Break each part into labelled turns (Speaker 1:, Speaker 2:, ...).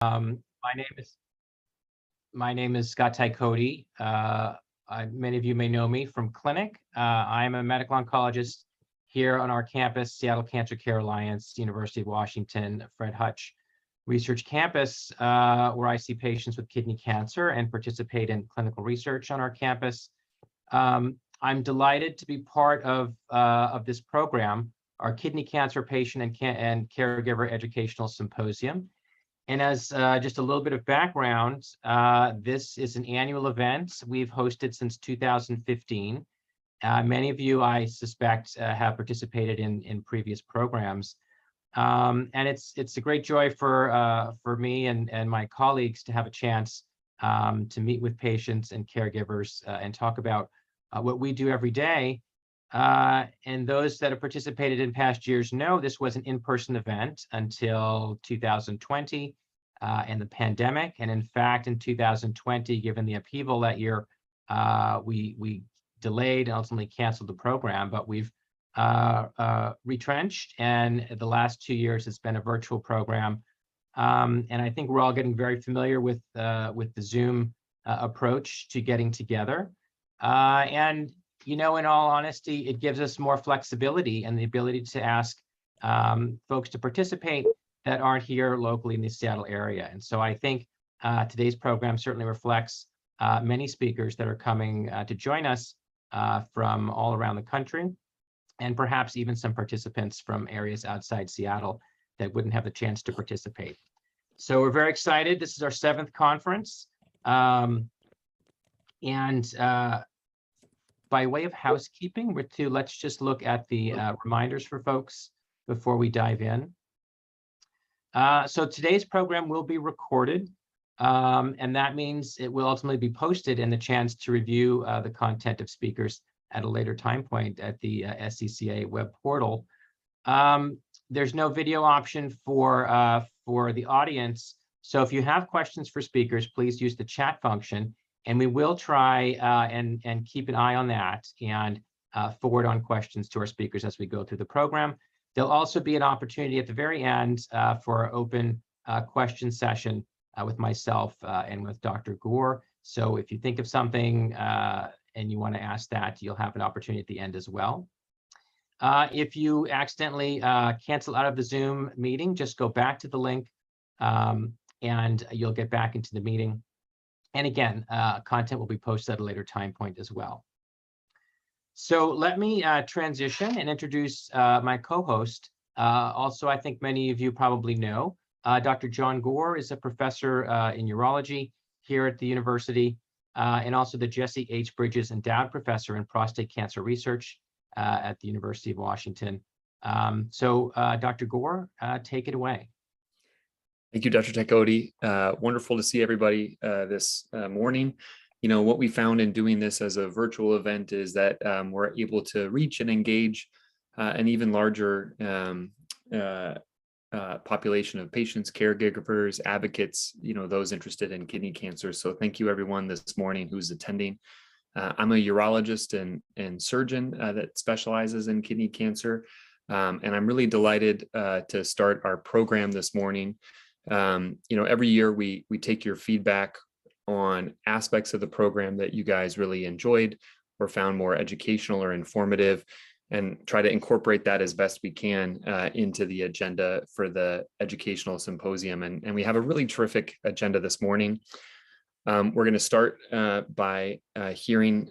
Speaker 1: My name is Scott Tykodi. Many of you may know me from clinic. I'm a medical oncologist here on our campus, Seattle Cancer Care Alliance, University of Washington, Fred Hutch Research Campus, where I see patients with kidney cancer and participate in clinical research on our campus. I'm delighted to be part of this program, our Kidney Cancer Patient and Caregiver Educational Symposium. And as just a little bit of background, this is an annual event we've hosted since 2015. Many of you, I suspect, have participated in previous programs. And it's a great joy for me and my colleagues to have a chance to meet with patients and caregivers and talk about what we do every day. And those that have participated in past years know this was an in-person event until 2020 and the pandemic. And in fact, in 2020, given the upheaval that year, we delayed and ultimately canceled the program, but we've retrenched, and the last 2 years it's been a virtual program. And I think we're all getting very familiar with the Zoom approach to getting together. And in all honesty, it gives us more flexibility and the ability to ask folks to participate that aren't here locally in the Seattle area. And so I think today's program certainly reflects many speakers that are coming to join us from all around the country, and perhaps even some participants from areas outside Seattle that wouldn't have the chance to participate. So we're very excited. This is our 7th conference. By way of housekeeping, let's just look at the reminders for folks before we dive in. So today's program will be recorded, and that means it will ultimately be posted, and the chance to review the content of speakers at a later time point at the SCCA web portal. There's no video option for the audience, so if you have questions for speakers, please use the chat function. And we will try and keep an eye on that and forward on questions to our speakers as we go through the program. There'll also be an opportunity at the very end for an open question session with myself and with Dr. Gore. So if you think of something and you want to ask that, you'll have an opportunity at the end as well. If you accidentally cancel out of the Zoom meeting, just go back to the link and you'll get back into the meeting. And again, content will be posted at a later time point as well. So let me transition and introduce my co-host. Also, I think many of you probably know, Dr. John Gore is a professor in urology here at the university, and also the Jesse H. Bridges Endowed Professor in Prostate Cancer Research at the University of Washington. So Dr. Gore, take it away.
Speaker 2: Thank you, Dr. Tykodi. Wonderful to see everybody this morning. What we found in doing this as a virtual event is that we're able to reach and engage an even larger population of patients, caregivers, advocates, those interested in kidney cancer. So thank you everyone this morning who's attending. I'm a urologist and surgeon that specializes in kidney cancer. And I'm really delighted to start our program this morning. Every year we take your feedback on aspects of the program that you guys really enjoyed or found more educational or informative, and try to incorporate that as best we can into the agenda for the educational symposium. And we have a really terrific agenda this morning. We're going to start by hearing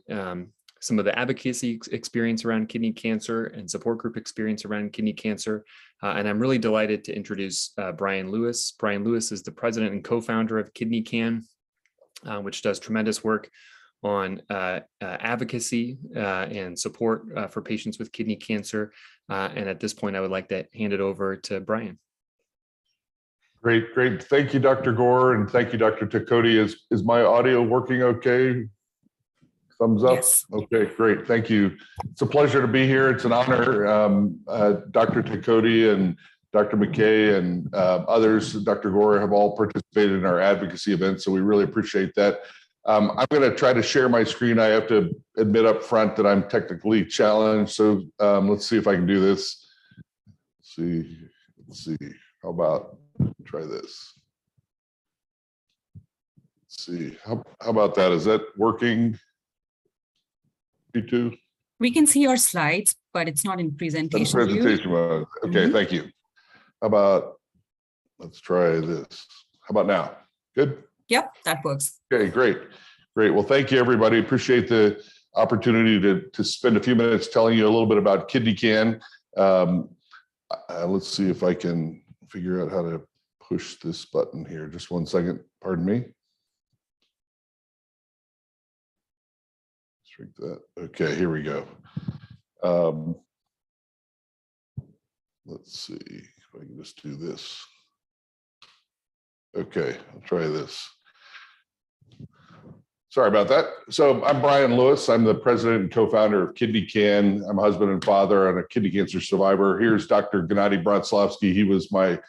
Speaker 2: some of the advocacy experience around kidney cancer and support group experience around kidney cancer. And I'm really delighted to introduce Bryan Lewis. Bryan Lewis is the president and co-founder of KidneyCAN, which does tremendous work on advocacy and support for patients with kidney cancer. And at this point, I would like to hand it over to Bryan.
Speaker 3: Great. Thank you, Dr. Gore, and thank you, Dr. Tykodi. Is my audio working okay? Thumbs up? Yes. Okay, great. Thank you. It's a pleasure to be here. It's an honor. Dr. Tykodi and Dr. Mckay and others, Dr. Gore, have all participated in our advocacy events, so we really appreciate that. I'm going to try to share my screen. I have to admit up front that I'm technically challenged, so let's see if I can do this. Let's see. How about try this? Let's see, how about that? Is that working? You
Speaker 4: We can see your slides, but it's not in presentation view.
Speaker 3: Presentation mode. Okay, thank you. How about, let's try this. How about now? Good?
Speaker 4: Yep, that works.
Speaker 3: Okay, great. Great. Well, thank you, everybody. Appreciate the opportunity to spend a few minutes telling you a little bit about KidneyCAN. Let's see if I can figure out how to push this button here. Just one second. Pardon me. Shrink that. Okay, here we go. Let's see if I can just do this. Okay, I'll try this. Sorry about that. So I'm Bryan Lewis. I'm the president and co-founder of KidneyCAN. I'm a husband and father and a kidney cancer survivor. Here's Dr. Gennady Bronslavsky. He was my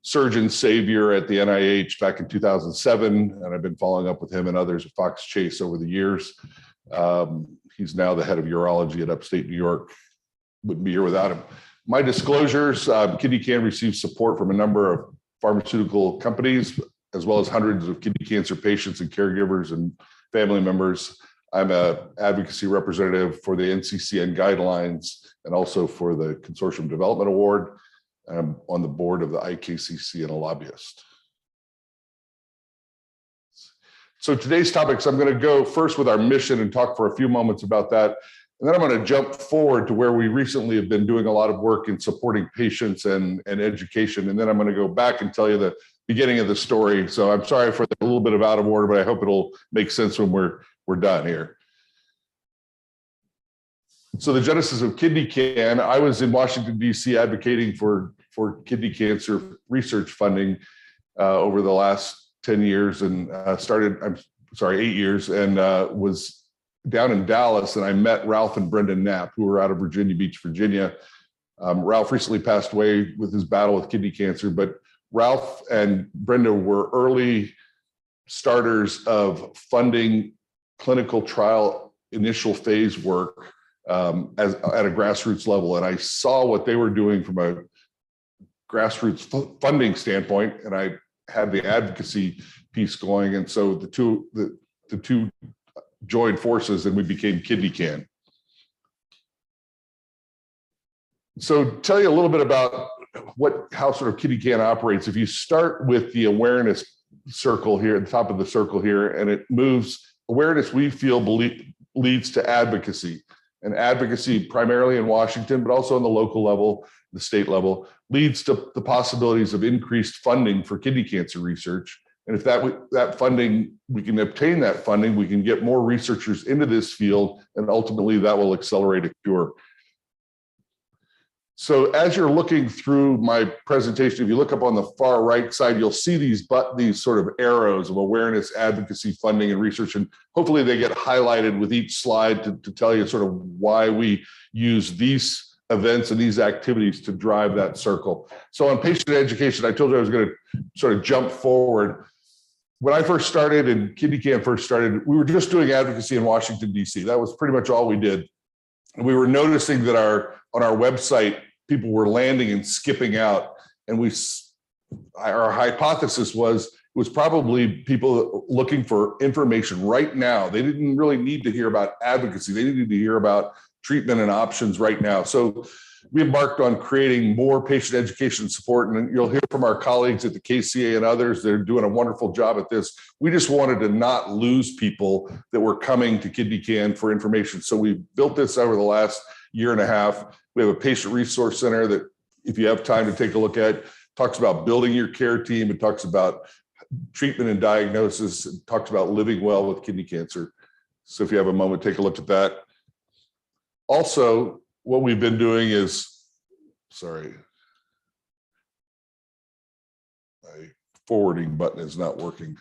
Speaker 3: surgeon savior at the NIH back in 2007, and I've been following up with him and others at Fox Chase over the years. He's now the head of urology at upstate New York. Wouldn't be here without him. My disclosures, KidneyCAN receives support from a number of pharmaceutical companies, as well as hundreds of kidney cancer patients and caregivers and family members. I'm an advocacy representative for the NCCN guidelines and also for the Consortium Development Award. I'm on the board of the IKCC and a lobbyist. So today's topics, I'm going to go first with our mission and talk for a few moments about that. And then I'm going to jump forward to where we recently have been doing a lot of work in supporting patients and education. And then I'm going to go back and tell you the beginning of the story. So I'm sorry for a little bit of out of order, but I hope it'll make sense when we're done here. So the genesis of KidneyCAN, I was in Washington, D.C. advocating for kidney cancer research funding over the last 10 years and 8 years, and was down in Dallas, and I met Ralph and Brendan Knapp, who were out of Virginia Beach, Virginia. Ralph recently passed away with his battle with kidney cancer, but Ralph and Brenda were early starters of funding clinical trial initial phase work at a grassroots level. And I saw what they were doing from a grassroots funding standpoint, and I had the advocacy piece going. And so the two joined forces and we became KidneyCAN. So tell you a little bit about how sort of KidneyCAN operates. If you start with the awareness circle here at the top of the circle here, and it moves, awareness we feel leads to advocacy, and advocacy primarily in Washington, but also on the local level, the state level, leads to the possibilities of increased funding for kidney cancer research. And if that funding, we can obtain that funding, we can get more researchers into this field, and ultimately that will accelerate a cure. So as you're looking through my presentation, if you look up on the far right side, you'll see these sort of arrows of awareness, advocacy, funding, and research. And hopefully they get highlighted with each slide to tell you sort of why we use these events and these activities to drive that circle. So on patient education, I told you I was going to sort of jump forward. When I first started and KidneyCAN first started, we were just doing advocacy in Washington, D.C. That was pretty much all we did. And we were noticing that on our website, people were landing and skipping out. And our hypothesis was it was probably people looking for information right now. They didn't really need to hear about advocacy. They needed to hear about treatment and options right now. So we embarked on creating more patient education support, and you'll hear from our colleagues at the KCA and others. They're doing a wonderful job at this. We just wanted to not lose people that were coming to KidneyCAN for information. So we built this over the last year and a half. We have a patient resource center that, if you have time to take a look at, talks about building your care team. It talks about treatment and diagnosis. It talks about living well with kidney cancer. So if you have a moment, take a look at that. Also, what we've been doing is, sorry, my forwarding button is not working.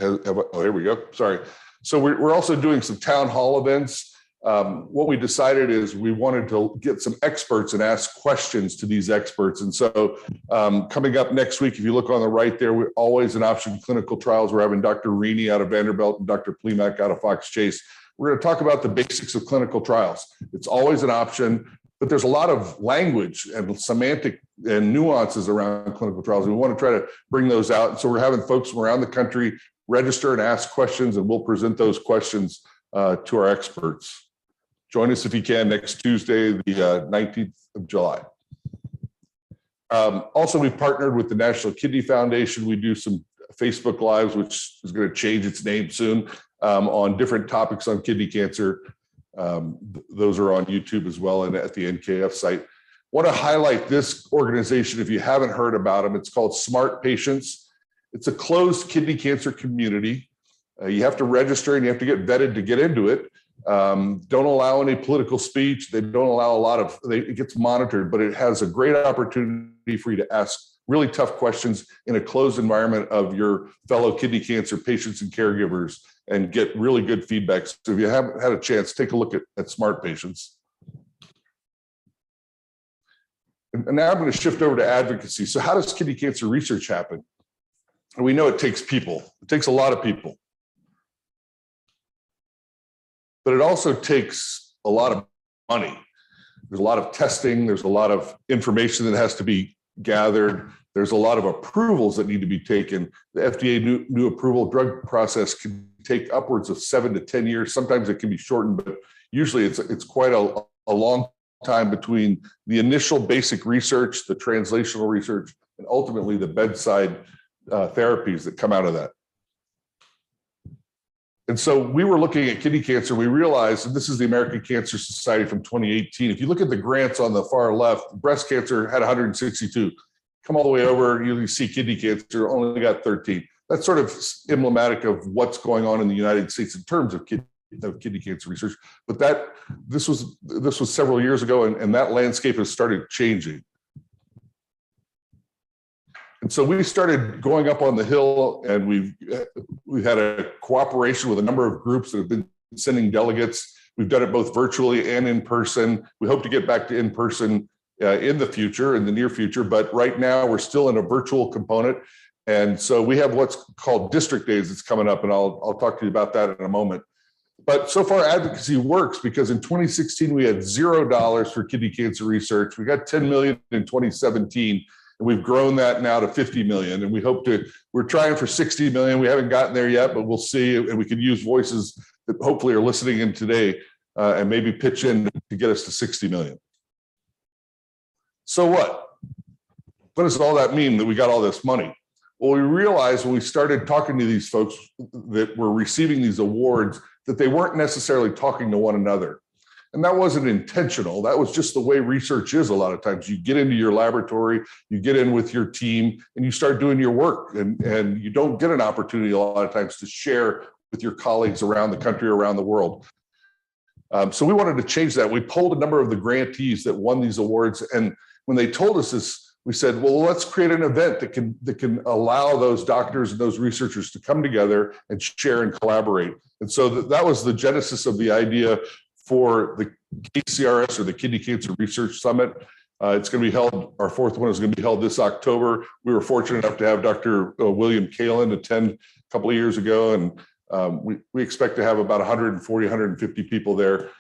Speaker 3: Oh, here we go. Sorry. So we're also doing some town hall events. What we decided is we wanted to get some experts and ask questions to these experts. And so coming up next week, if you look on the right there, we're always an option clinical trials. We're having Dr. Rayna out of Vanderbilt and Dr. Plimak out of Fox Chase. We're going to talk about the basics of clinical trials. It's always an option, but there's a lot of language and semantic and nuances around clinical trials. We want to try to bring those out. And so we're having folks from around the country register and ask questions, and we'll present those questions to our experts. Join us if you can next Tuesday, the 19th of July. Also, we've partnered with the National Kidney Foundation. We do some Facebook Lives, which is going to change its name soon, on different topics on kidney cancer. Those are on YouTube as well and at the NKF site. Want to highlight this organization if you haven't heard about them. It's called Smart Patients. It's a closed kidney cancer community. You have to register and you have to get vetted to get into it. Don't allow any political speech. They don't allow a lot of, it gets monitored, but it has a great opportunity for you to ask really tough questions in a closed environment of your fellow kidney cancer patients and caregivers and get really good feedback. So if you haven't had a chance, take a look at Smart Patients. And now I'm going to shift over to advocacy. So how does kidney cancer research happen? And we know it takes people. It takes a lot of people. But it also takes a lot of money. There's a lot of testing. There's a lot of information that has to be gathered. There's a lot of approvals that need to be taken. The FDA new approval drug process can take upwards of 7 to 10 years. Sometimes it can be shortened, but usually it's quite a long time between the initial basic research, the translational research, and ultimately the bedside therapies that come out of that. And so we were looking at kidney cancer. We realized, and this is the American Cancer Society from 2018. If you look at the grants on the far left, breast cancer had 162. Come all the way over, you see kidney cancer only got 13. That's sort of emblematic of what's going on in the United States in terms of kidney cancer research. But this was several years ago, and that landscape has started changing. And so we started going up on the Hill, and we've had a cooperation with a number of groups that have been sending delegates. We've done it both virtually and in person. We hope to get back to in person in the future, in the near future, but right now we're still in a virtual component. And so we have what's called district days that's coming up, and I'll talk to you about that in a moment. But so far advocacy works because in 2016, we had $0 for kidney cancer research. We got 10 million in 2017. And we've grown that now to 50 million. And we're trying for 60 million. We haven't gotten there yet, but we'll see. And we can use voices that hopefully are listening in today and maybe pitch in to get us to 60 million. So what? What does all that mean that we got all this money? Well, we realized when we started talking to these folks that were receiving these awards that they weren't necessarily talking to one another. And that wasn't intentional. That was just the way research is a lot of times. You get into your laboratory, you get in with your team, and you start doing your work. And you don't get an opportunity a lot of times to share with your colleagues around the country, around the world. So we wanted to change that. We polled a number of the grantees that won these awards. And when they told us this, we said, well, let's create an event that can allow those doctors and those researchers to come together and share and collaborate. And so that was the genesis of the idea for the KCRS, or the Kidney Cancer Research Summit. It's going to be held, our fourth one is going to be held this October. We were fortunate enough to have Dr. William Kaelin attend a couple of years ago, and we expect to have about 140, 150 people there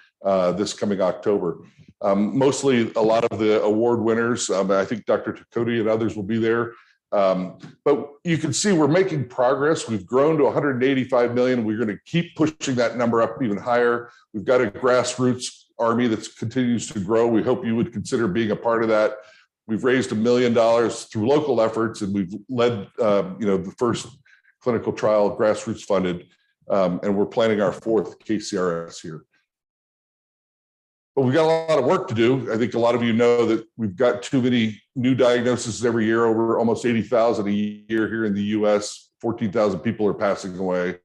Speaker 3: this coming October. Mostly a lot of the award winners. I think Dr. Tykodi and others will be there. But you can see we're making progress. We've grown to 185 million. We're going to keep pushing that number up even higher. We've got a grassroots army that continues to grow. We hope you would consider being a part of that. We've raised $1 million through local efforts, and we've led the first clinical trial, grassroots funded, and we're planning our fourth KCRS here. But we've got a lot of work to do. I think a lot of you know that we've got too many new diagnoses every year, over almost 80,000 a year here in the US. 14,000 people are passing away.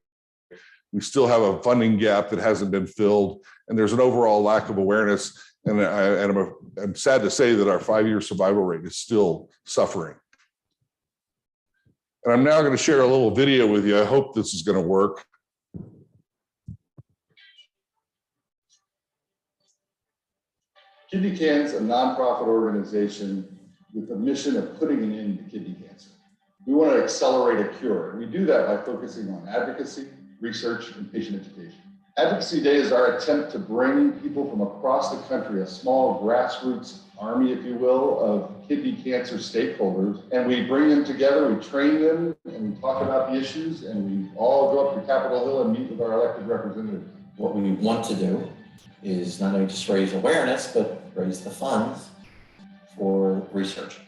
Speaker 3: We still have a funding gap that hasn't been filled, and there's an overall lack of awareness. And I'm sad to say that our 5-year survival rate is still suffering. And I'm now going to share a little video with you. I hope this is going to work. KidneyCAN is a nonprofit organization with the mission of putting an end to kidney cancer. We want to accelerate a cure. We do that by focusing on advocacy, research, and patient education. Advocacy Day is our attempt to bring people from across the country, a small grassroots army, if you will, of kidney cancer stakeholders, and we bring them together, we train them, and we talk about the issues, and we all go up to Capitol Hill and meet with our elected representatives.
Speaker 5: What we want to do is not only just raise awareness, but raise the funds for research.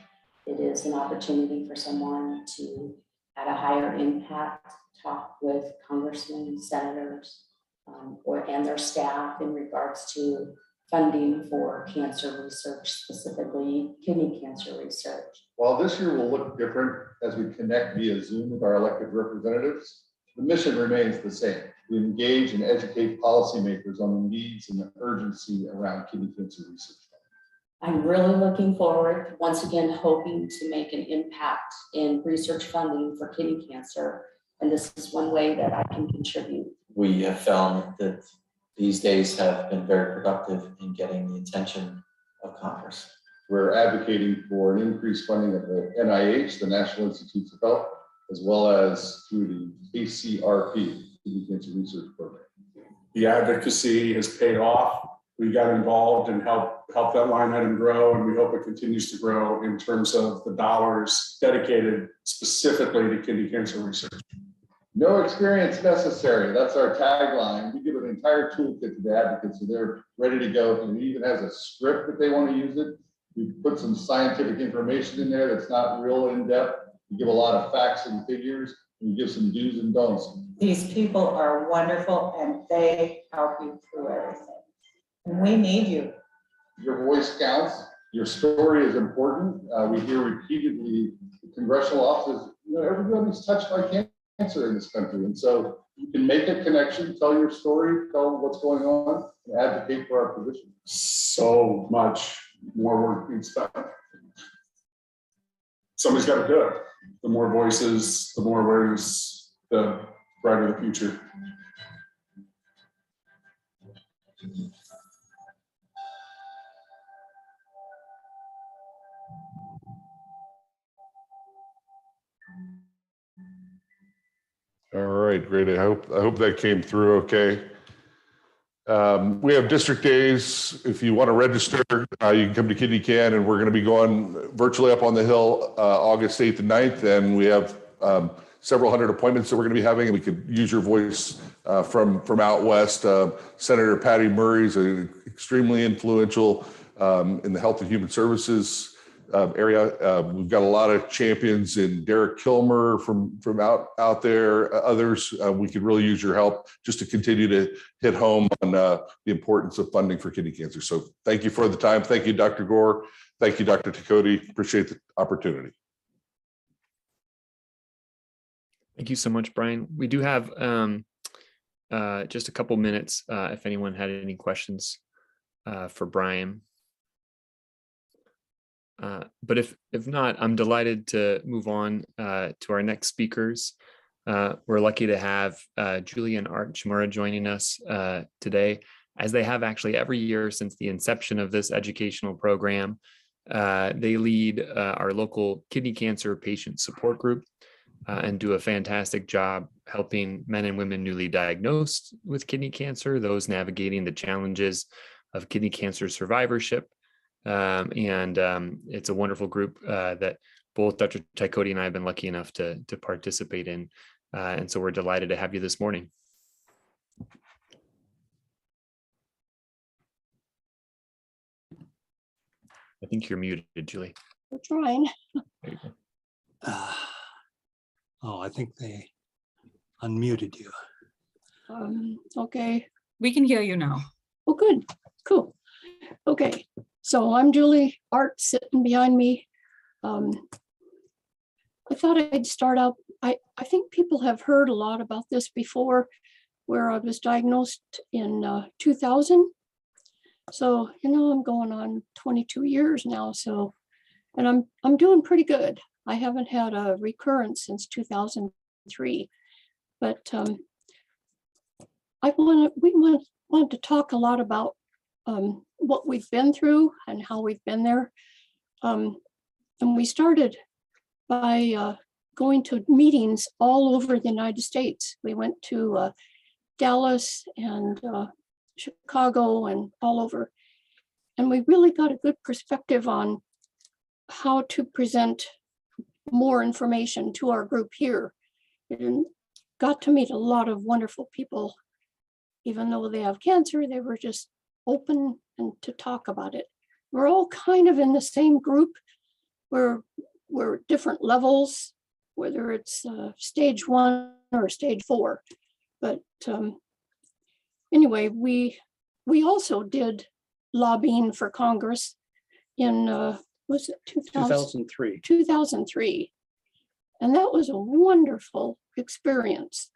Speaker 6: It is an opportunity for someone to, at a higher impact, talk with congressmen, senators, and their staff in regards to funding for cancer research, specifically kidney cancer research.
Speaker 3: While this year will look different as we connect via Zoom with our elected representatives, the mission remains the same. We engage and educate policymakers on the needs and the urgency around kidney cancer research.
Speaker 6: I'm really looking forward, once again, hoping to make an impact in research funding for kidney cancer. And this is one way that I can contribute.
Speaker 5: We have found that these days have been very productive in getting the attention of Congress.
Speaker 3: We're advocating for an increased funding of the NIH, the National Institutes of Health, as well as through the ACRP, Kidney Cancer Research Program.
Speaker 7: The advocacy has paid off. We got involved and helped that line item grow, and we hope it continues to grow in terms of the dollars dedicated specifically to kidney cancer research.
Speaker 3: No experience necessary. That's our tagline. We give an entire toolkit to the advocates, so they're ready to go. And it even has a script that they want to use it. We put some scientific information in there that's not real in-depth. We give a lot of facts and figures. And we give some do's and don'ts.
Speaker 8: These people are wonderful and they help you through everything. And we need you.
Speaker 3: Your voice counts. Your story is important. We hear repeatedly the congressional offices, everybody's touched by cancer in this country. And so you can make a connection, tell your story, tell what's going on, and advocate for our position.
Speaker 7: So much more work needs done. Somebody's got to do it. The more voices, the more awareness, the brighter the future.
Speaker 3: All right, great. I hope that came through okay. We have district days. If you want to register, you can come to KidneyCAN, and we're going to be going virtually up on the Hill August 8th and 9th, and we have several hundred appointments that we're going to be having, and we could use your voice from out west. Senator Patty Murray is extremely influential in the Health and Human Services area. We've got a lot of champions in Derek Kilmer from out there. Others, we could really use your help just to continue to hit home on the importance of funding for kidney cancer. So thank you for the time. Thank you, Dr. Gore. Thank you, Dr. Tykodi. Appreciate the opportunity.
Speaker 2: Thank you so much, Brian. We do have just a couple minutes if anyone had any questions for Brian. But if not, I'm delighted to move on to our next speakers. We're lucky to have Julian Archimura joining us today, as they have actually every year since the inception of this educational program. They lead our local kidney cancer patient support group and do a fantastic job helping men and women newly diagnosed with kidney cancer, those navigating the challenges of kidney cancer survivorship. It's a wonderful group that both Dr. Tykodi and I have been lucky enough to participate in. And so we're delighted to have you this morning. I think you're muted, Julie.
Speaker 9: We're trying.
Speaker 2: There you go.
Speaker 10: I think they unmuted you.
Speaker 9: Okay.
Speaker 4: We can hear you now.
Speaker 9: Oh, good. Cool. Okay. So I'm Julie Art sitting behind me. I thought I'd start out. I think people have heard a lot about this before, where I was diagnosed in 2000. So, I'm going on 22 years now. So, and I'm doing pretty good. I haven't had a recurrence since 2003, but we want to talk a lot about what we've been through and how we've been there. And we started by going to meetings all over the United States. We went to Dallas and Chicago and all over. And we really got a good perspective on how to present more information to our group here. And got to meet a lot of wonderful people. Even though they have cancer, they were just open and to talk about it. We're all kind of in the same group. We're different levels, whether it's stage 1 or stage 4. But anyway, we also did lobbying for Congress in, was it
Speaker 10: 2003.
Speaker 9: 2003. And that was a wonderful experience.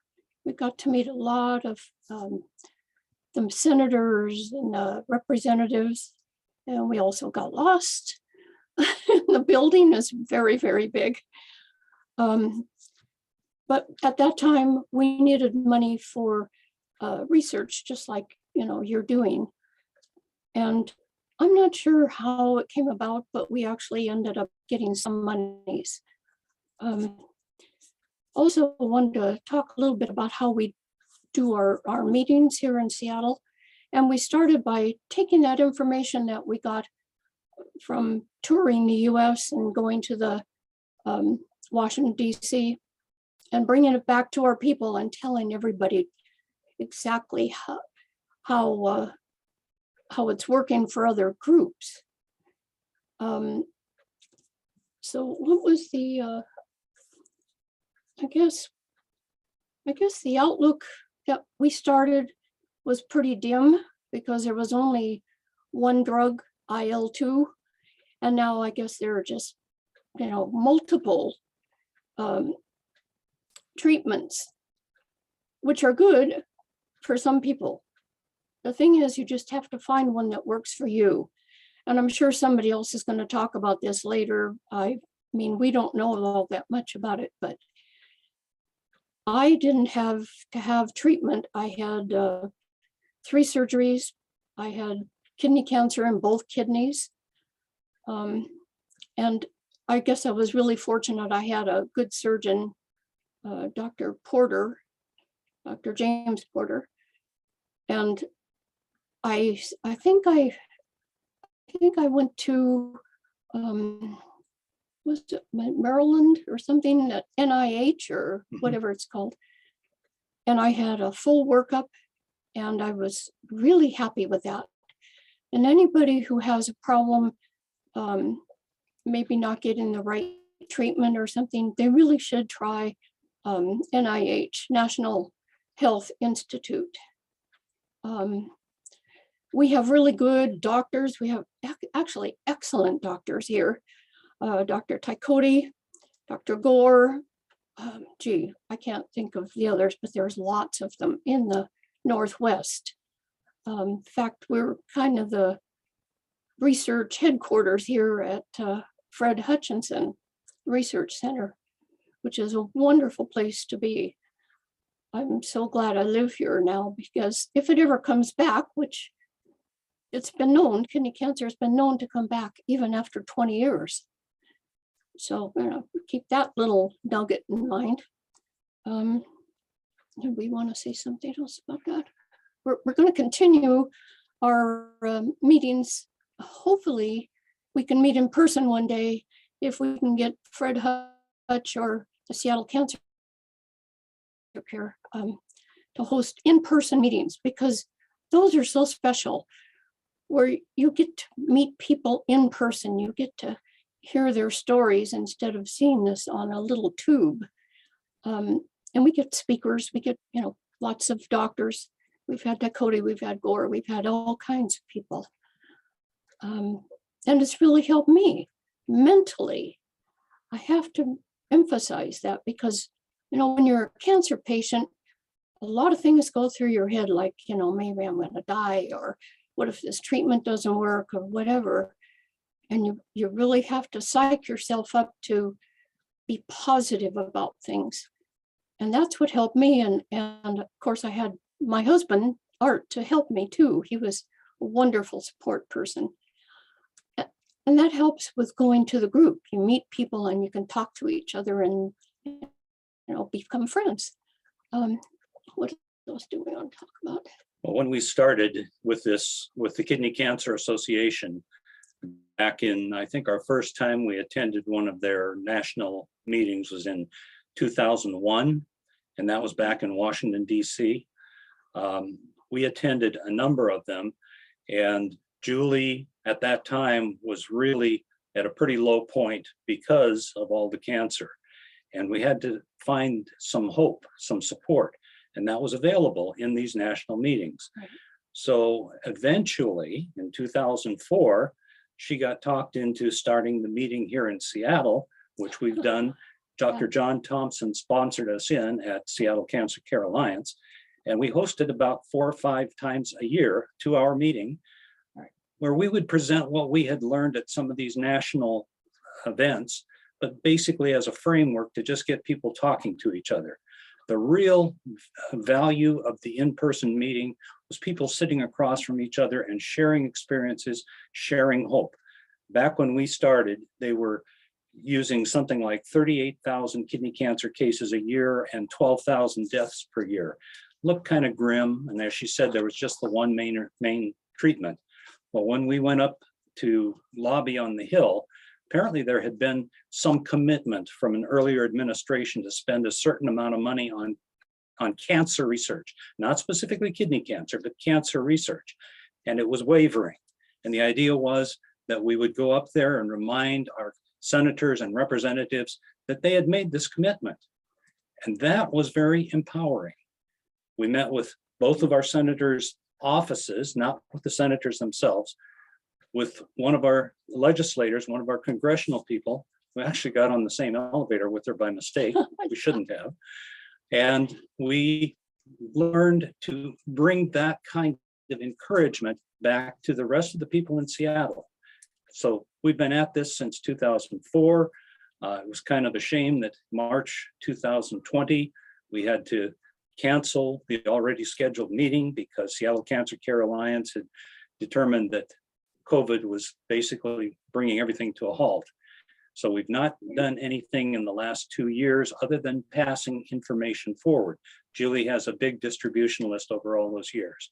Speaker 9: We got to meet a lot of the senators and representatives, and we also got lost. The building is very, very big. But at that time, we needed money for research, just like you're doing. And I'm not sure how it came about, but we actually ended up getting some monies. Also wanted to talk a little bit about how we do our meetings here in Seattle. And we started by taking that information that we got from touring the US and going to the Washington, DC, and bringing it back to our people and telling everybody exactly how it's working for other groups. So what was the, I guess the outlook that we started was pretty dim because there was only one drug, IL-2, and now I guess there are just, multiple treatments, which are good for some people. The thing is, you just have to find one that works for you. And I'm sure somebody else is going to talk about this later. I mean, we don't know all that much about it, but I didn't have to have treatment. I had 3 surgeries. I had kidney cancer in both kidneys. And I guess I was really fortunate. I had a good surgeon, Dr. James Porter. And I think I went to, was it Maryland or something, at NIH or whatever it's called. And I had a full workup and I was really happy with that. And anybody who has a problem, maybe not getting the right treatment or something, they really should try NIH, National Health Institute. We have really good doctors. We have actually excellent doctors here. Dr. Tykodi, Dr. Gore, I can't think of the others, but there's lots of them in the Northwest. In fact, we're kind of the research headquarters here at Fred Hutchinson Research Center, which is a wonderful place to be. I'm so glad I live here now, because if it ever comes back, which it's been known, kidney cancer has been known to come back even after 20 years. So keep that little nugget in mind. Do we want to say something else about that? We're going to continue our meetings. Hopefully we can meet in person one day if we can get Fred Hutch or the Seattle Cancer Care to host in-person meetings, because those are so special, where you get to meet people in person. You get to hear their stories instead of seeing this on a little tube. And we get speakers, we get, lots of doctors. We've had Tykodi, we've had Gore, we've had all kinds of people. And it's really helped me mentally. I have to emphasize that, because, when you're a cancer patient, a lot of things go through your head, like, maybe I'm going to die, or what if this treatment doesn't work, or whatever. And you really have to psych yourself up to be positive about things. And that's what helped me. And of course, I had my husband, Art, to help me too. He was a wonderful support person. And that helps with going to the group. You meet people and you can talk to each other and, become friends. What else do we want to talk about?
Speaker 11: Well, when we started with this, with the Kidney Cancer Association,
Speaker 10: back in, I think our first time we attended one of their national meetings was in 2001, and that was back in Washington, D.C. We attended a number of them, and Julie at that time was really at a pretty low point because of all the cancer. And we had to find some hope, some support, and that was available in these national meetings.
Speaker 9: Right.
Speaker 10: So eventually in 2004, she got talked into starting the meeting here in Seattle, which we've done. Dr. John Thompson sponsored us in at Seattle Cancer Care Alliance. And we hosted about 4 or 5 times a year, 2-hour meeting, where we would present what we had learned at some of these national events, but basically as a framework to just get people talking to each other. The real value of the in-person meeting was people sitting across from each other and sharing experiences, sharing hope. Back when we started, they were using something like 38,000 kidney cancer cases a year and 12,000 deaths per year. Looked kind of grim, and as she said, there was just the one main treatment. Well, when we went up to lobby on the Hill, apparently there had been some commitment from an earlier administration to spend a certain amount of money on cancer research, not specifically kidney cancer, but cancer research. And it was wavering. And the idea was that we would go up there and remind our senators and representatives that they had made this commitment. And that was very empowering. We met with both of our senators' offices, not with the senators themselves, with one of our legislators, one of our congressional people. We actually got on the same elevator with her by mistake. We shouldn't have. And we learned to bring that kind of encouragement back to the rest of the people in Seattle. So we've been at this since 2004. It was kind of a shame that March 2020, we had to cancel the already scheduled meeting because Seattle Cancer Care Alliance had determined that COVID was basically bringing everything to a halt. So we've not done anything in the last 2 years other than passing information forward. Julie has a big distribution list over all those years.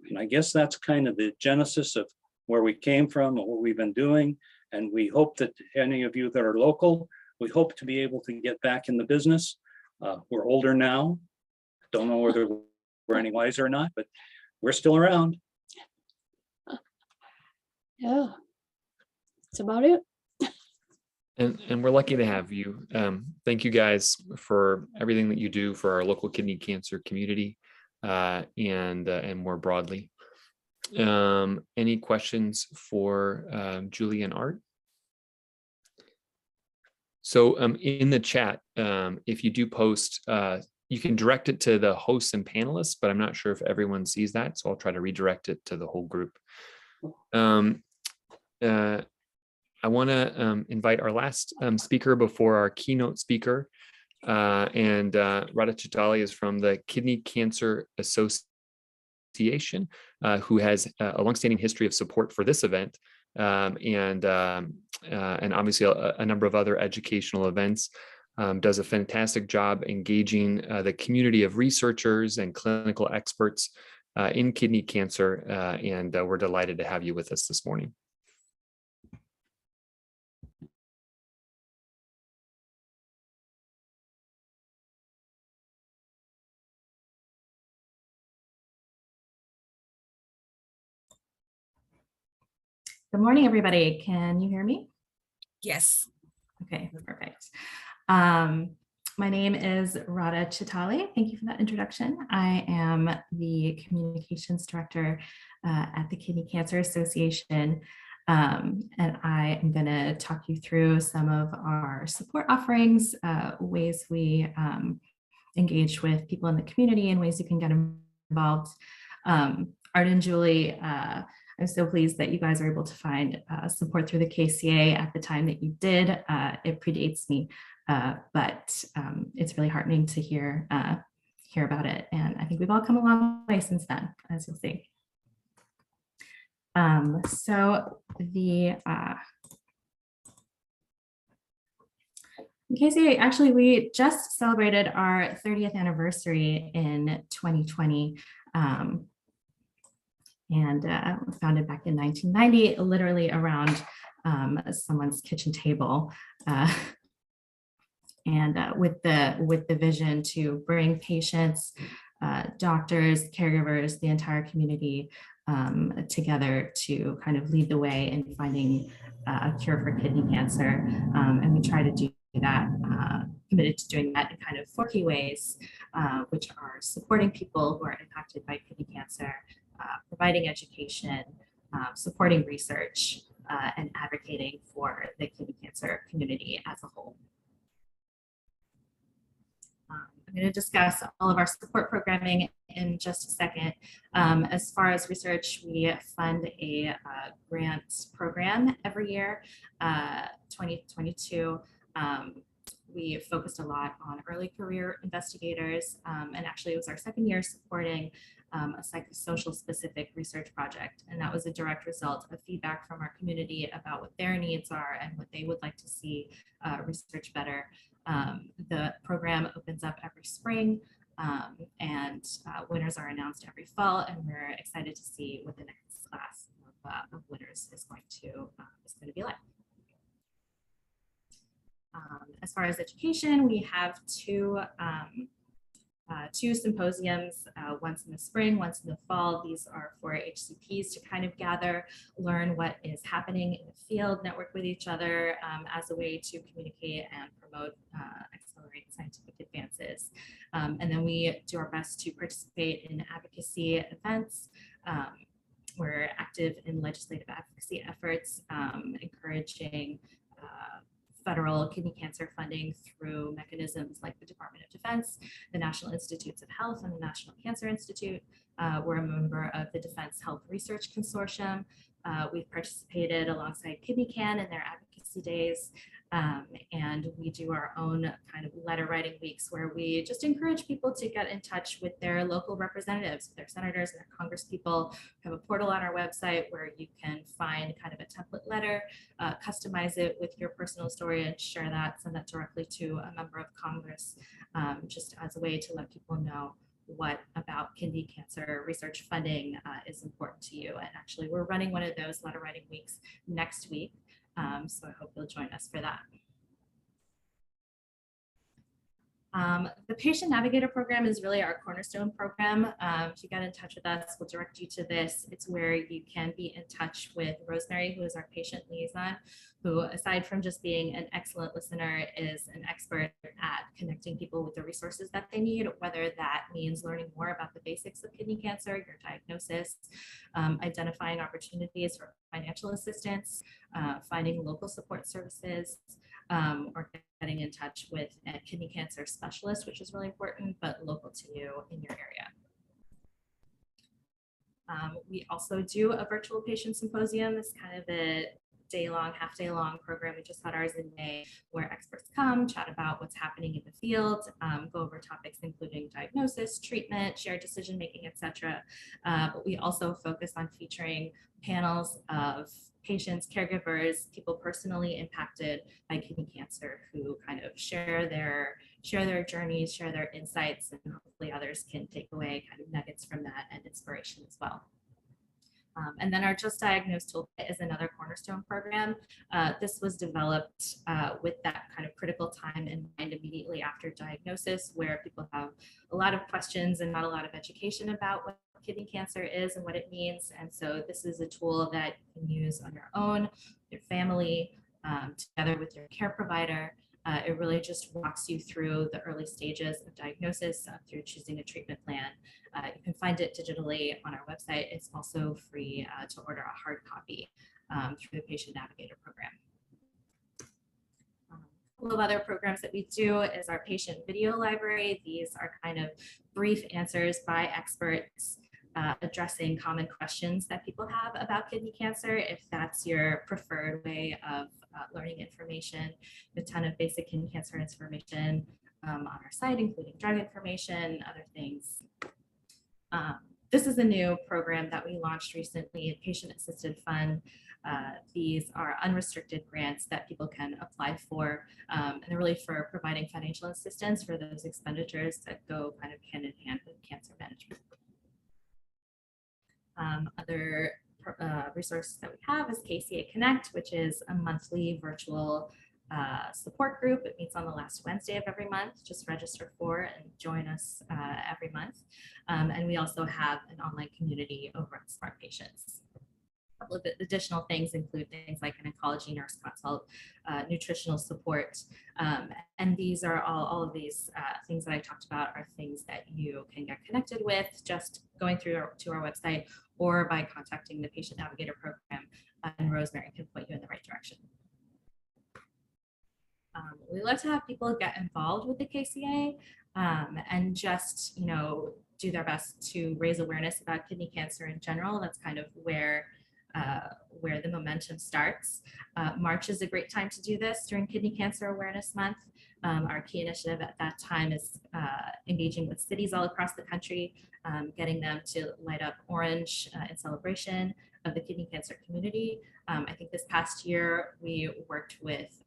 Speaker 10: And I guess that's kind of the genesis of where we came from and what we've been doing. And we hope that any of you that are local, we hope to be able to get back in the business. We're older now. Don't know whether we're any wiser or not, but we're still around.
Speaker 9: Yeah, that's about it.
Speaker 2: And we're lucky to have you. Thank you guys for everything that you do for our local kidney cancer community and more broadly. Any questions for Julie and Art? So in the chat, if you do post, you can direct it to the hosts and panelists, but I'm not sure if everyone sees that. So I'll try to redirect it to the whole group. I want to invite our last speaker before our keynote speaker. And Radha Chitale is from the Kidney Cancer Association, who has a longstanding history of support for this event and obviously a number of other educational events. Does a fantastic job engaging the community of researchers and clinical experts in kidney cancer, and we're delighted to have you with us this morning.
Speaker 11: Good morning, everybody. Can you hear me?
Speaker 4: Yes.
Speaker 11: Okay, perfect. My name is Radha Chitale. Thank you for that introduction. I am the communications director at the Kidney Cancer Association, and I am going to talk you through some of our support offerings, ways we engage with people in the community, and ways you can get involved. Art and Julie, I'm so pleased that you guys are able to find support through the KCA at the time that you did. It predates me, but it's really heartening to hear about it. And I think we've all come a long way since then, as you'll see. So the KCA, actually, we just celebrated our 30th anniversary in 2020. And founded back in 1990, literally around someone's kitchen table. And with the vision to bring patients, doctors, caregivers, the entire community together to kind of lead the way in finding a cure for kidney cancer. And we try to do that, committed to doing that in kind of 4 key ways, which are supporting people who are impacted by kidney cancer, providing education, supporting research, and advocating for the kidney cancer community as a whole. I'm going to discuss all of our support programming in just a second. As far as research, we fund a grants program every year. 2022, we focused a lot on early career investigators, and actually it was our 2nd year supporting a psychosocial specific research project. And that was a direct result of feedback from our community about what their needs are and what they would like to see research better. The program opens up every spring, and winners are announced every fall, and we're excited to see what the next class of winners is going to be like. As far as education, we have two symposiums, once in the spring, once in the fall. These are for HCPs to kind of gather, learn what is happening in the field, network with each other as a way to communicate and promote, accelerate scientific advances. And then we do our best to participate in advocacy events. We're active in legislative advocacy efforts, encouraging federal kidney cancer funding through mechanisms like the Department of Defense, the National Institutes of Health, and the National Cancer Institute. We're a member of the Defense Health Research Consortium. We've participated alongside KidneyCAN in their advocacy days. And we do our own kind of letter writing weeks where we just encourage people to get in touch with their local representatives, their senators and their congresspeople. We have a portal on our website where you can find kind of a template letter, customize it with your personal story and share that, send that directly to a member of Congress, just as a way to let people know what about kidney cancer research funding is important to you. And actually, we're running one of those letter writing weeks next week. So I hope you'll join us for that. The Patient Navigator program is really our cornerstone program. If you get in touch with us, we'll direct you to this. It's where you can be in touch with Rosemary, who is our patient liaison, who, aside from just being an excellent listener, is an expert at connecting people with the resources that they need, whether that means learning more about the basics of kidney cancer, your diagnosis, identifying opportunities for financial assistance, finding local support services, or getting in touch with a kidney cancer specialist, which is really important, but local to you in your area. We also do a virtual patient symposium. It's kind of a day-long, half-day-long program. We just had ours in May, where experts come, chat about what's happening in the field, go over topics including diagnosis, treatment, shared decision-making, etc. But we also focus on featuring panels of patients, caregivers, people personally impacted by kidney cancer who kind of share their journeys, share their insights, and hopefully others can take away kind of nuggets from that and inspiration as well. And then our Just Diagnosed Toolkit is another cornerstone program. This was developed with that kind of critical time in mind immediately after diagnosis, where people have a lot of questions and not a lot of education about what kidney cancer is and what it means. And so this is a tool that you can use on your own, your family, together with your care provider. It really just walks you through the early stages of diagnosis through choosing a treatment plan. You can find it digitally on our website. It's also free to order a hard copy through the Patient Navigator program. A couple of other programs that we do is our patient video library. These are kind of brief answers by experts addressing common questions that people have about kidney cancer, if that's your preferred way of learning information. A ton of basic kidney cancer information on our site, including drug information, other things. This is a new program that we launched recently, a patient-assisted fund. These are unrestricted grants that people can apply for, and they're really for providing financial assistance for those expenditures that go kind of hand in hand with cancer management. Other resources that we have is Kca Connect, which is a monthly virtual support group. It meets on the last Wednesday of every month. Just register for and join us every month. And we also have an online community over at Smart Patients. A couple of additional things include things like an oncology nurse consult, nutritional support, and these are all of these things that I talked about are things that you can get connected with just going through to our website or by contacting the Patient Navigator program, and Rosemary can point you in the right direction. We love to have people get involved with the KCA and just, do their best to raise awareness about kidney cancer in general. That's kind of where the momentum starts. March is a great time to do this during Kidney Cancer Awareness Month. Our key initiative at that time is engaging with cities all across the country, getting them to light up orange in celebration of the kidney cancer community. I think this past year we worked with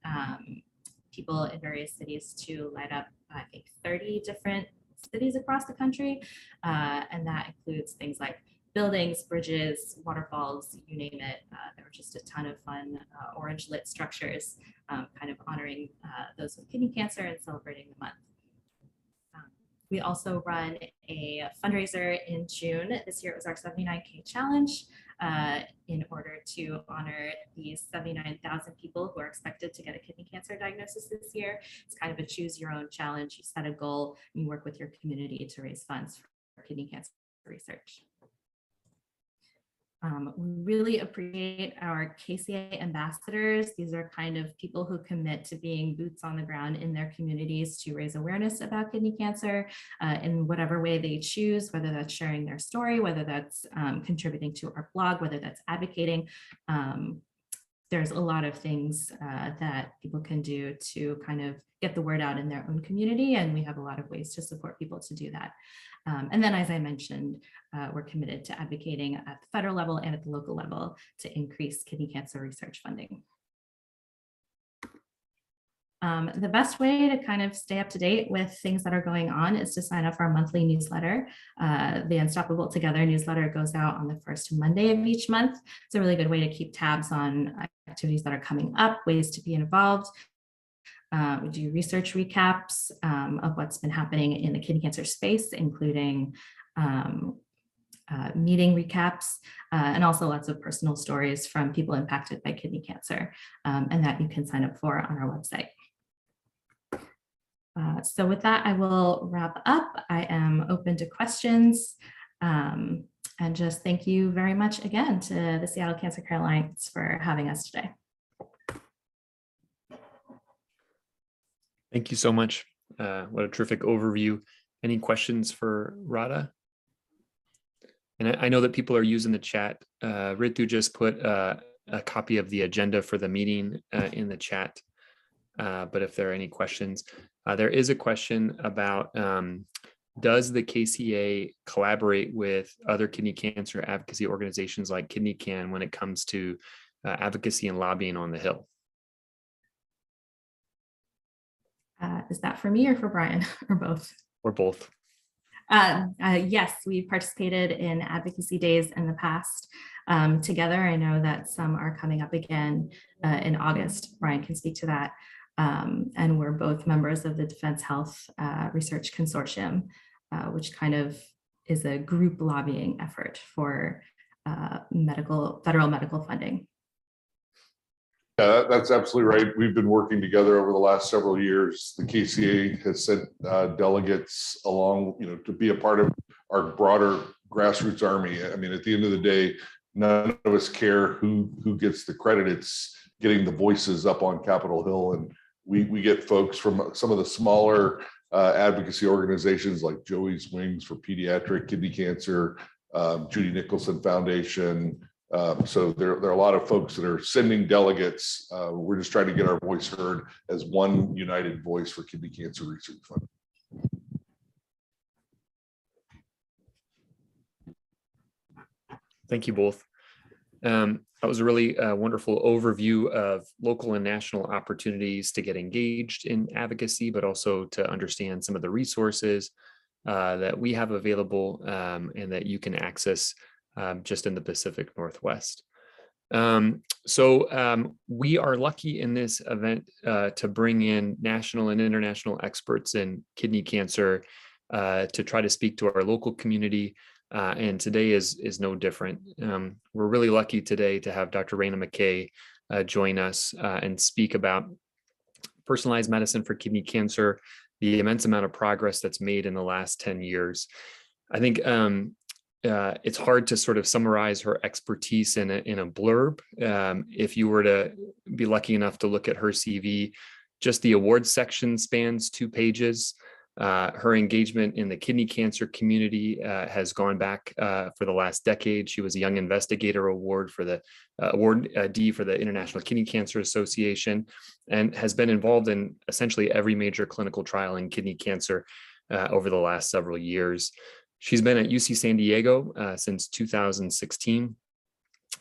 Speaker 11: people in various cities to light up, I think, 30 different cities across the country. And that includes things like buildings, bridges, waterfalls, you name it. There were just a ton of fun orange lit structures kind of honoring those with kidney cancer and celebrating the month. We also run a fundraiser in June. This year it was our 79K challenge in order to honor these 79,000 people who are expected to get a kidney cancer diagnosis this year. It's kind of a choose your own challenge. You set a goal, and you work with your community to raise funds for kidney cancer research. We really appreciate our Kca Ambassadors. These are kind of people who commit to being boots on the ground in their communities to raise awareness about kidney cancer in whatever way they choose, whether that's sharing their story, whether that's contributing to our blog, whether that's advocating. There's a lot of things that people can do to kind of get the word out in their own community, and we have a lot of ways to support people to do that. And then, as I mentioned, we're committed to advocating at the federal level and at the local level to increase kidney cancer research funding. The best way to kind of stay up to date with things that are going on is to sign up for our monthly newsletter. The Unstoppable Together newsletter goes out on the first Monday of each month. It's a really good way to keep tabs on activities that are coming up, ways to be involved. We do research recaps of what's been happening in the kidney cancer space, including meeting recaps, and also lots of personal stories from people impacted by kidney cancer, and that you can sign up for on our website. So with that, I will wrap up. I am open to questions, and just thank you very much again to the Seattle Cancer Care Alliance for having us today.
Speaker 2: Thank you so much. What a terrific overview. Any questions for Radha? And I know that people are using the chat. Ritu just put a copy of the agenda for the meeting in the chat. But if there are any questions, there is a question about, does the KCA collaborate with other kidney cancer advocacy organizations like KidneyCAN when it comes to advocacy and lobbying on the Hill?
Speaker 11: Is that for me or for Bryan, or both?
Speaker 2: Or both.
Speaker 11: Yes, we've participated in advocacy days in the past together. I know that some are coming up again in August. Bryan can speak to that. And we're both members of the Defense Health Research Consortium, which kind of is a group lobbying effort for federal medical funding.
Speaker 3: Yeah, that's absolutely right. We've been working together over the last several years. The KCA has sent delegates along, to be a part of our broader grassroots army. I mean, at the end of the day, none of us care who gets the credit. It's getting the voices up on Capitol Hill, and we get folks from some of the smaller advocacy organizations like Joey's Wings for pediatric kidney cancer, Judy Nicholson Foundation. So there are a lot of folks that are sending delegates. We're just trying to get our voice heard as one united voice for kidney cancer research funding.
Speaker 2: Thank you both. That was a really wonderful overview of local and national opportunities to get engaged in advocacy, but also to understand some of the resources that we have available and that you can access just in the Pacific Northwest. We are lucky in this event to bring in national and international experts in kidney cancer to try to speak to our local community. And today is no different. We're really lucky today to have Dr. Rayna Mckay join us and speak about personalized medicine for kidney cancer, the immense amount of progress that's made in the last 10 years. I think it's hard to sort of summarize her expertise in a blurb. If you were to be lucky enough to look at her CV, just the awards section spans 2 pages. Her engagement in the kidney cancer community has gone back for the last decade. She was a Young Investigator Award for the Award D for the International Kidney Cancer Association, and has been involved in essentially every major clinical trial in kidney cancer over the last several years. She's been at UC San Diego since 2016.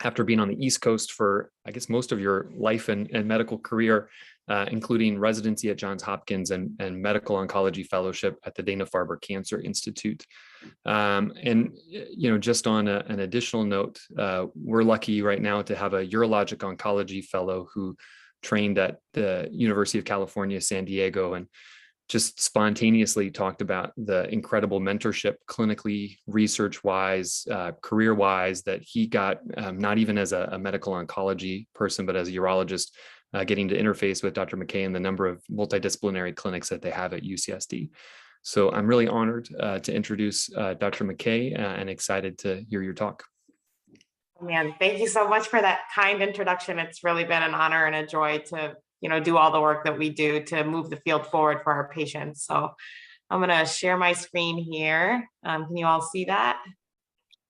Speaker 2: After being on the East Coast for, I guess, most of your life and medical career, including residency at Johns Hopkins and medical oncology fellowship at the Dana-Farber Cancer Institute. Just on an additional note, we're lucky right now to have a urologic oncology fellow who trained at the University of California, San Diego, and just spontaneously talked about the incredible mentorship clinically, research-wise, career-wise that he got, not even as a medical oncology person, but as a urologist, getting to interface with Dr. Mckay and the number of multidisciplinary clinics that they have at UCSD. So I'm really honored to introduce Dr. Mckay and excited to hear your talk.
Speaker 12: Man, thank you so much for that kind introduction. It's really been an honor and a joy to do all the work that we do to move the field forward for our patients. So I'm going to share my screen here. Can you all see that?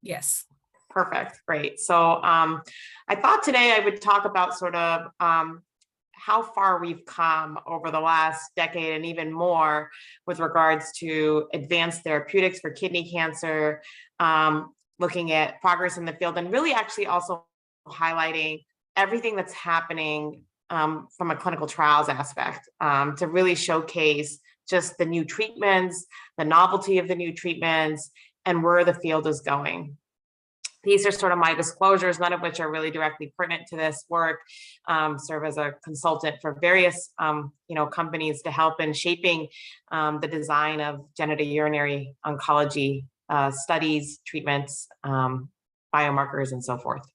Speaker 4: Yes.
Speaker 12: Perfect. Great. So I thought today I would talk about sort of how far we've come over the last decade and even more with regards to advanced therapeutics for kidney cancer, looking at progress in the field, and really actually also highlighting everything that's happening from a clinical trials aspect to really showcase just the new treatments, the novelty of the new treatments, and where the field is going. These are sort of my disclosures, none of which are really directly pertinent to this work. Serve as a consultant for various companies to help in shaping the design of genitourinary oncology studies, treatments, biomarkers, and so forth.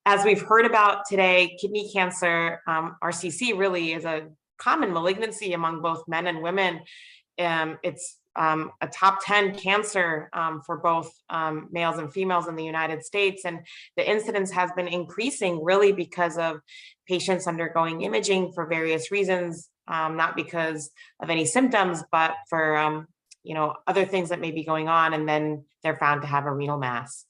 Speaker 12: As we've heard about today, kidney cancer, RCC, really is a common malignancy among both men and women. It's a top 10 cancer for both males and females in the United States. And the incidence has been increasing really because of patients undergoing imaging for various reasons, not because of any symptoms, but for other things that may be going on, and then they're found to have a renal mass.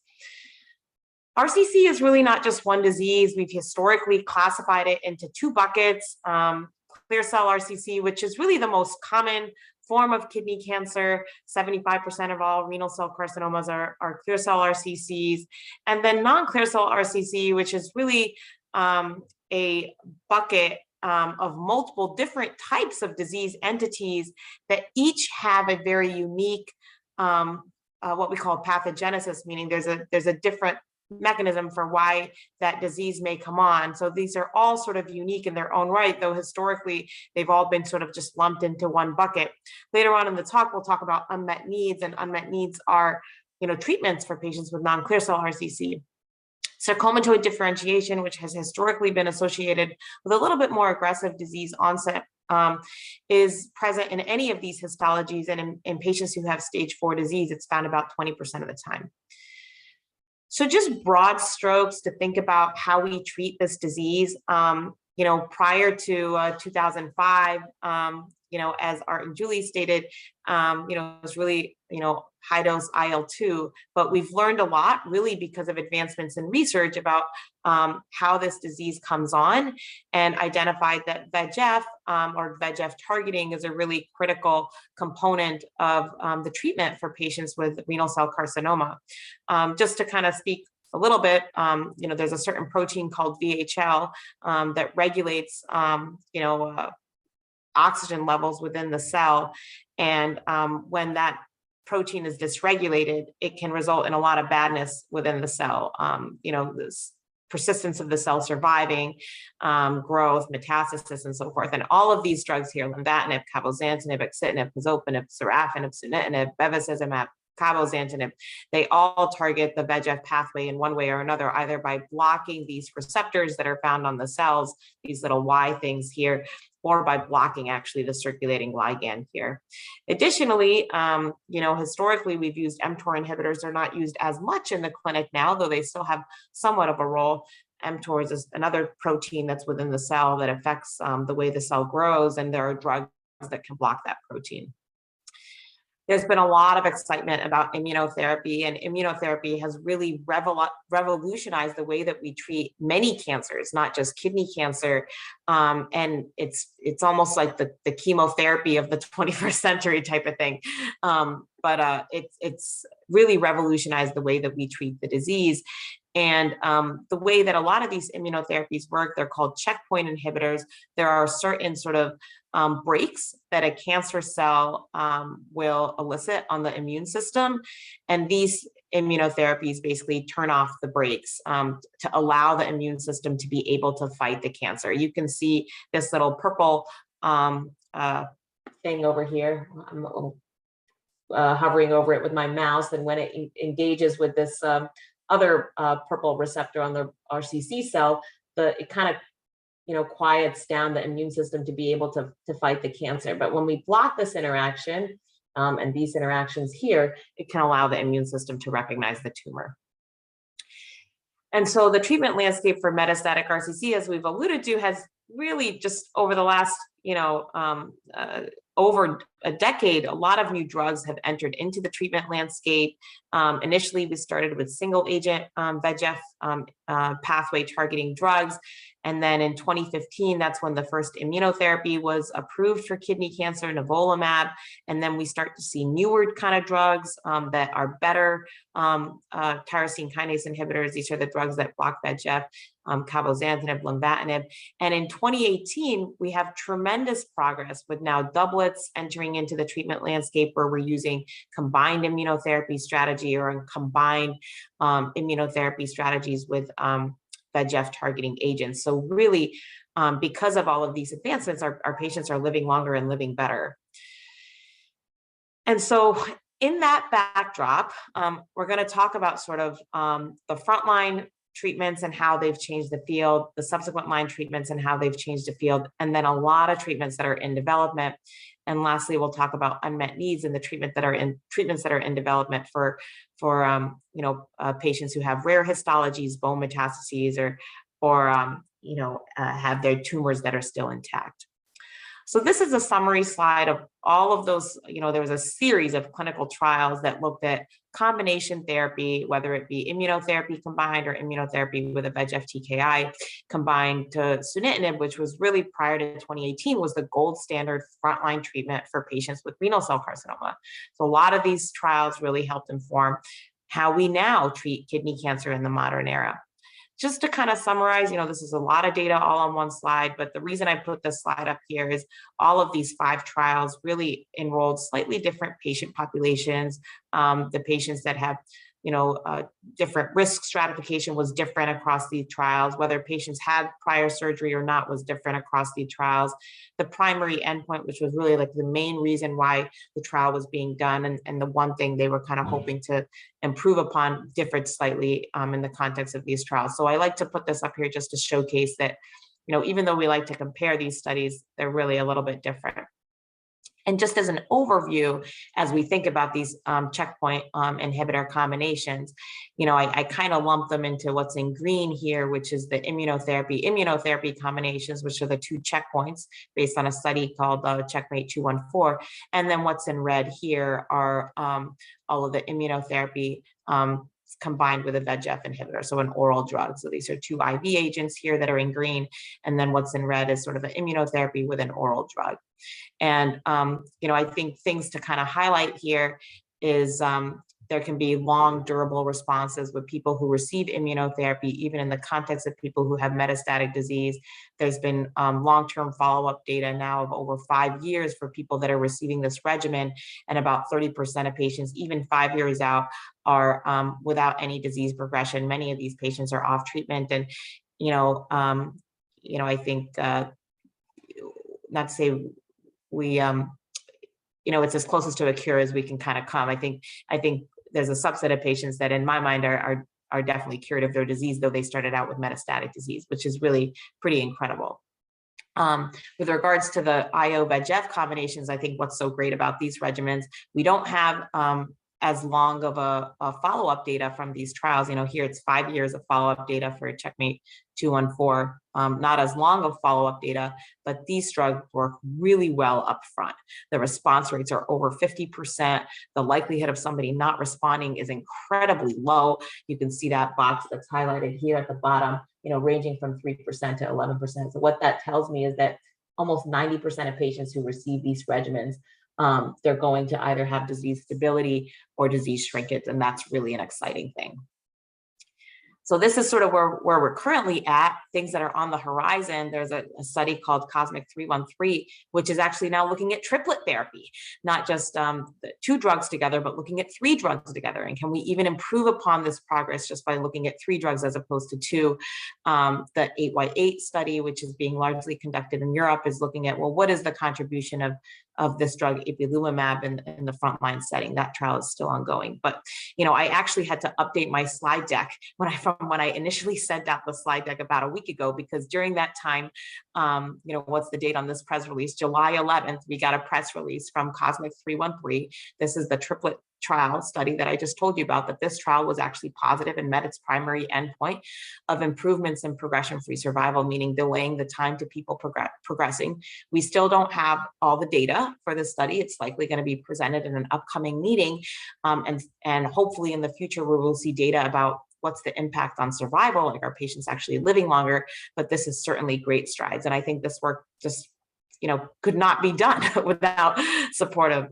Speaker 12: RCC is really not just one disease. We've historically classified it into 2 buckets, clear cell RCC, which is really the most common form of kidney cancer. 75% of all renal cell carcinomas are clear cell RCCs. And then non-clear cell RCC, which is really a bucket of multiple different types of disease entities that each have a very unique, what we call pathogenesis, meaning there's a different mechanism for why that disease may come on. So these are all sort of unique in their own right, though historically they've all been sort of just lumped into one bucket. Later on in the talk, we'll talk about unmet needs, and unmet needs are, treatments for patients with non-clear cell RCC. Sarcomatoid differentiation, which has historically been associated with a little bit more aggressive disease onset, is present in any of these histologies, and in patients who have stage 4 disease, it's found about 20% of the time. So just broad strokes to think about how we treat this disease. Prior to 2005, as Art and Julie stated, it was really, high dose IL-2, but we've learned a lot really because of advancements in research about how this disease comes on, and identified that Vegf or Vegf targeting is a really critical component of the treatment for patients with renal cell carcinoma. Just to kind of speak a little bit, there's a certain protein called VHL that regulates, oxygen levels within the cell. And when that protein is dysregulated, it can result in a lot of badness within the cell. This persistence of the cell surviving, growth, metastasis, and so forth. And all of these drugs here, Lumbatinib, Cabozantinib, Axitinib, Pazopanib, Sorafenib, Sunitinib, Bevacizumab, Cabozantinib, they all target the VEGF pathway in one way or another, either by blocking these receptors that are found on the cells, these little Y things here, or by blocking actually the circulating ligand here. Additionally, historically we've used Mtor inhibitors. They're not used as much in the clinic now, though they still have somewhat of a role. Mtor is another protein that's within the cell that affects the way the cell grows, and there are drugs that can block that protein. There's been a lot of excitement about immunotherapy, and immunotherapy has really revolutionized the way that we treat many cancers, not just kidney cancer. And it's almost like the chemotherapy of the 21st century type of thing. But it's really revolutionized the way that we treat the disease. And the way that a lot of these immunotherapies work, they're called checkpoint inhibitors. There are certain sort of breaks that a cancer cell will elicit on the immune system. And these immunotherapies basically turn off the brakes to allow the immune system to be able to fight the cancer. You can see this little purple thing over here. I'm hovering over it with my mouse, and when it engages with this other purple receptor on the RCC cell, it kind of quiets down the immune system to be able to fight the cancer. But when we block this interaction and these interactions here, it can allow the immune system to recognize the tumor. And so the treatment landscape for metastatic RCC, as we've alluded to, has really just over the last, over a decade, a lot of new drugs have entered into the treatment landscape. Initially, we started with single agent VEGF pathway targeting drugs. And then in 2015, that's when the first immunotherapy was approved for kidney cancer, nivolumab. And then we start to see newer kind of drugs that are better, tyrosine kinase inhibitors. These are the drugs that block VEGF, cabozantinib, lumbatinib. And in 2018, we have tremendous progress with now doublets entering into the treatment landscape, where we're using combined immunotherapy strategy or combined immunotherapy strategies with VEGF targeting agents. So really, because of all of these advancements, our patients are living longer and living better. And so in that backdrop, we're going to talk about sort of the frontline treatments and how they've changed the field, the subsequent line treatments and how they've changed the field, and then a lot of treatments that are in development. And lastly, we'll talk about unmet needs and the treatments that are in development for patients who have rare histologies, bone metastases, or have their tumors that are still intact. So this is a summary slide of all of those. There was a series of clinical trials that looked at combination therapy, whether it be immunotherapy combined or immunotherapy with a VEGF TKI combined to sunitinib, which was really prior to 2018 was the gold standard frontline treatment for patients with renal cell carcinoma. So a lot of these trials really helped inform how we now treat kidney cancer in the modern era. Just to kind of summarize, this is a lot of data all on one slide, but the reason I put this slide up here is all of these 5 trials really enrolled slightly different patient populations. The patients that have, different risk stratification was different across these trials. Whether patients had prior surgery or not was different across these trials. The primary endpoint, which was really like the main reason why the trial was being done, and the one thing they were kind of hoping to improve upon, differed slightly in the context of these trials. So I like to put this up here just to showcase that, even though we like to compare these studies, they're really a little bit different. And just as an overview, as we think about these checkpoint inhibitor combinations, I kind of lump them into what's in green here, which is the immunotherapy combinations, which are the 2 checkpoints based on a study called Checkmate 214. And then what's in red here are all of the immunotherapy combined with a VEGF inhibitor, so an oral drug. So these are 2 IV agents here that are in green, and then what's in red is sort of the immunotherapy with an oral drug. And I think things to kind of highlight here is there can be long, durable responses with people who receive immunotherapy, even in the context of people who have metastatic disease. There's been long-term follow-up data now of over 5 years for people that are receiving this regimen, and about 30% of patients, even 5 years out, are without any disease progression. Many of these patients are off treatment, and I think not to say we it's as close to a cure as we can kind of come. I think there's a subset of patients that in my mind are definitely cured of their disease, though they started out with metastatic disease, which is really pretty incredible. With regards to the IO VEGF combinations, I think what's so great about these regimens, we don't have as long of a follow-up data from these trials. Here it's 5 years of follow-up data for Checkmate 214, not as long of follow-up data, but these drugs work really well up front. The response rates are over 50%. The likelihood of somebody not responding is incredibly low. You can see that box that's highlighted here at the bottom, ranging from 3% to 11%. So what that tells me is that almost 90% of patients who receive these regimens, they're going to either have disease stability or disease shrinkage, and that's really an exciting thing. So this is sort of where we're currently at, things that are on the horizon. There's a study called Cosmic 313, which is actually now looking at triplet therapy, not just 2 drugs together, but looking at 3 drugs together. And can we even improve upon this progress just by looking at 3 drugs as opposed to 2? The 8x8 study, which is being largely conducted in Europe, is looking at, well, what is the contribution of this drug ipilimumab in the frontline setting? That trial is still ongoing. But I actually had to update my slide deck from when I initially sent out the slide deck about a week ago, because during that time, what's the date on this press release? July 11th, we got a press release from Cosmic 313. This is the triplet trial study that I just told you about, that this trial was actually positive and met its primary endpoint of improvements in progression-free survival, meaning delaying the time to people progressing. We still don't have all the data for this study. It's likely going to be presented in an upcoming meeting, and hopefully in the future we will see data about what's the impact on survival, like are patients actually living longer. But this is certainly great strides, and I think this work just could not be done without support of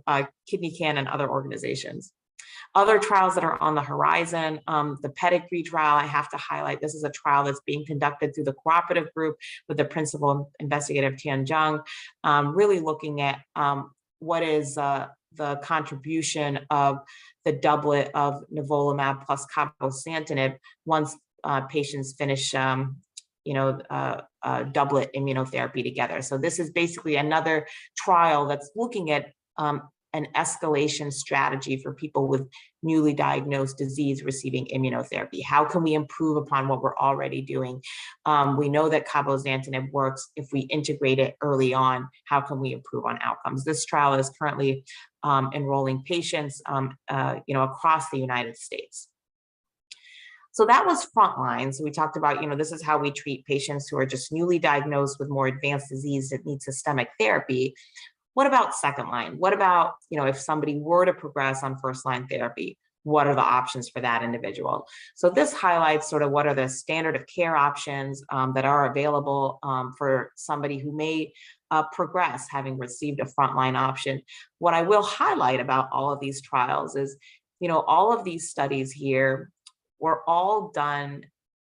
Speaker 12: KidneyCAN and other organizations. Other trials that are on the horizon, the Pedigree trial, I have to highlight. This is a trial that's being conducted through the cooperative group with the principal investigator Tian Zhang, really looking at what is the contribution of the doublet of nivolumab plus cabozantinib once patients finish doublet immunotherapy together. So this is basically another trial that's looking at an escalation strategy for people with newly diagnosed disease receiving immunotherapy. How can we improve upon what we're already doing? We know that cabozantinib works. If we integrate it early on, how can we improve on outcomes? This trial is currently enrolling patients across the United States. So that was frontline. So we talked about, this is how we treat patients who are just newly diagnosed with more advanced disease that need systemic therapy. What about second line? What about, if somebody were to progress on first line therapy, what are the options for that individual? So this highlights sort of what are the standard of care options that are available for somebody who may progress having received a frontline option. What I will highlight about all of these trials is, all of these studies here were all done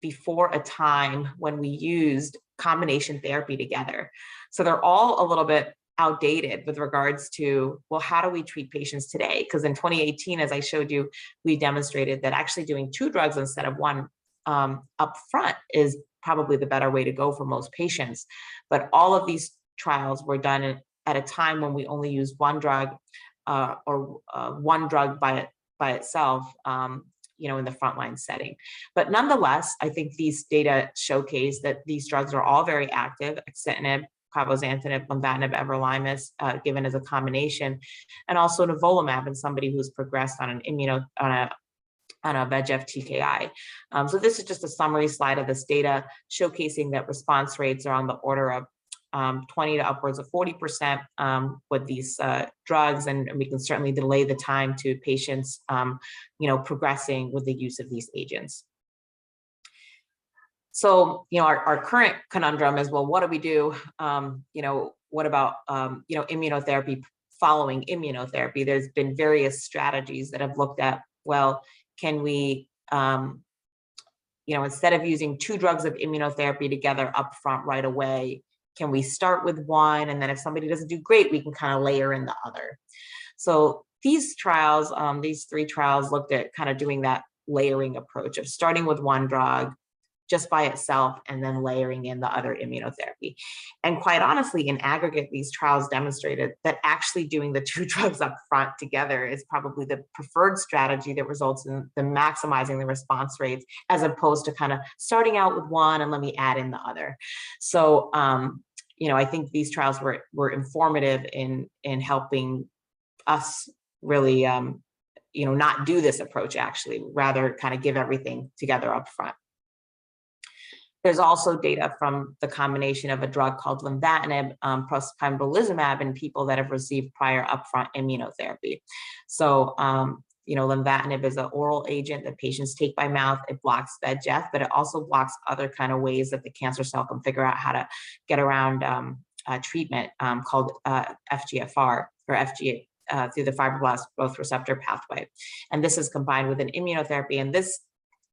Speaker 12: before a time when we used combination therapy together. So they're all a little bit outdated with regards to, well, how do we treat patients today? Because in 2018, as I showed you, we demonstrated that actually doing 2 drugs instead of 1 up front is probably the better way to go for most patients. But all of these trials were done at a time when we only used 1 drug or 1 drug by itself, in the frontline setting. But nonetheless, I think these data showcase that these drugs are all very active: axitinib, cabozantinib, lumbatinib, everolimus, given as a combination, and also nivolumab in somebody who's progressed on an on a Vegf TKI. So this is just a summary slide of this data showcasing that response rates are on the order of 20 to upwards of 40% with these drugs, and we can certainly delay the time to patients, progressing with the use of these agents. So, our current conundrum is, well, what do we do? What about, immunotherapy following immunotherapy? There's been various strategies that have looked at well, can we, instead of using 2 drugs of immunotherapy together up front right away, can we start with one? And then if somebody doesn't do great, we can kind of layer in the other. So these trials, these 3 trials looked at kind of doing that layering approach of starting with one drug just by itself and then layering in the other immunotherapy. And quite honestly, in aggregate, these trials demonstrated that actually doing the 2 drugs up front together is probably the preferred strategy that results in the maximizing the response rates, as opposed to kind of starting out with one and let me add in the other. So, I think these trials were informative in helping us really, not do this approach, actually, rather kind of give everything together up front. There's also data from the combination of a drug called Lumbatinib plus pembrolizumab in people that have received prior upfront immunotherapy. So, Lumbatinib is an oral agent that patients take by mouth. It blocks Vegf, but it also blocks other kind of ways that the cancer cell can figure out how to get around treatment called FGFR or FG through the fibroblast growth receptor pathway. And this is combined with an immunotherapy. And this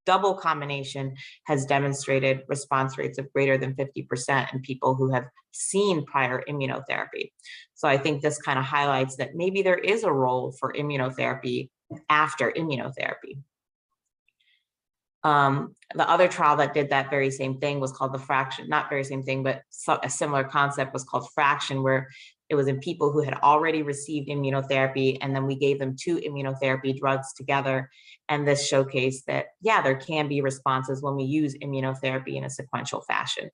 Speaker 12: double combination has demonstrated response rates of greater than 50% in people who have seen prior immunotherapy. So I think this kind of highlights that maybe there is a role for immunotherapy after immunotherapy. The other trial that did that very same thing was called the Fraction, not very same thing, but a similar concept was called Fraction, where it was in people who had already received immunotherapy, and then we gave them 2 immunotherapy drugs together. And this showcased that, yeah, there can be responses when we use immunotherapy in a sequential fashion.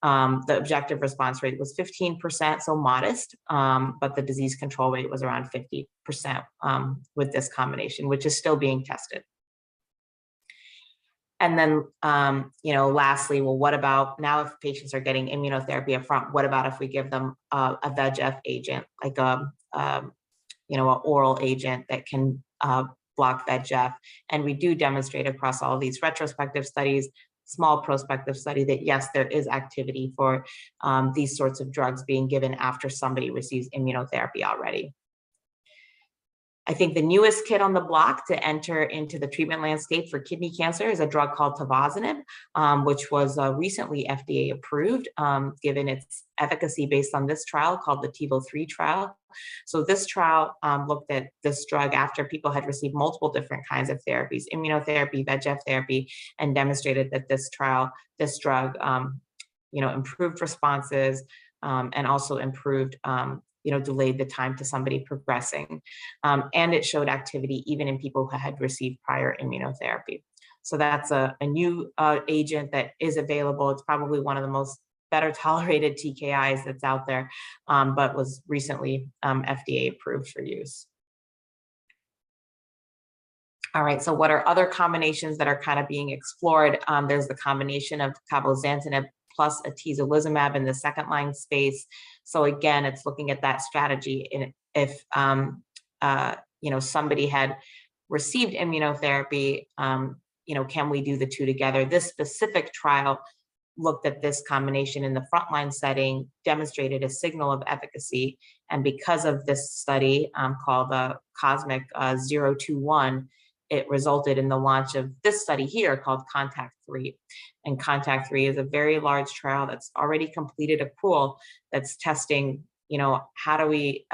Speaker 12: The objective response rate was 15%, so modest, but the disease control rate was around 50% with this combination, which is still being tested. And then, lastly, well, what about now if patients are getting immunotherapy up front, what about if we give them a VEGF agent, like an oral agent that can block VEGF? And we do demonstrate across all these retrospective studies, small prospective study, that yes, there is activity for these sorts of drugs being given after somebody receives immunotherapy already. I think the newest kid on the block to enter into the treatment landscape for kidney cancer is a drug called Tivozanib, which was recently FDA approved, given its efficacy based on this trial called the TiVo-3 trial. So this trial looked at this drug after people had received multiple different kinds of therapies, immunotherapy, VEGF therapy, and demonstrated that this drug, improved responses and also improved delayed the time to somebody progressing. And it showed activity even in people who had received prior immunotherapy. So that's a new agent that is available. It's probably one of the most better tolerated TKIs that's out there, but was recently FDA approved for use. All right, so what are other combinations that are kind of being explored? There's the combination of cabozantinib plus atezolizumab in the second-line space. So again, it's looking at that strategy. And if somebody had received immunotherapy, can we do the 2 together? This specific trial looked at this combination in the frontline setting, demonstrated a signal of efficacy. And because of this study called the Cosmic 021, it resulted in the launch of this study here called CONTACT-3. And CONTACT-3 is a very large trial that's already completed accrual that's testing, how do we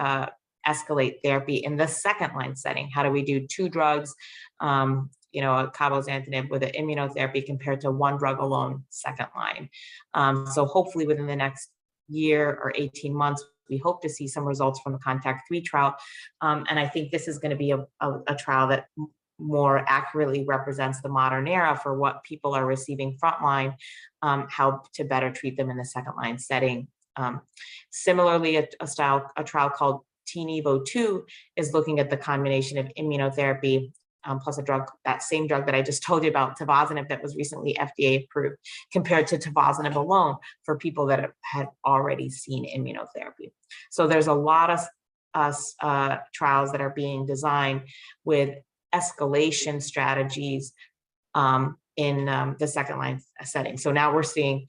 Speaker 12: escalate therapy in the second line setting? How do we do 2 drugs, cabozantinib with an immunotherapy compared to 1 drug alone second line? So hopefully within the next year or 18 months, we hope to see some results from the CONTACT-3 trial. And I think this is going to be a trial that more accurately represents the modern era for what people are receiving frontline, how to better treat them in the second line setting. Similarly, a trial called TiNivo-2 is looking at the combination of immunotherapy plus a drug, that same drug that I just told you about, Tivozanib, that was recently FDA approved, compared to Tivozanib alone for people that had already seen immunotherapy. So there's a lot of trials that are being designed with escalation strategies in the second line setting. So now we're seeing,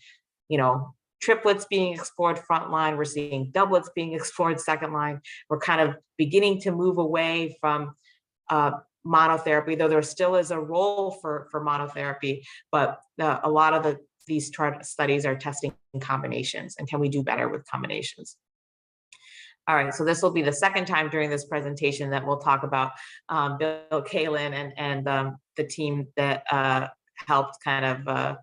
Speaker 12: triplets being explored frontline. We're seeing doublets being explored second line. We're kind of beginning to move away from monotherapy, though there still is a role for monotherapy, but a lot of these studies are testing combinations, and can we do better with combinations? All right, so this will be the second time during this presentation that we'll talk about Bill Kalin and the team that helped kind of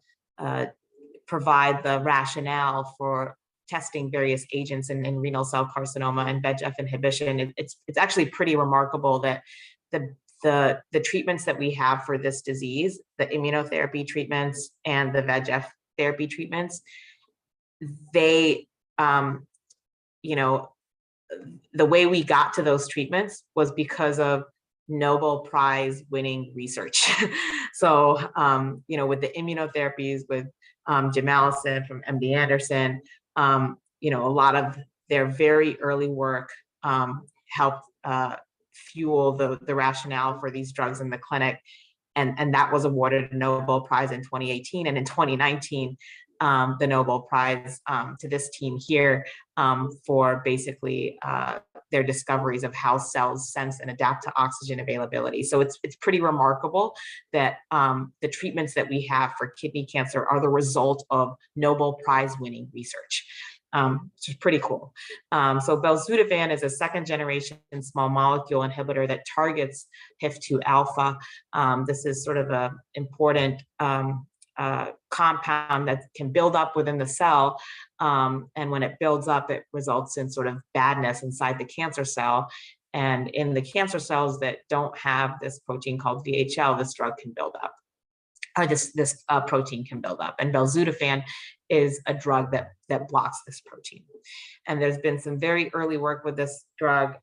Speaker 12: provide the rationale for testing various agents in renal cell carcinoma and Vegf inhibition. It's actually pretty remarkable that the treatments that we have for this disease, the immunotherapy treatments and the Vegf therapy treatments, they, you know, the way we got to those treatments was because of Nobel Prize winning research. So, you know, with the immunotherapies, with Jim Allison from MD Anderson, you know, a lot of their very early work helped fuel the rationale for these drugs in the clinic. And that was awarded a Nobel Prize in 2018. And in 2019, the Nobel Prize to this team here for basically their discoveries of how cells sense and adapt to oxygen availability. So it's pretty remarkable that the treatments that we have for kidney cancer are the result of Nobel Prize winning research. Which is pretty cool. So belzutifan is a second generation small molecule inhibitor that targets HIF-2 alpha. This is sort of an important compound that can build up within the cell. And when it builds up, it results in sort of badness inside the cancer cell. And in the cancer cells that don't have this protein called VHL, this drug can build up. Or this protein can build up, and belzutifan is a drug that blocks this protein. And there's been some very early work with this drug.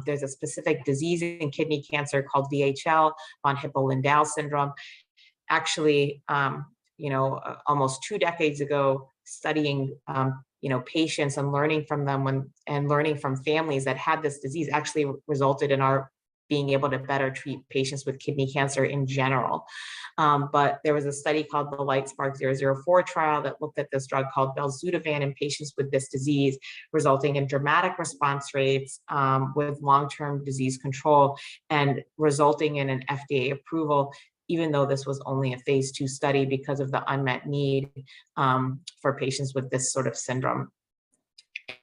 Speaker 12: There's a specific disease in kidney cancer called VHL, von Hippel-Lindau syndrome. Actually, you know, almost 2 decades ago, studying you know, patients and learning from them and learning from families that had this disease actually resulted in our being able to better treat patients with kidney cancer in general. But there was a study called the LIGHTSPARK-004 trial that looked at this drug called belzutifan in patients with this disease, resulting in dramatic response rates with long-term disease control and resulting in an FDA approval, even though this was only a phase 2 study because of the unmet need for patients with this sort of syndrome.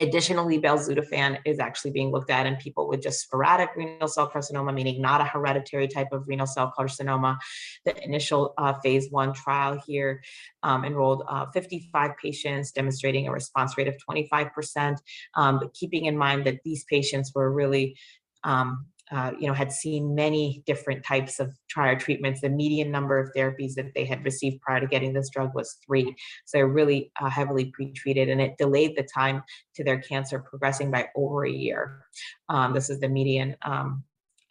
Speaker 12: Additionally, belzutifan is actually being looked at in people with just sporadic renal cell carcinoma, meaning not a hereditary type of renal cell carcinoma. The initial phase 1 trial here enrolled 55 patients, demonstrating a response rate of 25%. But keeping in mind that these patients were really you know, had seen many different types of prior treatments. The median number of therapies that they had received prior to getting this drug was 3. So they're really heavily pretreated, and it delayed the time to their cancer progressing by over a year. This is the median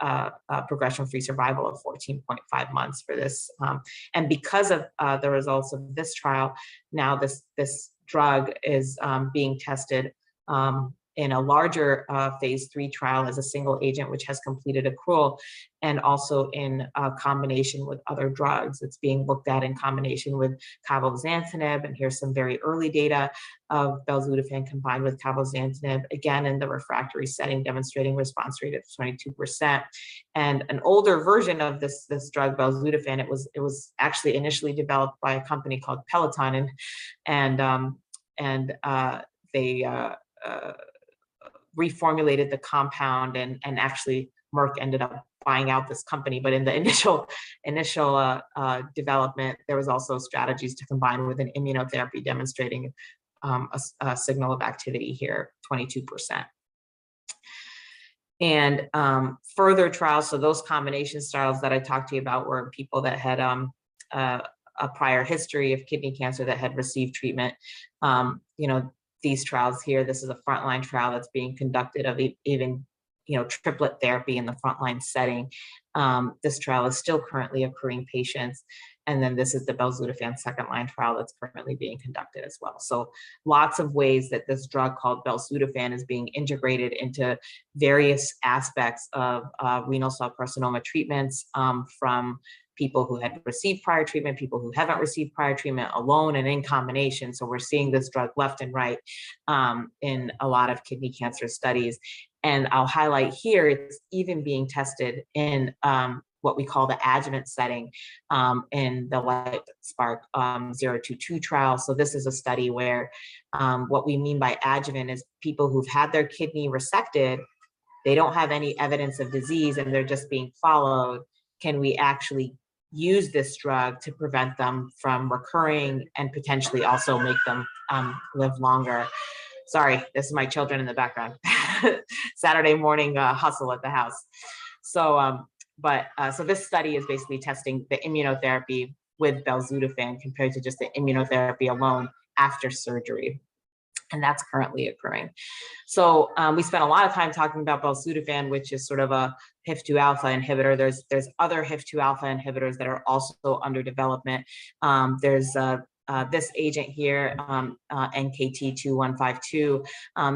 Speaker 12: progression-free survival of 14.5 months for this. And because of the results of this trial, now this drug is being tested in a larger phase 3 trial as a single agent, which has completed accrual, and also in combination with other drugs. It's being looked at in combination with cabozantinib, and here's some very early data of belzutifan combined with cabozantinib, again in the refractory setting, demonstrating response rate of 22%. And an older version of this drug, belzutifan, it was actually initially developed by a company called Peloton, and they reformulated the compound, and actually Merck ended up buying out this company. But in the initial development, there was also strategies to combine with an immunotherapy, demonstrating a signal of activity here, 22%. And further trials, so those combination trials that I talked to you about were people that had a prior history of kidney cancer that had received treatment. You know, these trials here, this is a frontline trial that's being conducted of even, you know, triplet therapy in the frontline setting. This trial is still currently accruing patients. And then this is the belzutifan second line trial that's currently being conducted as well. So lots of ways that this drug called belzutifan is being integrated into various aspects of renal cell carcinoma treatments, from people who had received prior treatment, people who haven't received prior treatment, alone and in combination. So we're seeing this drug left and right in a lot of kidney cancer studies. And I'll highlight here, it's even being tested in what we call the adjuvant setting in the LightSpark 022 trial. So this is a study where what we mean by adjuvant is people who've had their kidney resected, they don't have any evidence of disease and they're just being followed. Can we actually use this drug to prevent them from recurring and potentially also make them live longer? Sorry, this is my children in the background. Saturday morning hustle at the house. So, so this study is basically testing the immunotherapy with belzutifan compared to just the immunotherapy alone after surgery. And that's currently occurring. So we spent a lot of time talking about belzutifan, which is sort of a HIF2 alpha inhibitor. There's other HIF2 alpha inhibitors that are also under development. There's this agent here, NKT2152,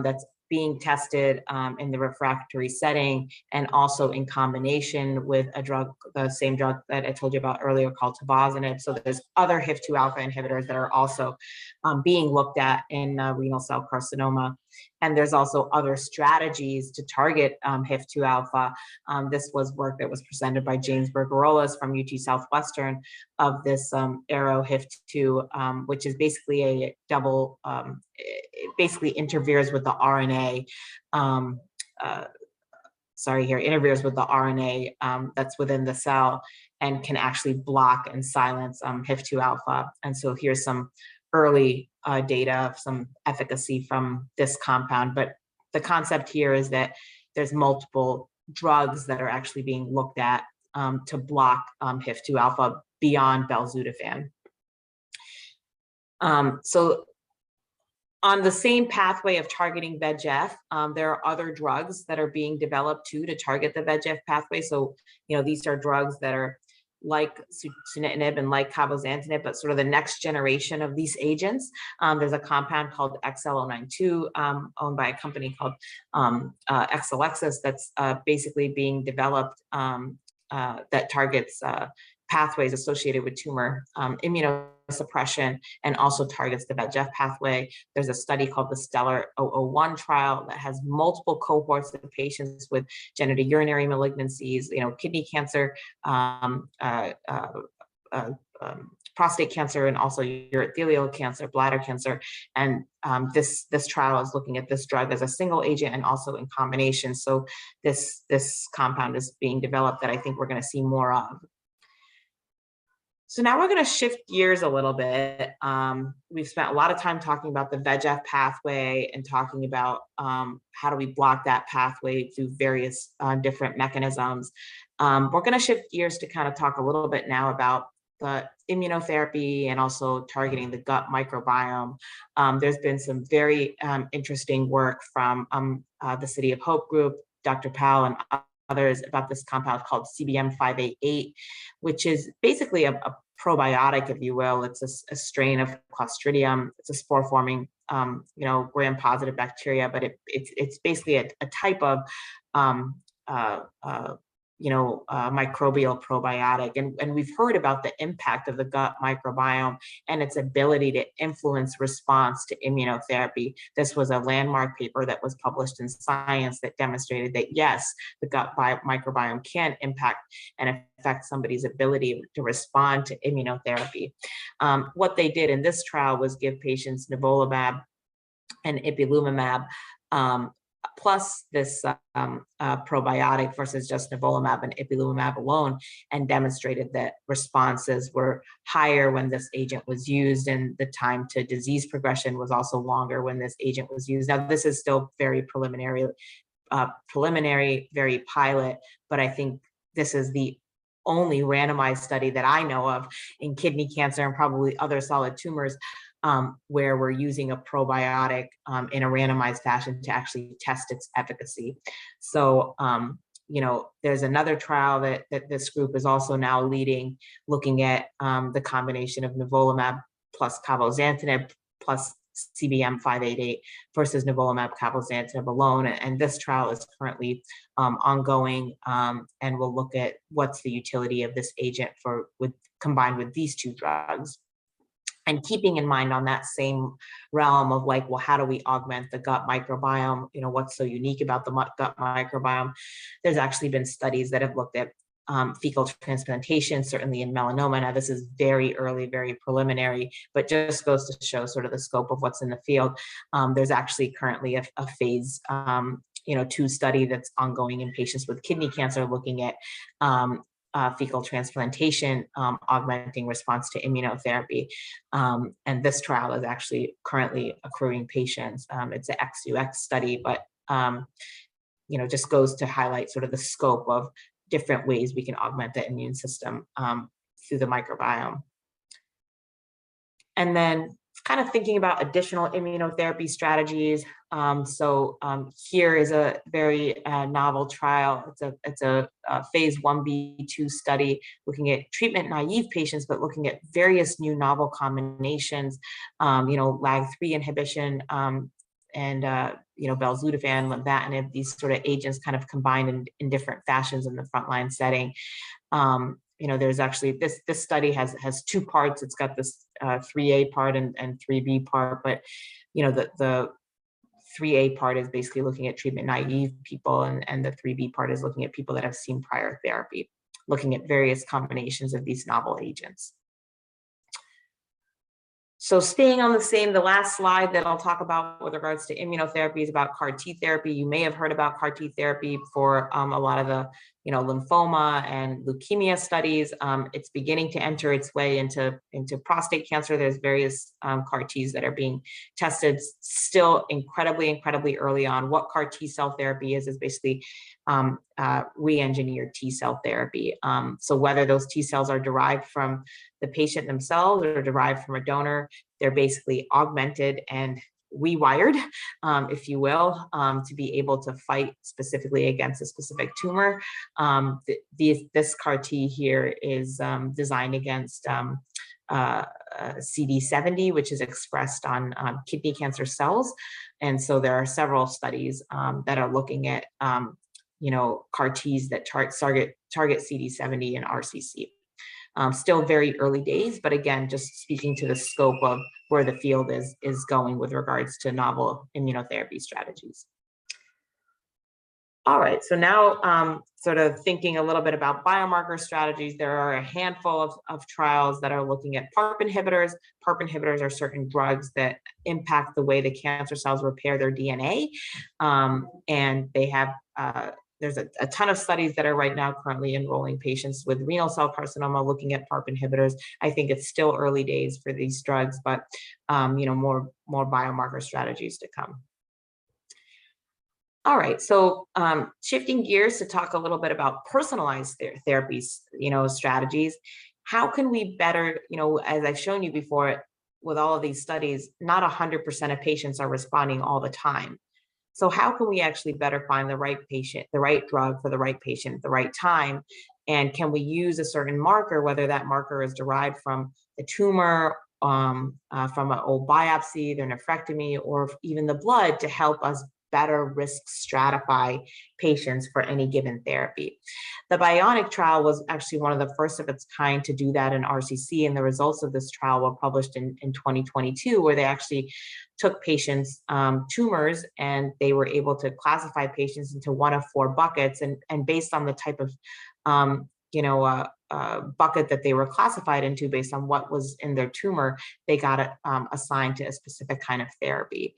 Speaker 12: that's being tested in the refractory setting and also in combination with a drug, the same drug that I told you about earlier called tivozanib. So there's other HIF2 alpha inhibitors that are also being looked at in renal cell carcinoma. And there's also other strategies to target HIF2 alpha. This was work that was presented by James Bergerolas from UT Southwestern of this ARO HIF2, which is basically a double, it basically interferes with the RNA, interferes with the RNA that's within the cell and can actually block and silence HIF2 alpha. And so here's some early data of some efficacy from this compound. But the concept here is that there's multiple drugs that are actually being looked at to block HIF2 alpha beyond belzutifan. So on the same pathway of targeting VEGF, there are other drugs that are being developed too to target the VEGF pathway. So, these are drugs that are like sunitinib and like cabozantinib, but sort of the next generation of these agents. There's a compound called XL092 owned by a company called Exelixis that's basically being developed that targets pathways associated with tumor immunosuppression and also targets the VEGF pathway. There's a study called the Stellar 001 trial that has multiple cohorts of patients with genitourinary malignancies, kidney cancer, prostate cancer, and also urothelial cancer, bladder cancer. And this trial is looking at this drug as a single agent and also in combination. So this compound is being developed that I think we're going to see more of. So now we're going to shift gears a little bit. We've spent a lot of time talking about the VEGF pathway and talking about how do we block that pathway through various different mechanisms. We're going to shift gears to kind of talk a little bit now about the immunotherapy and also targeting the gut microbiome. There's been some very interesting work from the City of Hope group, Dr. Powell and others about this compound called CBM588, which is basically a probiotic, if you will. It's a strain of Clostridium. It's a spore-forming, gram-positive bacteria, but it's basically a type of microbial probiotic. And we've heard about the impact of the gut microbiome and its ability to influence response to immunotherapy. This was a landmark paper that was published in Science that demonstrated that, yes, the gut microbiome can impact and affect somebody's ability to respond to immunotherapy. What they did in this trial was give patients nivolumab and ipilimumab plus this probiotic versus just nivolumab and ipilimumab alone, and demonstrated that responses were higher when this agent was used, and the time to disease progression was also longer when this agent was used. Now, this is still very preliminary, very pilot, but I think this is the only randomized study that I know of in kidney cancer and probably other solid tumors where we're using a probiotic in a randomized fashion to actually test its efficacy. So, there's another trial that this group is also now leading, looking at the combination of nivolumab plus cabozantinib plus CBM588 versus nivolumab cabozantinib alone. And this trial is currently ongoing, and we'll look at what's the utility of this agent combined with these two drugs. And keeping in mind on that same realm of like, well, how do we augment the gut microbiome? What's so unique about the gut microbiome? There's actually been studies that have looked at fecal transplantation, certainly in melanoma. Now, this is very early, very preliminary, but just goes to show sort of the scope of what's in the field. There's actually currently a phase 2 study that's ongoing in patients with kidney cancer, looking at fecal transplantation, augmenting response to immunotherapy. And this trial is actually currently accruing patients. It's an ex-UX study, but just goes to highlight sort of the scope of different ways we can augment the immune system through the microbiome. And then kind of thinking about additional immunotherapy strategies. Here is a very novel trial. It's a phase 1b/2 study looking at treatment naive patients, but looking at various new novel combinations, LAG-3 inhibition, and belzutifan, Lumbatinib, these sort of agents kind of combined in different fashions in the frontline setting. There's actually this study has 2 parts. It's got this 3A part and 3B part, but the 3A part is basically looking at treatment naive people, and the 3B part is looking at people that have seen prior therapy, looking at various combinations of these novel agents. So staying on the last slide that I'll talk about with regards to immunotherapy is about CAR T therapy. You may have heard about CAR T therapy for a lot of the lymphoma and leukemia studies. It's beginning to enter its way into prostate cancer. There's various CAR Ts that are being tested, still incredibly early on. What CAR T cell therapy is basically re-engineered T cell therapy. So whether those T cells are derived from the patient themselves or derived from a donor, they're basically augmented and rewired, if you will, to be able to fight specifically against a specific tumor. This CAR T here is designed against CD70, which is expressed on kidney cancer cells. And so there are several studies that are looking at CAR Ts that target CD70 and RCC. Still very early days, but again, just speaking to the scope of where the field is going with regards to novel immunotherapy strategies. All right, so now sort of thinking a little bit about biomarker strategies, there are a handful of trials that are looking at PARP inhibitors. PARP inhibitors are certain drugs that impact the way the cancer cells repair their DNA. And they have there's a ton of studies that are right now currently enrolling patients with renal cell carcinoma looking at PARP inhibitors. I think it's still early days for these drugs, but more biomarker strategies to come. All right, so shifting gears to talk a little bit about personalized therapies, strategies. How can we better, as I've shown you before, with all of these studies, not 100% of patients are responding all the time. So how can we actually better find the right patient, the right drug for the right patient at the right time? And can we use a certain marker, whether that marker is derived from the tumor, from an old biopsy, their nephrectomy, or even the blood, to help us better risk stratify patients for any given therapy? The Bionic Trial was actually one of the first of its kind to do that in RCC, and the results of this trial were published in 2022, where they actually took patients' tumors, and they were able to classify patients into one of 4 buckets, and based on the type of bucket that they were classified into based on what was in their tumor, they got assigned to a specific kind of therapy.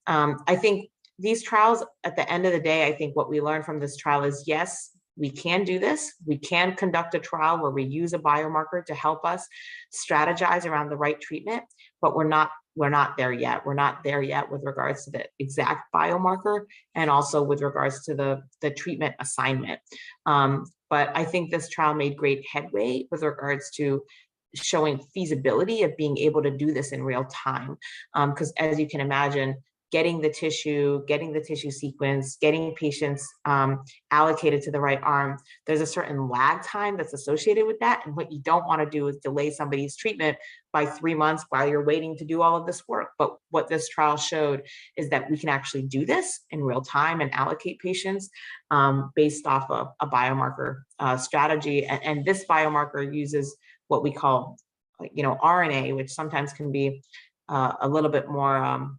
Speaker 12: I think these trials, at the end of the day, I think what we learned from this trial is, yes, we can do this. We can conduct a trial where we use a biomarker to help us strategize around the right treatment, but we're not there yet. We're not there yet with regards to the exact biomarker, and also with regards to the treatment assignment. But I think this trial made great headway with regards to showing feasibility of being able to do this in real time. Because as you can imagine, getting the tissue sequence, getting patients allocated to the right arm, there's a certain lag time that's associated with that. And what you don't want to do is delay somebody's treatment by 3 months while you're waiting to do all of this work. But what this trial showed is that we can actually do this in real time and allocate patients based off of a biomarker strategy. And this biomarker uses what we call, RNA, which sometimes can be a little bit more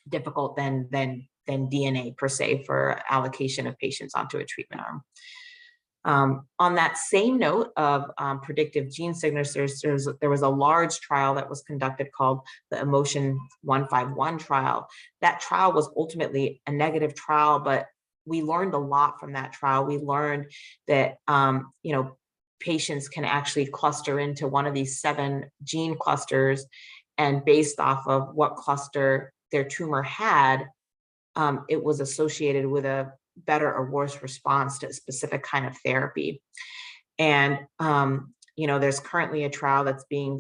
Speaker 12: difficult than DNA per se for allocation of patients onto a treatment arm. On that same note of predictive gene signatures, there was a large trial that was conducted called the Emotion 151 trial. That trial was ultimately a negative trial, but we learned a lot from that trial. We learned that, patients can actually cluster into one of these 7 gene clusters, and based off of what cluster their tumor had, it was associated with a better or worse response to a specific kind of therapy. And, there's currently a trial that's being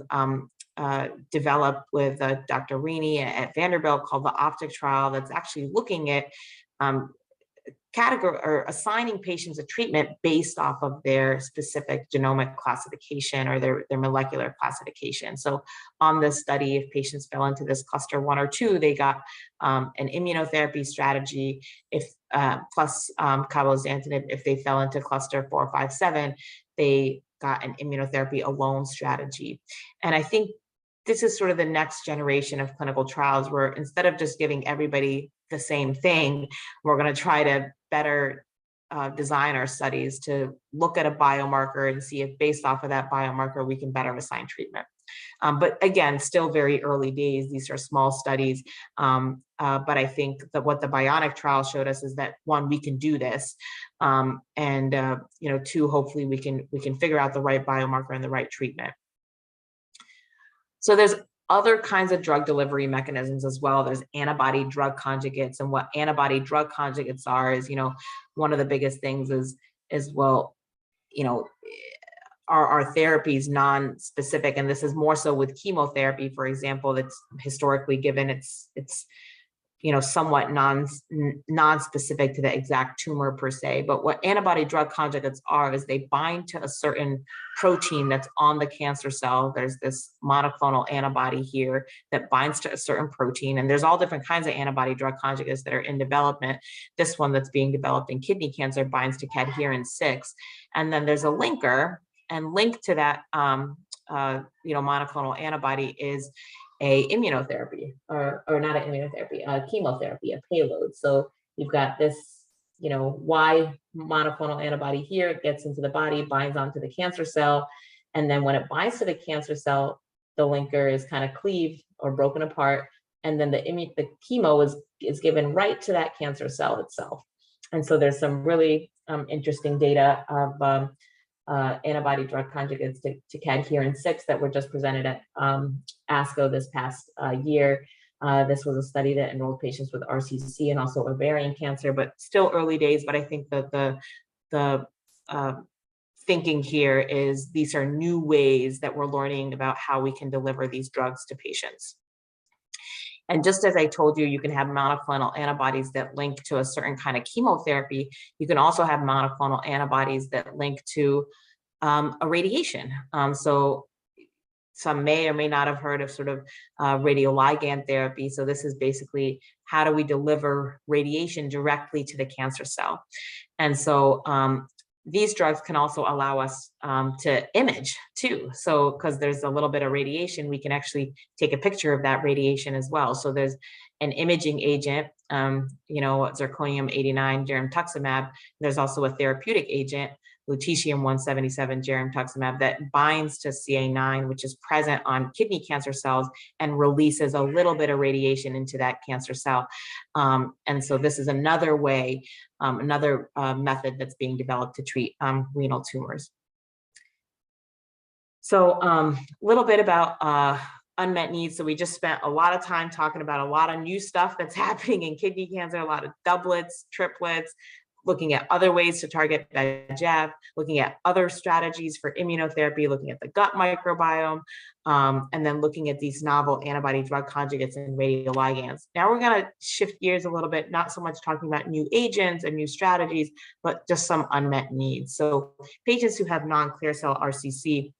Speaker 12: developed with Dr. Rayna at Vanderbilt called the OPTIC trial, that's actually looking at category or assigning patients a treatment based off of their specific genomic classification or their molecular classification. So on this study, if patients fell into this cluster 1 or 2, they got an immunotherapy strategy if plus cabozantinib. If they fell into cluster 4, 5, 7, they got an immunotherapy alone strategy. And I think this is sort of the next generation of clinical trials, where instead of just giving everybody the same thing, we're going to try to better design our studies to look at a biomarker and see if based off of that biomarker, we can better assign treatment. But again, still very early days. These are small studies. But I think that what the Bionic Trial showed us is that 1, we can do this. And 2, hopefully we can figure out the right biomarker and the right treatment. So there's other kinds of drug delivery mechanisms as well. There's antibody drug conjugates, and what antibody drug conjugates are is, one of the biggest things is well, are therapies non-specific, and this is more so with chemotherapy, for example, that's historically given. It's somewhat non-specific to the exact tumor per se. But what antibody drug conjugates are is they bind to a certain protein that's on the cancer cell. There's this monoclonal antibody here that binds to a certain protein, and there's all different kinds of antibody drug conjugates that are in development. This one that's being developed in kidney cancer binds to cadherin 6, and then there's a linker, and linked to that monoclonal antibody is a immunotherapy, or not an immunotherapy, chemotherapy, a payload. So you've got this, Y monoclonal antibody here. It gets into the body, binds onto the cancer cell, and then when it binds to the cancer cell, the linker is kind of cleaved or broken apart, and then the chemo is given right to that cancer cell itself. And so there's some really interesting data of antibody drug conjugates to cadherin 6 that were just presented at ASCO this past year. This was a study that enrolled patients with RCC and also ovarian cancer, but still early days. But I think that the thinking here is these are new ways that we're learning about how we can deliver these drugs to patients. And just as I told you, you can have monoclonal antibodies that link to a certain kind of chemotherapy. You can also have monoclonal antibodies that link to a radiation. So some may or may not have heard of sort of radioligand therapy. So this is basically how do we deliver radiation directly to the cancer cell? And so these drugs can also allow us to image too. So because there's a little bit of radiation, we can actually take a picture of that radiation as well. So there's an imaging agent, zirconium-89 girentuximab. There's also a therapeutic agent, lutetium-177 girentuximab, that binds to CA9, which is present on kidney cancer cells and releases a little bit of radiation into that cancer cell. And so this is another way, another method that's being developed to treat renal tumors. So a little bit about unmet needs. So we just spent a lot of time talking about a lot of new stuff that's happening in kidney cancer, a lot of doublets, triplets, looking at other ways to target Vegf, looking at other strategies for immunotherapy, looking at the gut microbiome, and then looking at these novel antibody drug conjugates and radioligands. Now we're going to shift gears a little bit, not so much talking about new agents and new strategies, but just some unmet needs. So patients who have non-clear cell RCC,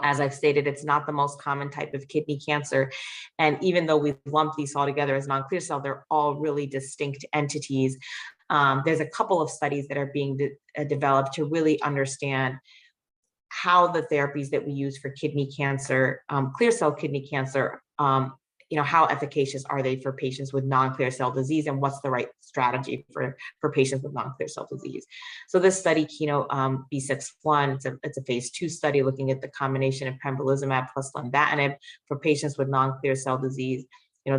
Speaker 12: as I've stated, it's not the most common type of kidney cancer. And even though we lump these all together as non-clear cell, they're all really distinct entities. There's a couple of studies that are being developed to really understand how the therapies that we use for kidney cancer, clear cell kidney cancer, how efficacious are they for patients with non-clear cell disease, and what's the right strategy for patients with non-clear cell disease. So this study, Keynote B61, it's a phase 2 study looking at the combination of pembrolizumab plus Lumbatinib for patients with non-clear cell disease.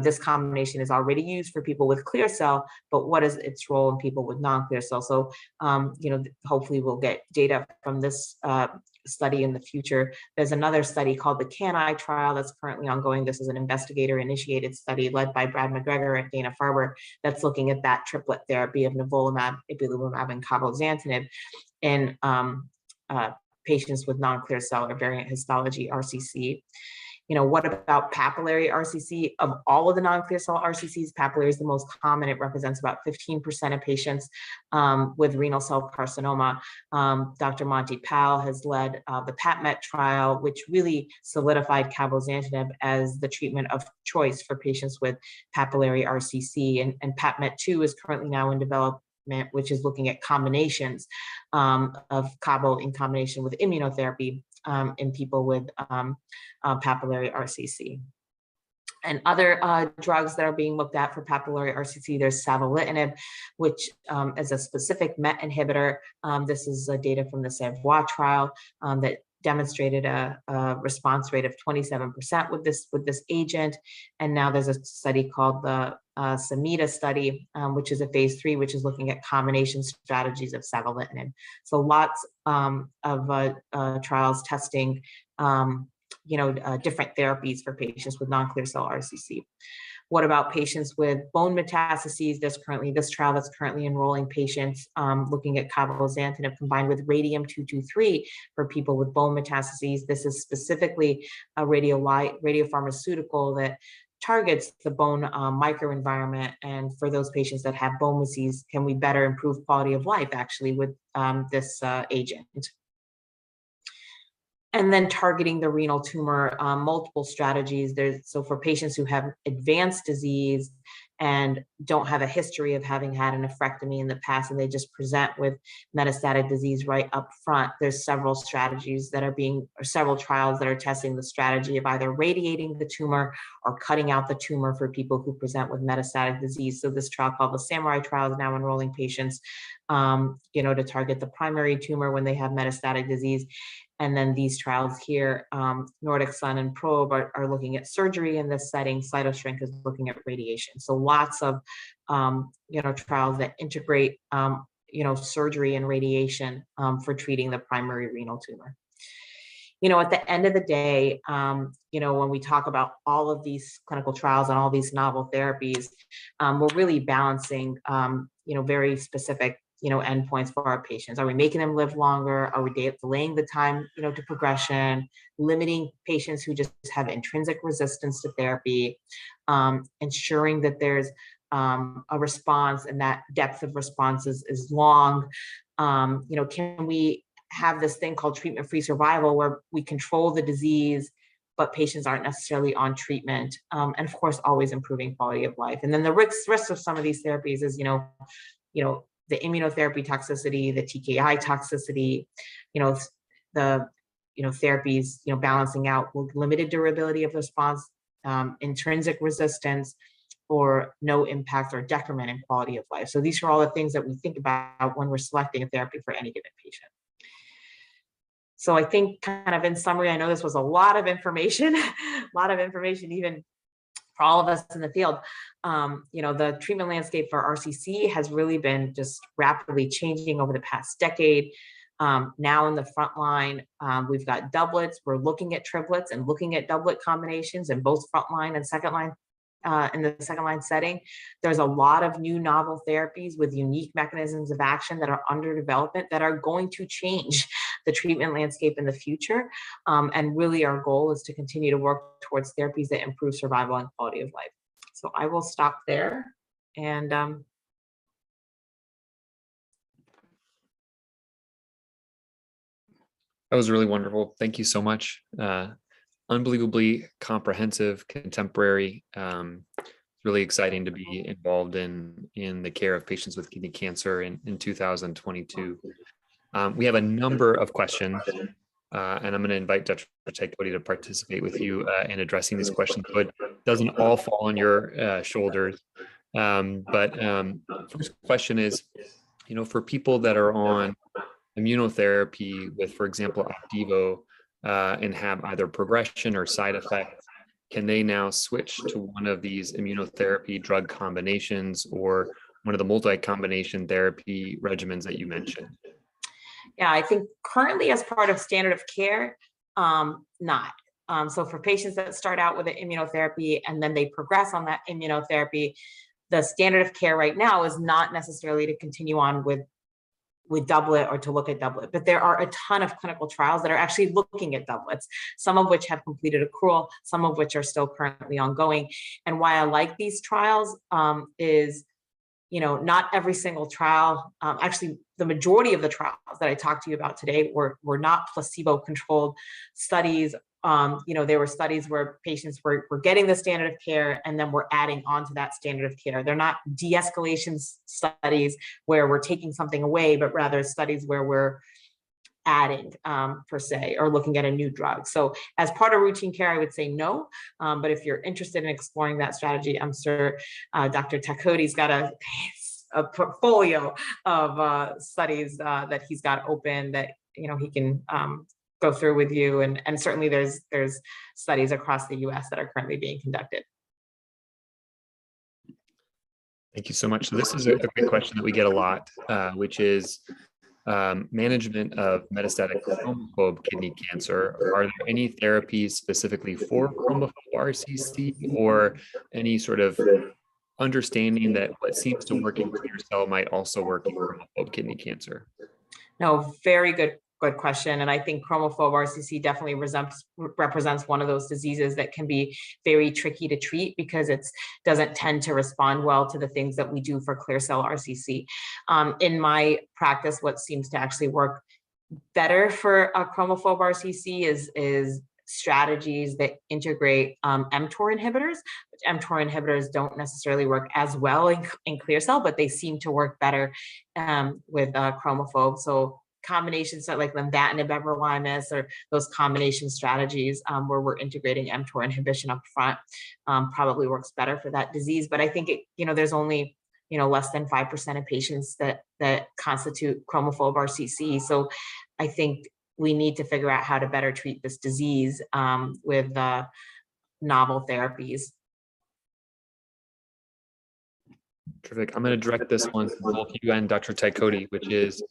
Speaker 12: This combination is already used for people with clear cell, but what is its role in people with non-clear cell? So, hopefully we'll get data from this study in the future. There's another study called the Kca trial that's currently ongoing. This is an investigator-initiated study led by Brad McGregor and Dana-Farber that's looking at that triplet therapy of nivolumab, ipilimumab, and cabozantinib in patients with non-clear cell or variant histology RCC. What about papillary RCC? Of all of the non-clear cell RCCs, papillary is the most common. It represents about 15% of patients with renal cell carcinoma. Dr. Monty Powell has led the PAPMET trial, which really solidified cabozantinib as the treatment of choice for patients with papillary RCC. And PAPMET-2 is currently now in development, which is looking at combinations of cabo in combination with immunotherapy in people with papillary RCC. And other drugs that are being looked at for papillary RCC, there's savolitinib, which is a specific MET inhibitor. This is data from the Vegf trial that demonstrated a response rate of 27% with this agent. And now there's a study called the SAMETA study, which is a phase 3, which is looking at combination strategies of savolitinib. So lots of trials testing different therapies for patients with non-clear cell RCC. What about patients with bone metastases? There's currently this trial that's currently enrolling patients looking at cabozantinib combined with radium-223 for people with bone metastases. This is specifically a radiopharmaceutical that targets the bone microenvironment. And for those patients that have bone disease, can we better improve quality of life actually with this agent? And then targeting the renal tumor, multiple strategies. So for patients who have advanced disease and don't have a history of having had a nephrectomy in the past, and they just present with metastatic disease right up front, there's several strategies that are several trials that are testing the strategy of either radiating the tumor or cutting out the tumor for people who present with metastatic disease. So this trial called the Samurai trial is now enrolling patients, to target the primary tumor when they have metastatic disease. And then these trials here, Nordic Sun and Probe are looking at surgery in this setting. Cytoshrink is looking at radiation. So lots of, trials that integrate, surgery and radiation for treating the primary renal tumor. At the end of the day, when we talk about all of these clinical trials and all these novel therapies, we're really balancing, very specific endpoints for our patients. Are we making them live longer? Are we delaying the time, to progression, limiting patients who just have intrinsic resistance to therapy, ensuring that there's a response and that depth of responses is long? Can we have this thing called treatment-free survival where we control the disease, but patients aren't necessarily on treatment? And of course, always improving quality of life. And then the risk of some of these therapies is, the immunotherapy toxicity, the TKI toxicity, the therapies, balancing out with limited durability of response, intrinsic resistance, or no impact or decrement in quality of life. So these are all the things that we think about when we're selecting a therapy for any given patient. So I think kind of in summary, I know this was a lot of information, even for all of us in the field. The treatment landscape for RCC has really been just rapidly changing over the past decade. Now in the front line, we've got doublets. We're looking at triplets and looking at doublet combinations in both frontline and second line. In the second line setting, there's a lot of new novel therapies with unique mechanisms of action that are under development that are going to change the treatment landscape in the future. And really our goal is to continue to work towards therapies that improve survival and quality of life. So I will stop there. And
Speaker 2: that was really wonderful. Thank you so much. Unbelievably comprehensive, contemporary. Really exciting to be involved in the care of patients with kidney cancer in 2022. We have a number of questions And I'm going to invite Dr. Tykodi to participate with you in addressing these questions, so it doesn't all fall on your shoulders. First question is, for people that are on immunotherapy with, for example, Opdivo, and have either progression or side effects, can they now switch to one of these immunotherapy drug combinations or one of the multi-combination therapy regimens that you mentioned?
Speaker 12: Yeah, I think currently as part of standard of care, not. So for patients that start out with an immunotherapy and then they progress on that immunotherapy, the standard of care right now is not necessarily to continue on with doublet or to look at doublet, but there are a ton of clinical trials that are actually looking at doublets, some of which have completed accrual, some of which are still currently ongoing. And why I like these trials is, not every single trial, actually the majority of the trials that I talked to you about today were not placebo-controlled studies. There were studies where patients were getting the standard of care and then we're adding on to that standard of care. They're not de-escalation studies where we're taking something away, but rather studies where we're adding per se, or looking at a new drug. So as part of routine care, I would say no. But if you're interested in exploring that strategy, I'm sure Dr. Tykodi's got a portfolio of studies that he's got open that he can go through with you, and certainly there's studies across the U.S. that are currently being conducted.
Speaker 2: Thank you so much. So this is a great question that we get a lot, which is management of metastatic chromophobe kidney cancer. Are there any therapies specifically for chromophobe RCC, or any sort of understanding that what seems to work in clear cell might also work in chromophobe kidney cancer?
Speaker 12: No, very good question. And I think chromophobe RCC definitely represents one of those diseases that can be very tricky to treat because it doesn't tend to respond well to the things that we do for clear cell RCC. In my practice, what seems to actually work better for a chromophobe RCC is strategies that integrate Mtor inhibitors, which Mtor inhibitors don't necessarily work as well in clear cell, but they seem to work better with chromophobe. So combinations like Lumbatinib, everolimus, or those combination strategies where we're integrating Mtor inhibition up front probably works better for that disease. But I think there's only less than 5% of patients that constitute chromophobe RCC. So I think we need to figure out how to better treat this disease with novel therapies.
Speaker 2: Terrific. I'm going to direct this one to both you and Dr. Tykodi, which is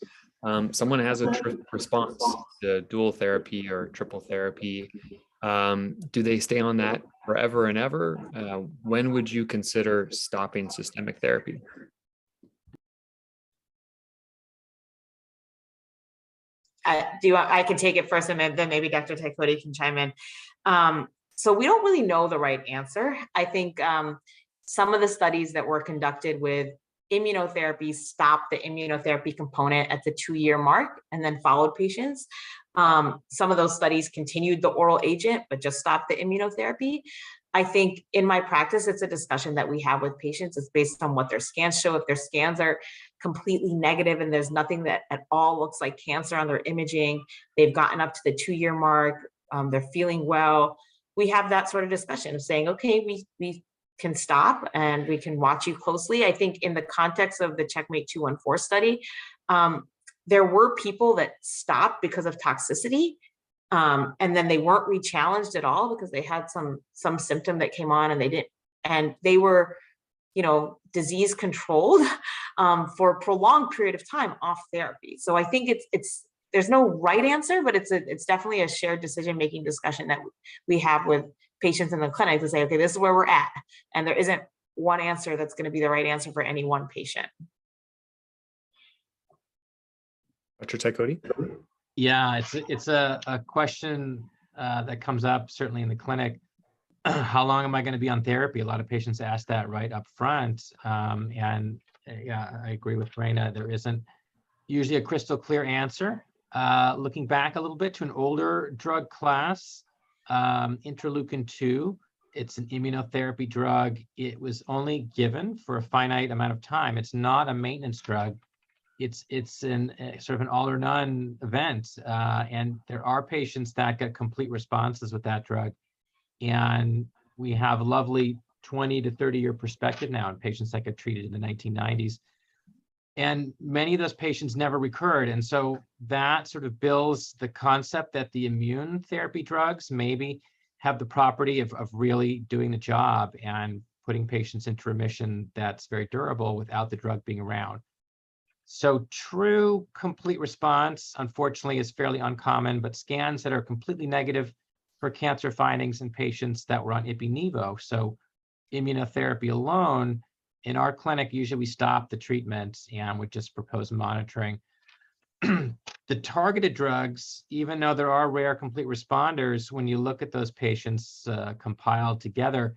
Speaker 2: someone has a response to dual therapy or triple therapy. Do they stay on that forever and ever? When would you consider stopping systemic therapy?
Speaker 12: I can take it first, and then maybe Dr. Tykodi can chime in. So we don't really know the right answer. I think some of the studies that were conducted with immunotherapy stopped the immunotherapy component at the 2-year mark and then followed patients. Some of those studies continued the oral agent, but just stopped the immunotherapy. I think in my practice, it's a discussion that we have with patients. It's based on what their scans show. If their scans are completely negative and there's nothing that at all looks like cancer on their imaging, they've gotten up to the 2-year mark, they're feeling well, we have that sort of discussion of saying, okay, we can stop and we can watch you closely. I think in the context of the Checkmate 214 study, there were people that stopped because of toxicity. And then they weren't re-challenged at all because they had some symptom that came on and they were, disease controlled for a prolonged period of time off therapy. So I think there's no right answer, but it's definitely a shared decision-making discussion that we have with patients in the clinic to say, okay, this is where we're at. And there isn't one answer that's going to be the right answer for any one patient.
Speaker 2: Dr. Tykodi?
Speaker 1: Yeah, it's a question that comes up certainly in the clinic. How long am I going to be on therapy? A lot of patients ask that right up front. And yeah, I agree with Rayna. There isn't usually a crystal clear answer. Looking back a little bit to an older drug class, interleukin-2, it's an immunotherapy drug. It was only given for a finite amount of time. It's not a maintenance drug. it's sort of an all or none event. And there are patients that get complete responses with that drug. And we have a lovely 20 to 30 year perspective now in patients that get treated in the 1990s. And many of those patients never recurred. And so that sort of builds the concept that the immune therapy drugs maybe have the property of really doing the job and putting patients into remission that's very durable without the drug being around. So true complete response, unfortunately, is fairly uncommon, but scans that are completely negative for cancer findings in patients that were on Ipi/Nivo, so immunotherapy alone, in our clinic, usually we stop the treatment and we just propose monitoring. The targeted drugs, even though there are rare complete responders, when you look at those patients compiled together,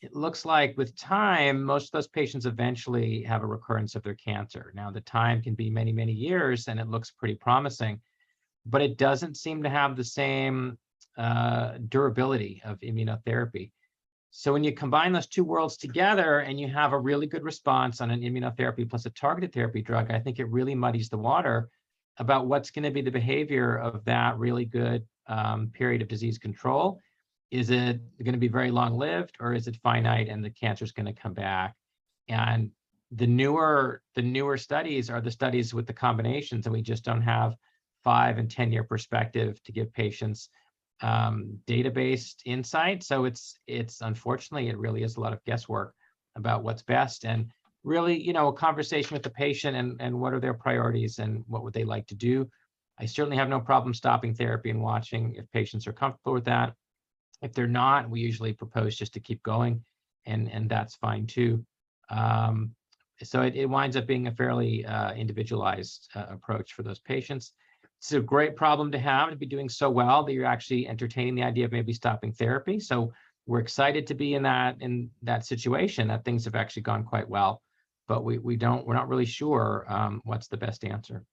Speaker 1: it looks like with time, most of those patients eventually have a recurrence of their cancer. Now, the time can be many, many years, and it looks pretty promising, but it doesn't seem to have the same durability of immunotherapy. So when you combine those two worlds together and you have a really good response on an immunotherapy plus a targeted therapy drug, I think it really muddies the water about what's going to be the behavior of that really good period of disease control. Is it going to be very long-lived, or is it finite and the cancer is going to come back? And the newer studies are the studies with the combinations, and we just don't have 5 and 10 year perspective to give patients data-based insight. So it's unfortunately, it really is a lot of guesswork about what's best, and really, a conversation with the patient and what are their priorities and what would they like to do. I certainly have no problem stopping therapy and watching if patients are comfortable with that. If they're not, we usually propose just to keep going, and that's fine too. So it winds up being a fairly individualized approach for those patients. It's a great problem to have, to be doing so well that you're actually entertaining the idea of maybe stopping therapy. So we're excited to be in that situation, that things have actually gone quite well, but we're not really sure what's the best answer.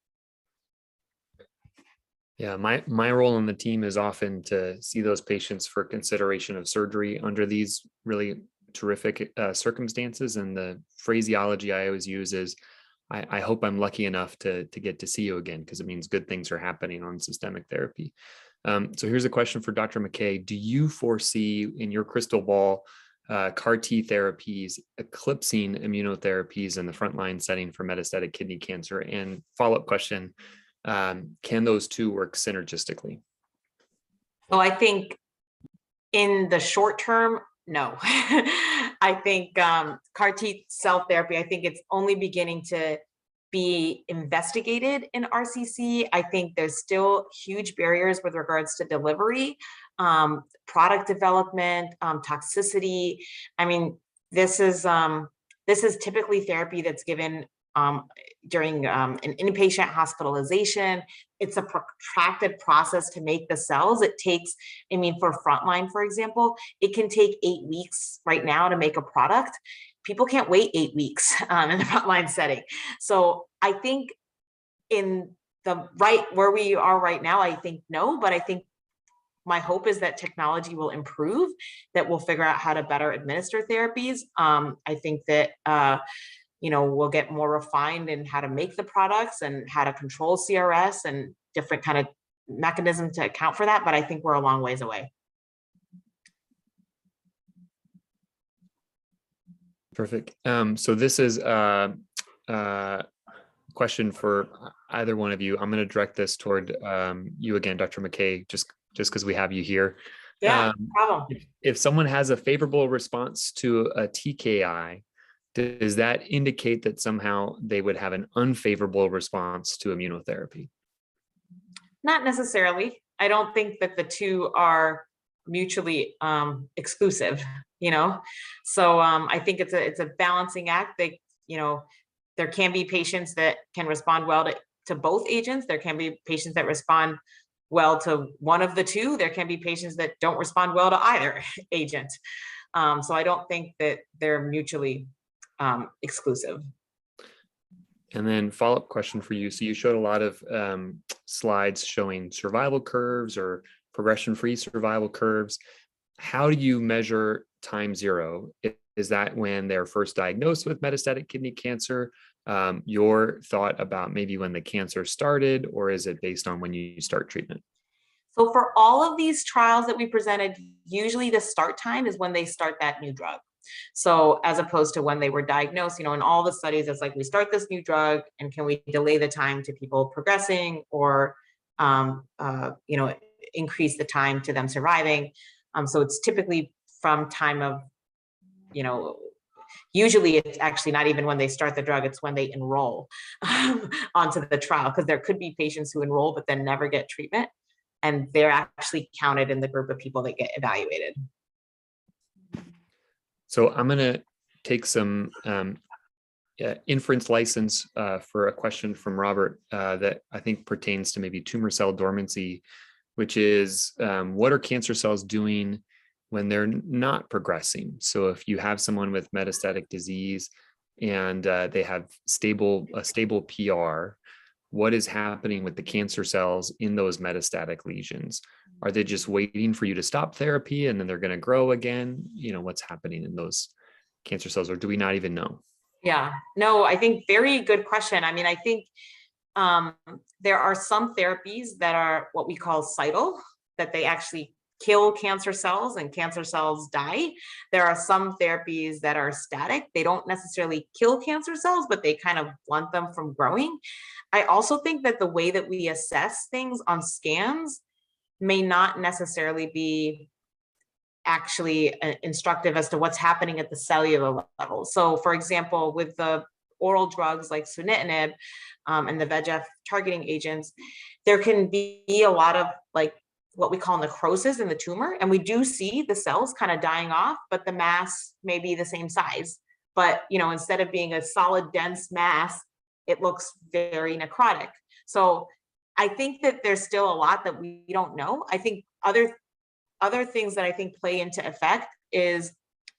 Speaker 2: Yeah, my role on the team is often to see those patients for consideration of surgery under these really terrific circumstances. And the phraseology I always use is, I hope I'm lucky enough to get to see you again, because it means good things are happening on systemic therapy. So here's a question for Dr. Mckay. Do you foresee in your crystal ball CAR T therapies eclipsing immunotherapies in the frontline setting for metastatic kidney cancer? And follow-up question, can those two work synergistically?
Speaker 12: Well, I think in the short term, no. I think CAR T cell therapy, I think it's only beginning to be investigated in RCC. I think there's still huge barriers with regards to delivery, product development, toxicity. I mean, this is typically therapy that's given during an inpatient hospitalization. It's a protracted process to make the cells. It takes, for frontline, for example, it can take 8 weeks right now to make a product. People can't wait 8 weeks in the frontline setting. So I think in the where we are right now, I think no, but I think my hope is that technology will improve, that we'll figure out how to better administer therapies. I think that we'll get more refined in how to make the products and how to control CRS and different kind of mechanisms to account for that. But I think we're a long ways away.
Speaker 2: Perfect. So this is a question for either one of you. I'm going to direct this toward you again, Dr. Mckay, just because we have you here.
Speaker 12: Yeah, no problem.
Speaker 2: If someone has a favorable response to a TKI, does that indicate that somehow they would have an unfavorable response to immunotherapy?
Speaker 12: Not necessarily. I don't think that the two are mutually exclusive, So I think it's a balancing act. There can be patients that can respond well to both agents. There can be patients that respond well to one of the two. There can be patients that don't respond well to either agent. So I don't think that they're mutually exclusive.
Speaker 2: And then follow-up question for you. So you showed a lot of slides showing survival curves or progression-free survival curves. How do you measure time zero? Is that when they're first diagnosed with metastatic kidney cancer? your thought about maybe when the cancer started, or is it based on when you start treatment?
Speaker 12: So for all of these trials that we presented, usually the start time is when they start that new drug. So as opposed to when they were diagnosed, in all the studies, it's like we start this new drug and can we delay the time to people progressing or, increase the time to them surviving. So it's typically from time of, usually it's actually not even when they start the drug, it's when they enroll onto the trial, because there could be patients who enroll but then never get treatment, and they're actually counted in the group of people that get evaluated.
Speaker 2: So I'm going to take some inference license for a question from Robert that I think pertains to maybe tumor cell dormancy, which is what are cancer cells doing when they're not progressing? So if you have someone with metastatic disease and they have a stable PR, what is happening with the cancer cells in those metastatic lesions? Are they just waiting for you to stop therapy and then they're going to grow again? What's happening in those cancer cells, or do we not even know?
Speaker 12: Yeah, no, I think very good question. I mean, I think there are some therapies that are what we call cytal, that they actually kill cancer cells and cancer cells die. There are some therapies that are static. They don't necessarily kill cancer cells, but they kind of blunt them from growing. I also think that the way that we assess things on scans may not necessarily be actually instructive as to what's happening at the cellular level. So for example, with the oral drugs like sunitinib and the Vegf targeting agents, there can be a lot of what we call necrosis in the tumor. And we do see the cells kind of dying off, but the mass may be the same size. But, instead of being a solid, dense mass, it looks very necrotic. So I think that there's still a lot that we don't know. I think other things that I think play into effect is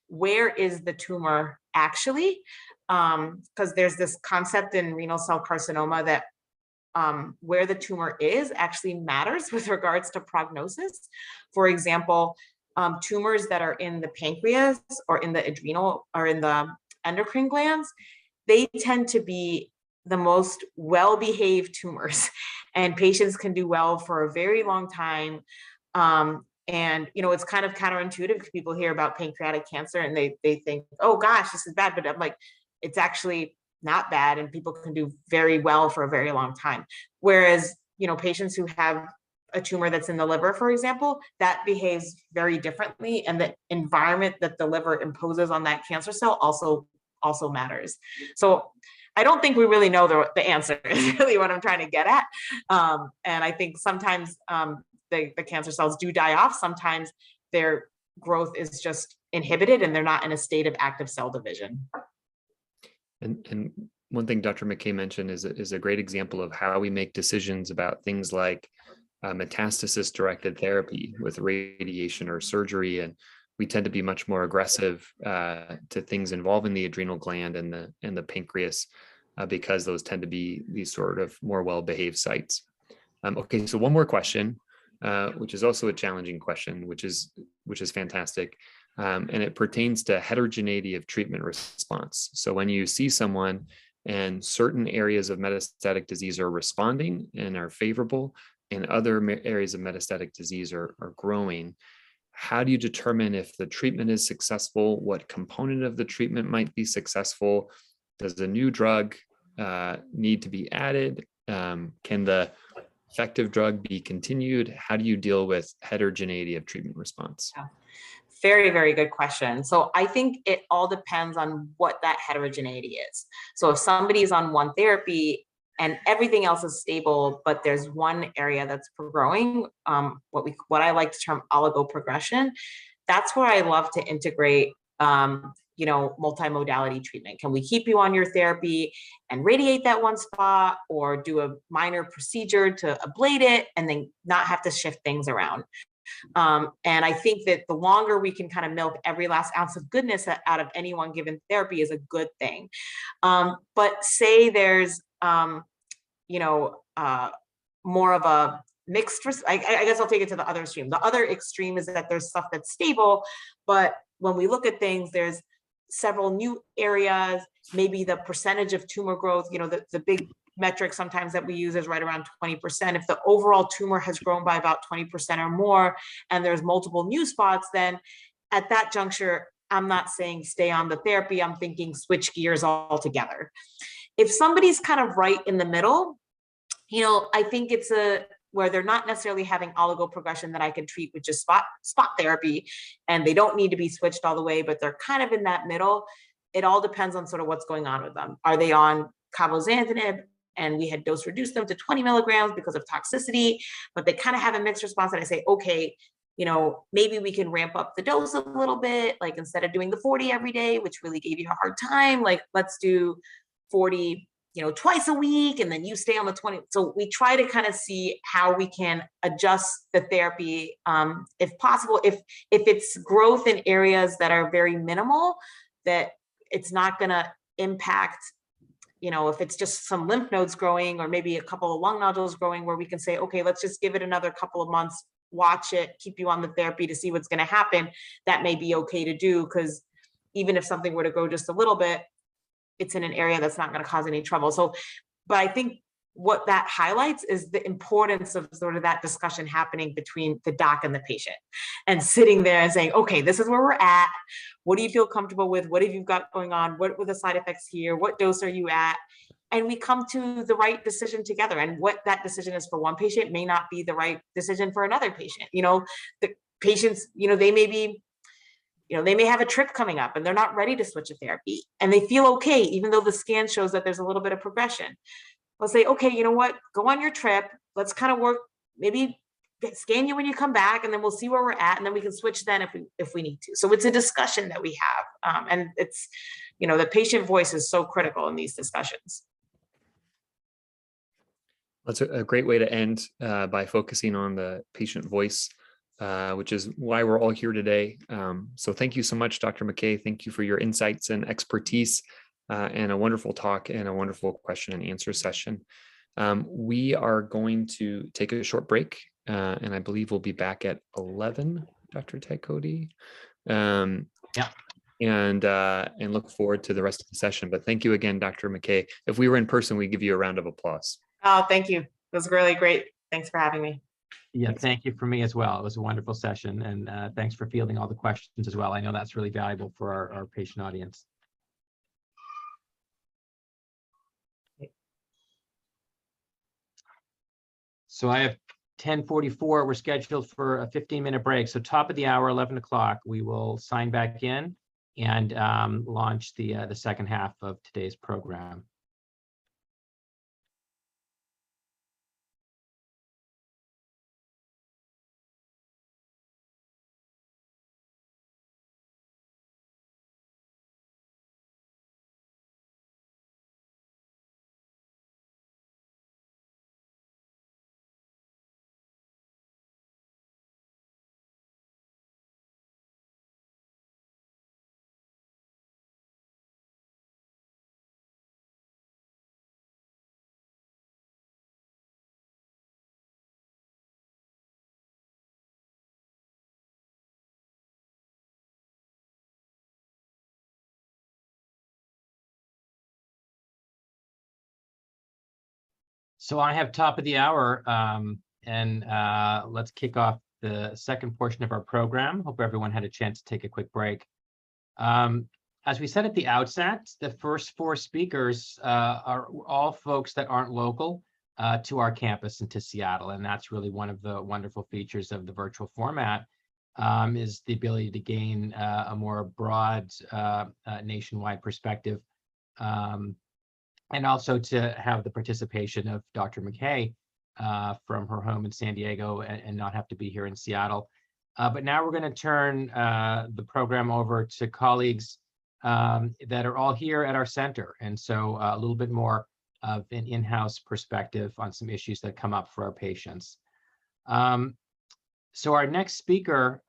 Speaker 12: where is the tumor actually? Because there's this concept in renal cell carcinoma that where the tumor is actually matters with regards to prognosis. For example, tumors that are in the pancreas or in the adrenal or in the endocrine glands, they tend to be the most well-behaved tumors, and patients can do well for a very long time. And it's kind of counterintuitive because people hear about pancreatic cancer and they think, oh gosh, this is bad, but I'm like, it's actually not bad, and people can do very well for a very long time. Whereas, patients who have a tumor that's in the liver, for example, that behaves very differently, and the environment that the liver imposes on that cancer cell also matters. So I don't think we really know the answer is really what I'm trying to get at. And I think sometimes the cancer cells do die off. Sometimes their growth is just inhibited and they're not in a state of active cell division.
Speaker 2: And one thing Dr. Mckay mentioned is a great example of how we make decisions about things like metastasis-directed therapy with radiation or surgery, and we tend to be much more aggressive to things involving the adrenal gland and the pancreas because those tend to be these sort of more well-behaved sites. Okay, so one more question, which is also a challenging question, which is fantastic. And it pertains to heterogeneity of treatment response. So when you see someone and certain areas of metastatic disease are responding and are favorable, and other areas of metastatic disease are growing, how do you determine if the treatment is successful? What component of the treatment might be successful? Does the new drug need to be added? Can the effective drug be continued? How do you deal with heterogeneity of treatment response?
Speaker 12: Yeah. Very, very good question. So I think it all depends on what that heterogeneity is. So if somebody's on one therapy and everything else is stable, but there's one area that's growing, what I like to term oligoprogression, that's where I love to integrate multimodality treatment. Can we keep you on your therapy and radiate that one spot, or do a minor procedure to ablate it and then not have to shift things around? And I think that the longer we can kind of milk every last ounce of goodness out of any one given therapy is a good thing. But say there's, more of a mixed, I guess I'll take it to the other extreme. The other extreme is that there's stuff that's stable, but when we look at things, there's several new areas, maybe the percentage of tumor growth, the big metric sometimes that we use is right around 20%. If the overall tumor has grown by about 20% or more, and there's multiple new spots, then at that juncture, I'm not saying stay on the therapy, I'm thinking switch gears altogether. If somebody's kind of right in the middle, I think it's where they're not necessarily having oligo progression that I can treat with just spot therapy, and they don't need to be switched all the way, but they're kind of in that middle. It all depends on sort of what's going on with them. Are they on cabozantinib, and we had dose reduced them to 20 milligrams because of toxicity, but they kind of have a mixed response, and I say, okay, maybe we can ramp up the dose a little bit, like instead of doing the 40 every day, which really gave you a hard time, like let's do 40 twice a week, and then you stay on the 20. So we try to kind of see how we can adjust the therapy, if possible. If it's growth in areas that are very minimal, that it's not going to impact, if it's just some lymph nodes growing, or maybe a couple of lung nodules growing, where we can say, okay, let's just give it another couple of months, watch it, keep you on the therapy to see what's going to happen. That may be okay to do, because even if something were to grow just a little bit, it's in an area that's not going to cause any trouble. So, but I think what that highlights is the importance of sort of that discussion happening between the doc and the patient, and sitting there and saying, okay, this is where we're at. What do you feel comfortable with? What have you got going on? What were the side effects here? What dose are you at? And we come to the right decision together. And what that decision is for one patient may not be the right decision for another patient. The patients, they may be, they may have a trip coming up and they're not ready to switch a therapy, and they feel okay, even though the scan shows that there's a little bit of progression. I'll say, okay, you know what, go on your trip. Let's kind of work, maybe scan you when you come back, and then we'll see where we're at. And then we can switch then if we need to. So it's a discussion that we have. And it's, the patient voice is so critical in these discussions.
Speaker 2: That's a great way to end by focusing on the patient voice, which is why we're all here today. So thank you so much, Dr. Mckay. Thank you for your insights and expertise, and a wonderful talk and a wonderful question and answer session. We are going to take a short break, and I believe we'll be back at 11, Dr. Tykodi.
Speaker 1: Yeah.
Speaker 2: And look forward to the rest of the session. But thank you again, Dr. Mckay. If we were in person, we'd give you a round of applause.
Speaker 12: Oh, thank you. It was really great. Thanks for having me.
Speaker 1: Yeah, thank you for me as well. It was a wonderful session, and thanks for fielding all the questions as well. I know that's really valuable for our patient audience. So I have 10:44. We're scheduled for a 15-minute break. So top of the hour, 11 o'clock, we will sign back in and launch the second half of today's program. So I have top of the hour, and let's kick off the second portion of our program. Hope everyone had a chance to take a quick break. As we said at the outset, the first four speakers are all folks that aren't local to our campus and to Seattle, and that's really one of the wonderful features of the virtual format, is the ability to gain a more broad nationwide perspective. And also to have the participation of Dr. Mckay from her home in San Diego and not have to be here in Seattle. But now we're going to turn the program over to colleagues that are all here at our center. And so a little bit more of an in-house perspective on some issues that come up for our patients. So our next speaker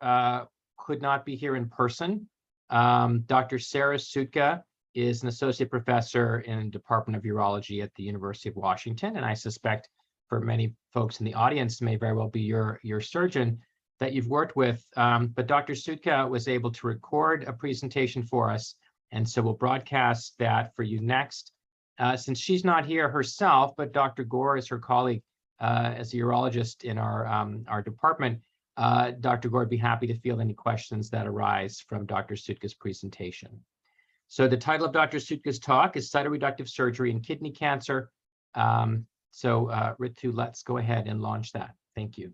Speaker 1: could not be here in person. Dr. Sarah Sutcha is an associate professor in the Department of Urology at the University of Washington. And I suspect for many folks in the audience may very well be your surgeon that you've worked with. But Dr. Sutcha was able to record a presentation for us And so we'll broadcast that for you next. Since she's not here herself, but Dr. Gore is her colleague as a urologist in our department, Dr. Gore would be happy to field any questions that arise from Dr. Sutka's presentation. So the title of Dr. Sutka's talk is Cytoreductive Surgery in Kidney Cancer. So Ritu, let's go ahead and launch that. Thank you.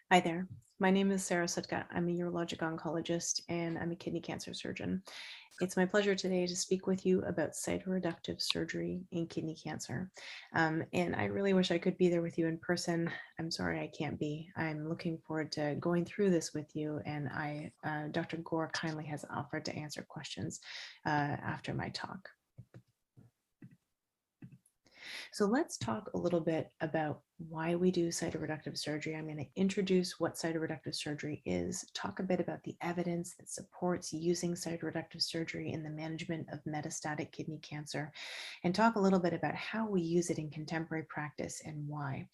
Speaker 13: Hi there. My name is Sarah Sutcha. I'm a urologic oncologist and I'm a kidney cancer surgeon. It's my pleasure today to speak with you about cytoreductive surgery in kidney cancer. And I really wish I could be there with you in person. I'm sorry I can't be. I'm looking forward to going through this with you, and Dr. Gore kindly has offered to answer questions after my talk. So let's talk a little bit about why we do cytoreductive surgery. I'm going to introduce what cytoreductive surgery is, talk a bit about the evidence that supports using cytoreductive surgery in the management of metastatic kidney cancer, and talk a little bit about how we use it in contemporary practice and why.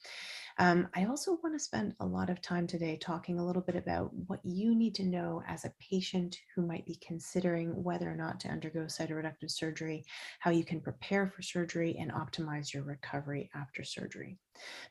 Speaker 13: I also want to spend a lot of time today talking a little bit about what you need to know as a patient who might be considering whether or not to undergo cytoreductive surgery, how you can prepare for surgery and optimize your recovery after surgery.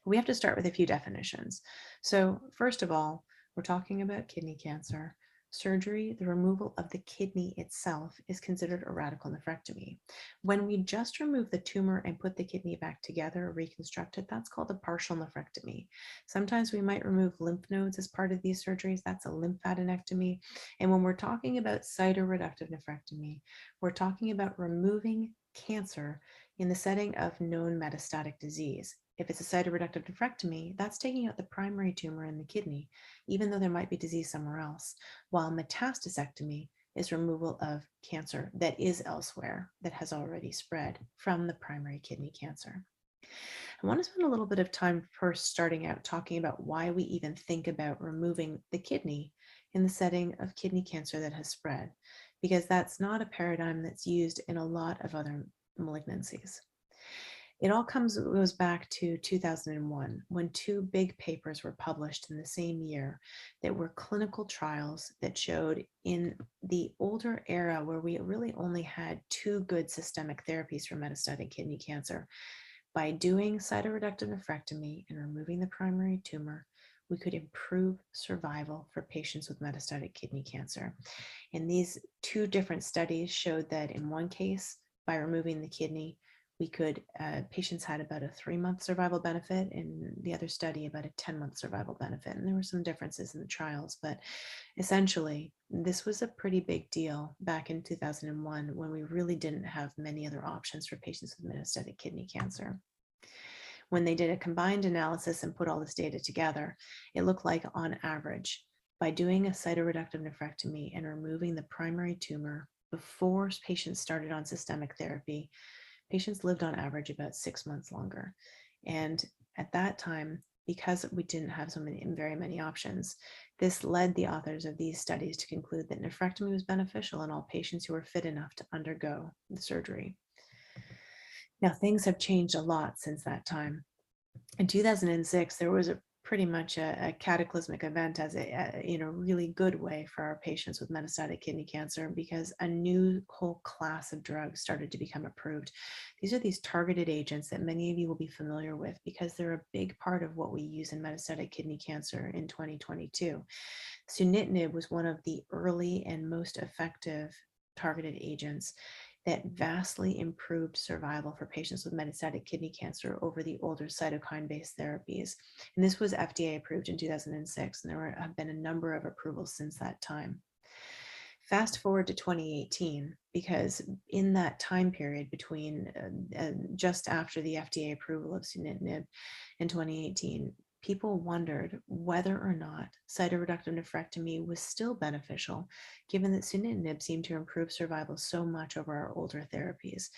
Speaker 13: But we have to start with a few definitions. So first of all, we're talking about kidney cancer. Surgery, the removal of the kidney itself, is considered a radical nephrectomy. When we just remove the tumor and put the kidney back together or reconstruct it, that's called a partial nephrectomy. Sometimes we might remove lymph nodes as part of these surgeries. That's a lymphadenectomy. And when we're talking about cytoreductive nephrectomy, we're talking about removing cancer in the setting of known metastatic disease. If it's a cytoreductive nephrectomy, that's taking out the primary tumor in the kidney, even though there might be disease somewhere else, while metastasectomy is removal of cancer that is elsewhere, that has already spread from the primary kidney cancer. I want to spend a little bit of time first starting out talking about why we even think about removing the kidney in the setting of kidney cancer that has spread, because that's not a paradigm that's used in a lot of other malignancies. It all goes back to 2001, when two big papers were published in the same year that were clinical trials that showed in the older era where we really only had two good systemic therapies for metastatic kidney cancer. By doing cytoreductive nephrectomy and removing the primary tumor, we could improve survival for patients with metastatic kidney cancer. And these two different studies showed that in one case, by removing the kidney, we could, patients had about a 3-month survival benefit, in the other study about a 10-month survival benefit. And there were some differences in the trials, but essentially this was a pretty big deal back in 2001 when we really didn't have many other options for patients with metastatic kidney cancer. When they did a combined analysis and put all this data together, it looked like on average, by doing a cytoreductive nephrectomy and removing the primary tumor before patients started on systemic therapy, patients lived on average about 6 months longer. And at that time, because we didn't have very many options, this led the authors of these studies to conclude that nephrectomy was beneficial in all patients who were fit enough to undergo the surgery. Now, things have changed a lot since that time. In 2006, there was pretty much a cataclysmic event as in a really good way for our patients with metastatic kidney cancer, because a new whole class of drugs started to become approved. These are these targeted agents that many of you will be familiar with because they're a big part of what we use in metastatic kidney cancer in 2022. Sunitinib was one of the early and most effective targeted agents that vastly improved survival for patients with metastatic kidney cancer over the older cytokine-based therapies. And this was FDA approved in 2006, and there have been a number of approvals since that time. Fast forward to 2018, because in that time period between just after the FDA approval of sunitinib in 2018, people wondered whether or not cytoreductive nephrectomy was still beneficial, given that sunitinib seemed to improve survival so much over our older therapies.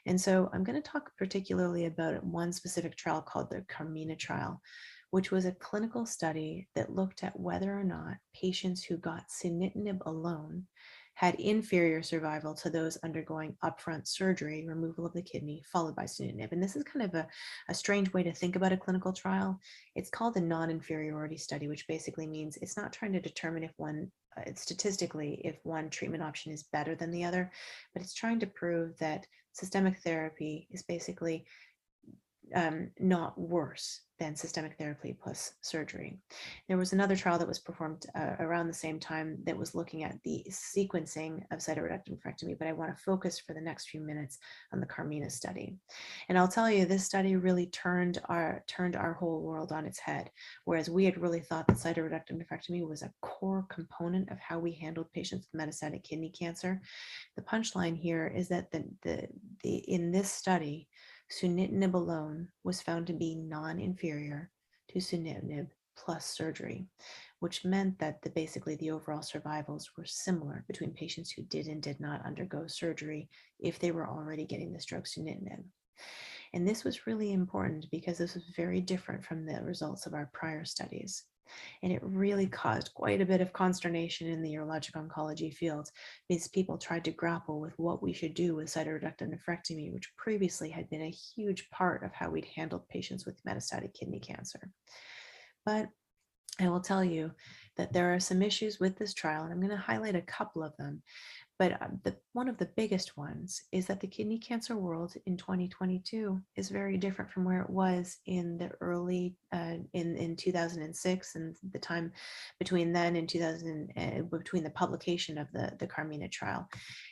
Speaker 13: And so I'm going to talk particularly about one specific trial called the Kca trial, which was a clinical study that looked at whether or not patients who got sunitinib alone had inferior survival to those undergoing upfront surgery, removal of the kidney, followed by sunitinib. And this is kind of a strange way to think about a clinical trial. It's called a non-inferiority study, which basically means it's not trying to determine if one, statistically, if one treatment option is better than the other, but it's trying to prove that systemic therapy is basically not worse than systemic therapy plus surgery. There was another trial that was performed around the same time that was looking at the sequencing of cytoreductive nephrectomy, but I want to focus for the next few minutes on the Carmina study. And I'll tell you, this study really turned our whole world on its head, whereas we had really thought that cytoreductive nephrectomy was a core component of how we handled patients with metastatic kidney cancer. The punchline here is that in this study, sunitinib alone was found to be non-inferior to sunitinib plus surgery, which meant that basically the overall survivals were similar between patients who did and did not undergo surgery if they were already getting this drug sunitinib. And this was really important because this was very different from the results of our prior studies. And it really caused quite a bit of consternation in the urologic oncology field because people tried to grapple with what we should do with cytoreductive nephrectomy, which previously had been a huge part of how we'd handled patients with metastatic kidney cancer. But I will tell you that there are some issues with this trial, and I'm going to highlight a couple of them. But one of the biggest ones is that the kidney cancer world in 2022 is very different from where it was in the early, in 2006 and the time between then and between the publication of the Carmina trial.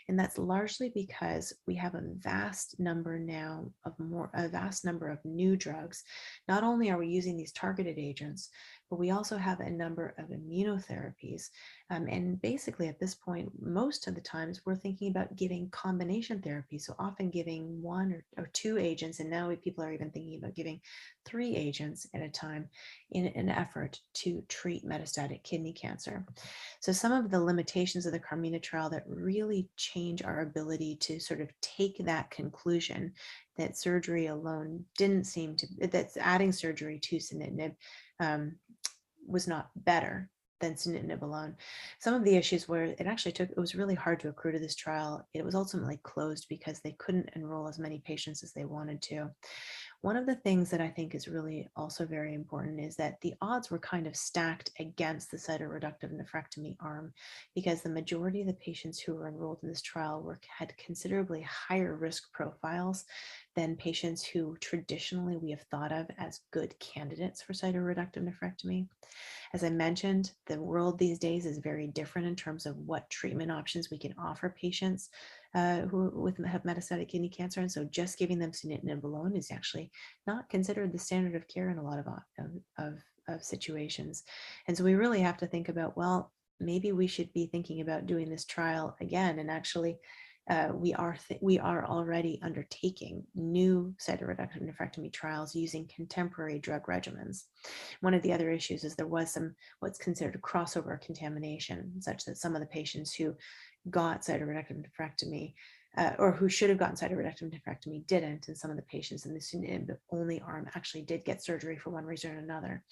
Speaker 13: And that's largely because we have a vast number now of a vast number of new drugs. Not only are we using these targeted agents, but we also have a number of immunotherapies. And basically at this point, most of the times we're thinking about giving combination therapy. So often giving one or two agents, and now people are even thinking about giving 3 agents at a time in an effort to treat metastatic kidney cancer. So some of the limitations of the Carmina trial that really change our ability to sort of take that conclusion that surgery alone that's adding surgery to sunitinib was not better than sunitinib alone. Some of the issues where it was really hard to accrue to this trial. It was ultimately closed because they couldn't enroll as many patients as they wanted to. One of the things that I think is really also very important is that the odds were kind of stacked against the cytoreductive nephrectomy arm because the majority of the patients who were enrolled in this trial had considerably higher risk profiles than patients who traditionally we have thought of as good candidates for cytoreductive nephrectomy. As I mentioned, the world these days is very different in terms of what treatment options we can offer patients who have metastatic kidney cancer. And so just giving them sunitinib alone is actually not considered the standard of care in a lot of situations. And so we really have to think about, well, maybe we should be thinking about doing this trial again. And actually, we are already undertaking new cytoreductive nephrectomy trials using contemporary drug regimens. One of the other issues is there was some what's considered crossover contamination, such that some of the patients who got cytoreductive nephrectomy or who should have gotten cytoreductive nephrectomy didn't, and some of the patients in the sunitinib only arm actually did get surgery for one reason or another.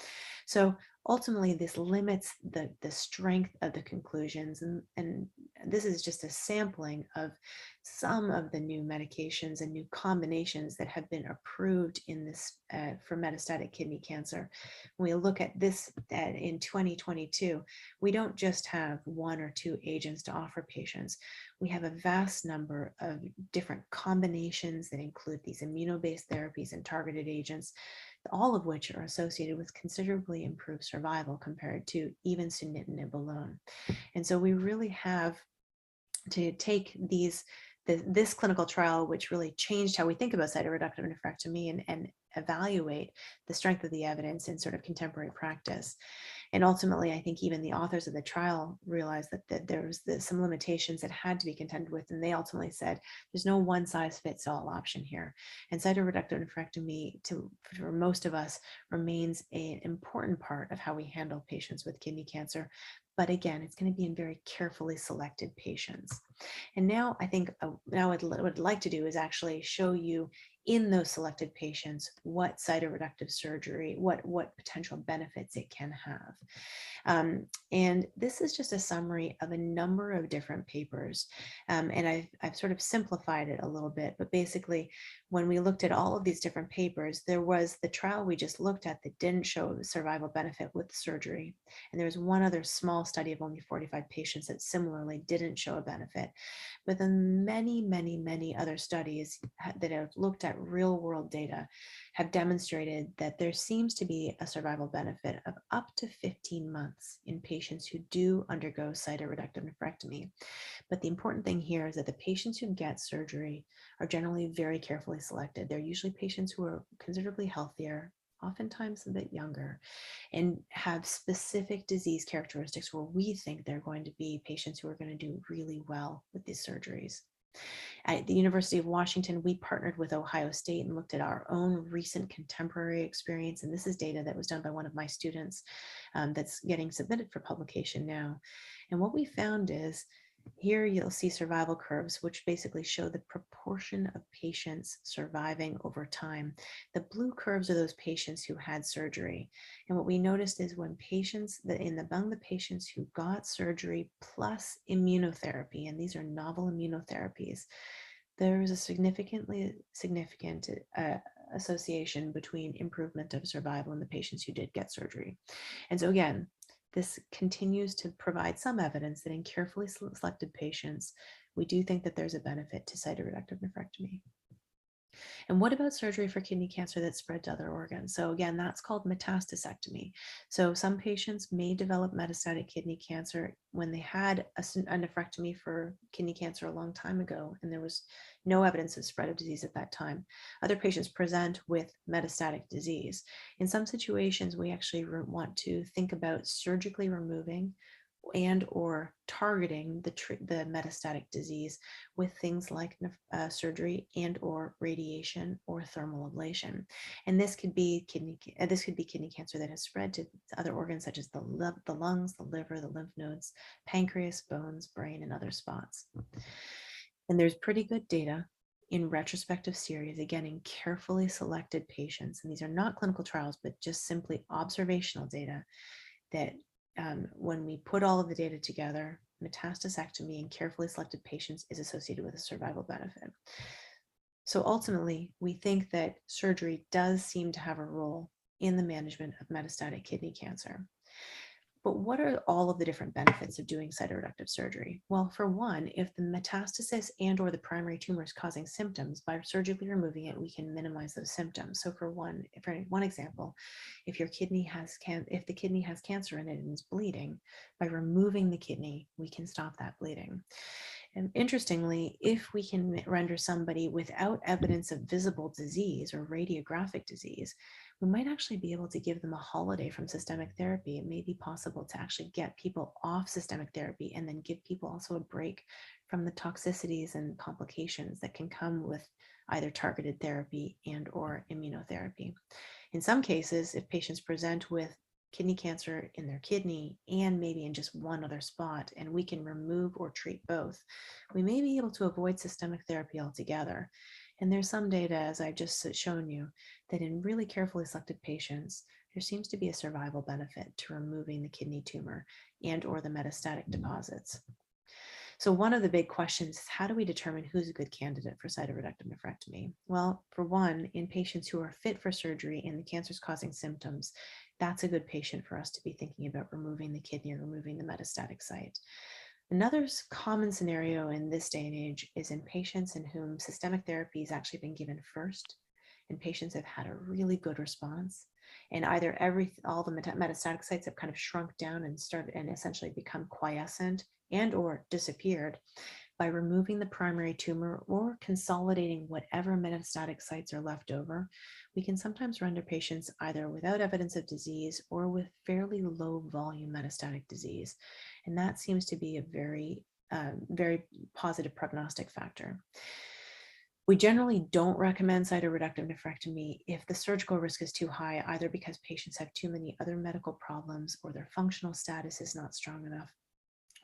Speaker 13: So ultimately, this limits the strength of the conclusions, and this is just a sampling of some of the new medications and new combinations that have been approved in this for metastatic kidney cancer. When we look at this in 2022, we don't just have 1 or 2 agents to offer patients. We have a vast number of different combinations that include these immuno-based therapies and targeted agents, all of which are associated with considerably improved survival compared to even sunitinib alone. And so we really have to take this clinical trial, which really changed how we think about cytoreductive nephrectomy, and evaluate the strength of the evidence in sort of contemporary practice. And ultimately, I think even the authors of the trial realized that there was some limitations that had to be contended with, and they ultimately said there's no one-size-fits-all option here. And cytoreductive nephrectomy, for most of us, remains an important part of how we handle patients with kidney cancer. But again, it's going to be in very carefully selected patients. And now I think now what I'd like to do is actually show you in those selected patients what cytoreductive surgery, what potential benefits it can have. And this is just a summary of a number of different papers. And I've sort of simplified it a little bit, but basically when we looked at all of these different papers, there was the trial we just looked at that didn't show survival benefit with surgery. And there was one other small study of only 45 patients that similarly didn't show a benefit. But then many other studies that have looked at real world data have demonstrated that there seems to be a survival benefit of up to 15 months in patients who do undergo cytoreductive nephrectomy. But the important thing here is that the patients who get surgery are generally very carefully selected. They're usually patients who are considerably healthier, oftentimes a bit younger, and have specific disease characteristics where we think they're going to be patients who are going to do really well with these surgeries. At the University of Washington, we partnered with Ohio State and looked at our own recent contemporary experience. And this is data that was done by one of my students that's getting submitted for publication now. And what we found is, here you'll see survival curves, which basically show the proportion of patients surviving over time. The blue curves are those patients who had surgery. And what we noticed is when patients, among the patients who got surgery plus immunotherapy, and these are novel immunotherapies, there was a significant association between improvement of survival in the patients who did get surgery. And so again, this continues to provide some evidence that in carefully selected patients, we do think that there's a benefit to cytoreductive nephrectomy. And what about surgery for kidney cancer that spread to other organs? So again, that's called metastasectomy. So some patients may develop metastatic kidney cancer when they had a nephrectomy for kidney cancer a long time ago, and there was no evidence of spread of disease at that time. Other patients present with metastatic disease. In some situations, we actually want to think about surgically removing and or targeting the metastatic disease with things like surgery and or radiation or thermal ablation. And this could be kidney cancer that has spread to other organs such as the lungs, the liver, the lymph nodes, pancreas, bones, brain, and other spots. And there's pretty good data in retrospective series, again, in carefully selected patients. And these are not clinical trials, but just simply observational data that when we put all of the data together, metastasectomy in carefully selected patients is associated with a survival benefit. So ultimately, we think that surgery does seem to have a role in the management of metastatic kidney cancer. But what are all of the different benefits of doing cytoreductive surgery? Well, for one, if the metastasis and or the primary tumor is causing symptoms, by surgically removing it, we can minimize those symptoms. So for one example, if the kidney has cancer in it and is bleeding, by removing the kidney, we can stop that bleeding. And interestingly, if we can render somebody without evidence of visible disease or radiographic disease, we might actually be able to give them a holiday from systemic therapy. It may be possible to actually get people off systemic therapy and then give people also a break from the toxicities and complications that can come with either targeted therapy and or immunotherapy. In some cases, if patients present with kidney cancer in their kidney and maybe in just one other spot, and we can remove or treat both, we may be able to avoid systemic therapy altogether. And there's some data, as I've just shown you, that in really carefully selected patients, there seems to be a survival benefit to removing the kidney tumor and or the metastatic deposits. So one of the big questions is, how do we determine who's a good candidate for cytoreductive nephrectomy? Well, for one, in patients who are fit for surgery and the cancer's causing symptoms, that's a good patient for us to be thinking about removing the kidney or removing the metastatic site. Another common scenario in this day and age is in patients in whom systemic therapy has actually been given first, and patients have had a really good response, and either all the metastatic sites have kind of shrunk down and essentially become quiescent and or disappeared. By removing the primary tumor or consolidating whatever metastatic sites are left over, we can sometimes render patients either without evidence of disease or with fairly low volume metastatic disease. And that seems to be a very, very positive prognostic factor. We generally don't recommend cytoreductive nephrectomy if the surgical risk is too high, either because patients have too many other medical problems or their functional status is not strong enough,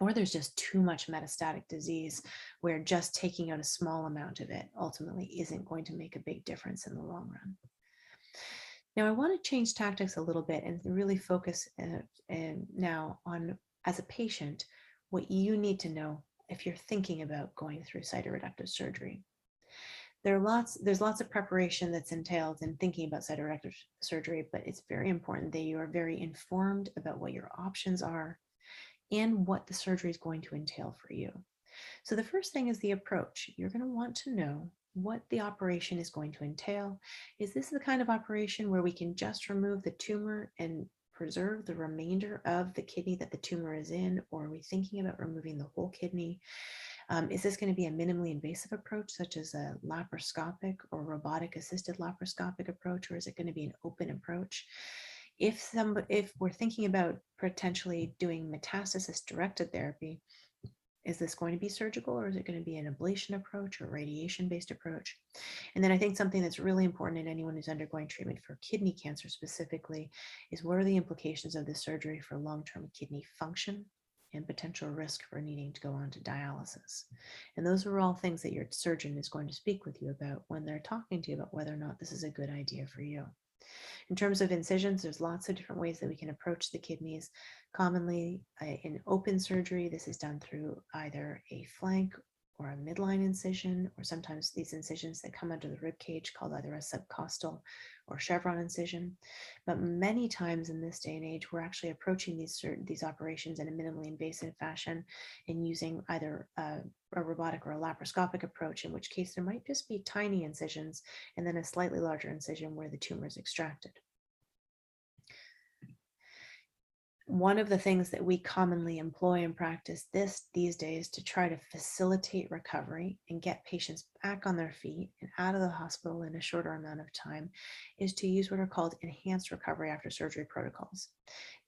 Speaker 13: or there's just too much metastatic disease where just taking out a small amount of it ultimately isn't going to make a big difference in the long run. Now, I want to change tactics a little bit and really focus now on, as a patient, what you need to know if you're thinking about going through cytoreductive surgery. There's lots of preparation that's entailed in thinking about cytoreductive surgery, but it's very important that you are very informed about what your options are and what the surgery is going to entail for you. So the first thing is the approach. You're going to want to know what the operation is going to entail. Is this the kind of operation where we can just remove the tumor and preserve the remainder of the kidney that the tumor is in, or are we thinking about removing the whole kidney? Is this going to be a minimally invasive approach, such as a laparoscopic or robotic assisted laparoscopic approach, or is it going to be an open approach? If we're thinking about potentially doing metastasis directed therapy, is this going to be surgical, or is it going to be an ablation approach or radiation-based approach? And then I think something that's really important in anyone who's undergoing treatment for kidney cancer specifically is, what are the implications of this surgery for long-term kidney function and potential risk for needing to go on to dialysis? And those are all things that your surgeon is going to speak with you about when they're talking to you about whether or not this is a good idea for you. In terms of incisions, there's lots of different ways that we can approach the kidneys. Commonly in open surgery, this is done through either a flank or a midline incision, or sometimes these incisions that come under the rib cage called either a subcostal or chevron incision. But many times in this day and age, we're actually approaching these operations in a minimally invasive fashion and using either a robotic or a laparoscopic approach, in which case there might just be tiny incisions and then a slightly larger incision where the tumor is extracted. One of the things that we commonly employ in practice these days to try to facilitate recovery and get patients back on their feet and out of the hospital in a shorter amount of time is to use what are called enhanced recovery after surgery protocols.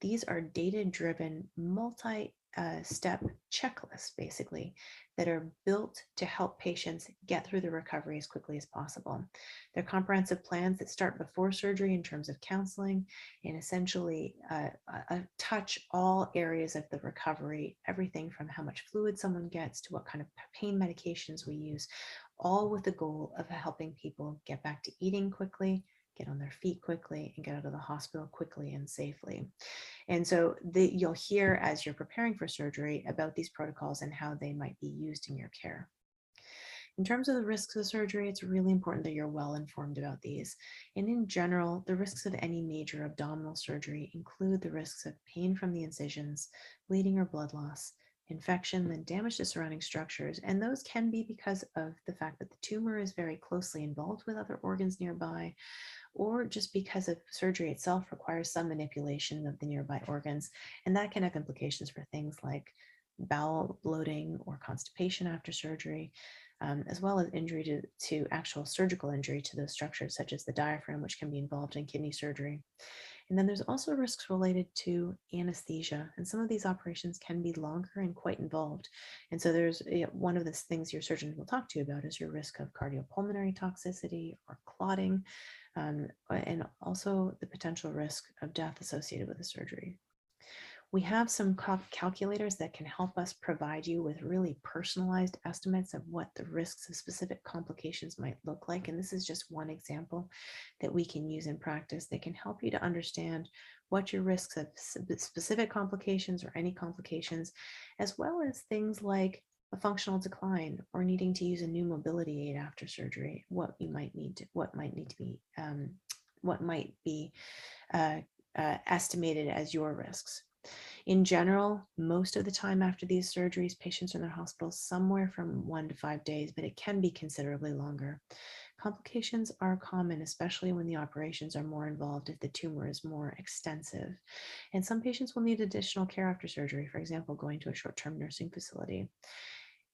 Speaker 13: These are data-driven, multi-step checklists, basically, that are built to help patients get through the recovery as quickly as possible. They're comprehensive plans that start before surgery in terms of counseling and essentially touch all areas of the recovery, everything from how much fluid someone gets to what kind of pain medications we use, all with the goal of helping people get back to eating quickly, get on their feet quickly, and get out of the hospital quickly and safely. And so you'll hear as you're preparing for surgery about these protocols and how they might be used in your care. In terms of the risks of surgery, it's really important that you're well informed about these. And in general, the risks of any major abdominal surgery include the risks of pain from the incisions, bleeding or blood loss, infection, then damage to surrounding structures. And those can be because of the fact that the tumor is very closely involved with other organs nearby, or just because of surgery itself requires some manipulation of the nearby organs. And that can have implications for things like bowel bloating or constipation after surgery, as well as injury to actual surgical injury to those structures, such as the diaphragm, which can be involved in kidney surgery. And then there's also risks related to anesthesia. And some of these operations can be longer and quite involved. And so there's one of the things your surgeon will talk to you about is your risk of cardiopulmonary toxicity or clotting, and also the potential risk of death associated with the surgery. We have some calculators that can help us provide you with really personalized estimates of what the risks of specific complications might look like. And this is just one example that we can use in practice that can help you to understand what your risks of specific complications or any complications, as well as things like a functional decline or needing to use a new mobility aid after surgery, what might be estimated as your risks. In general, most of the time after these surgeries, patients are in their hospitals somewhere from 1 to 5 days, but it can be considerably longer. Complications are common, especially when the operations are more involved if the tumor is more extensive. And some patients will need additional care after surgery, for example, going to a short-term nursing facility.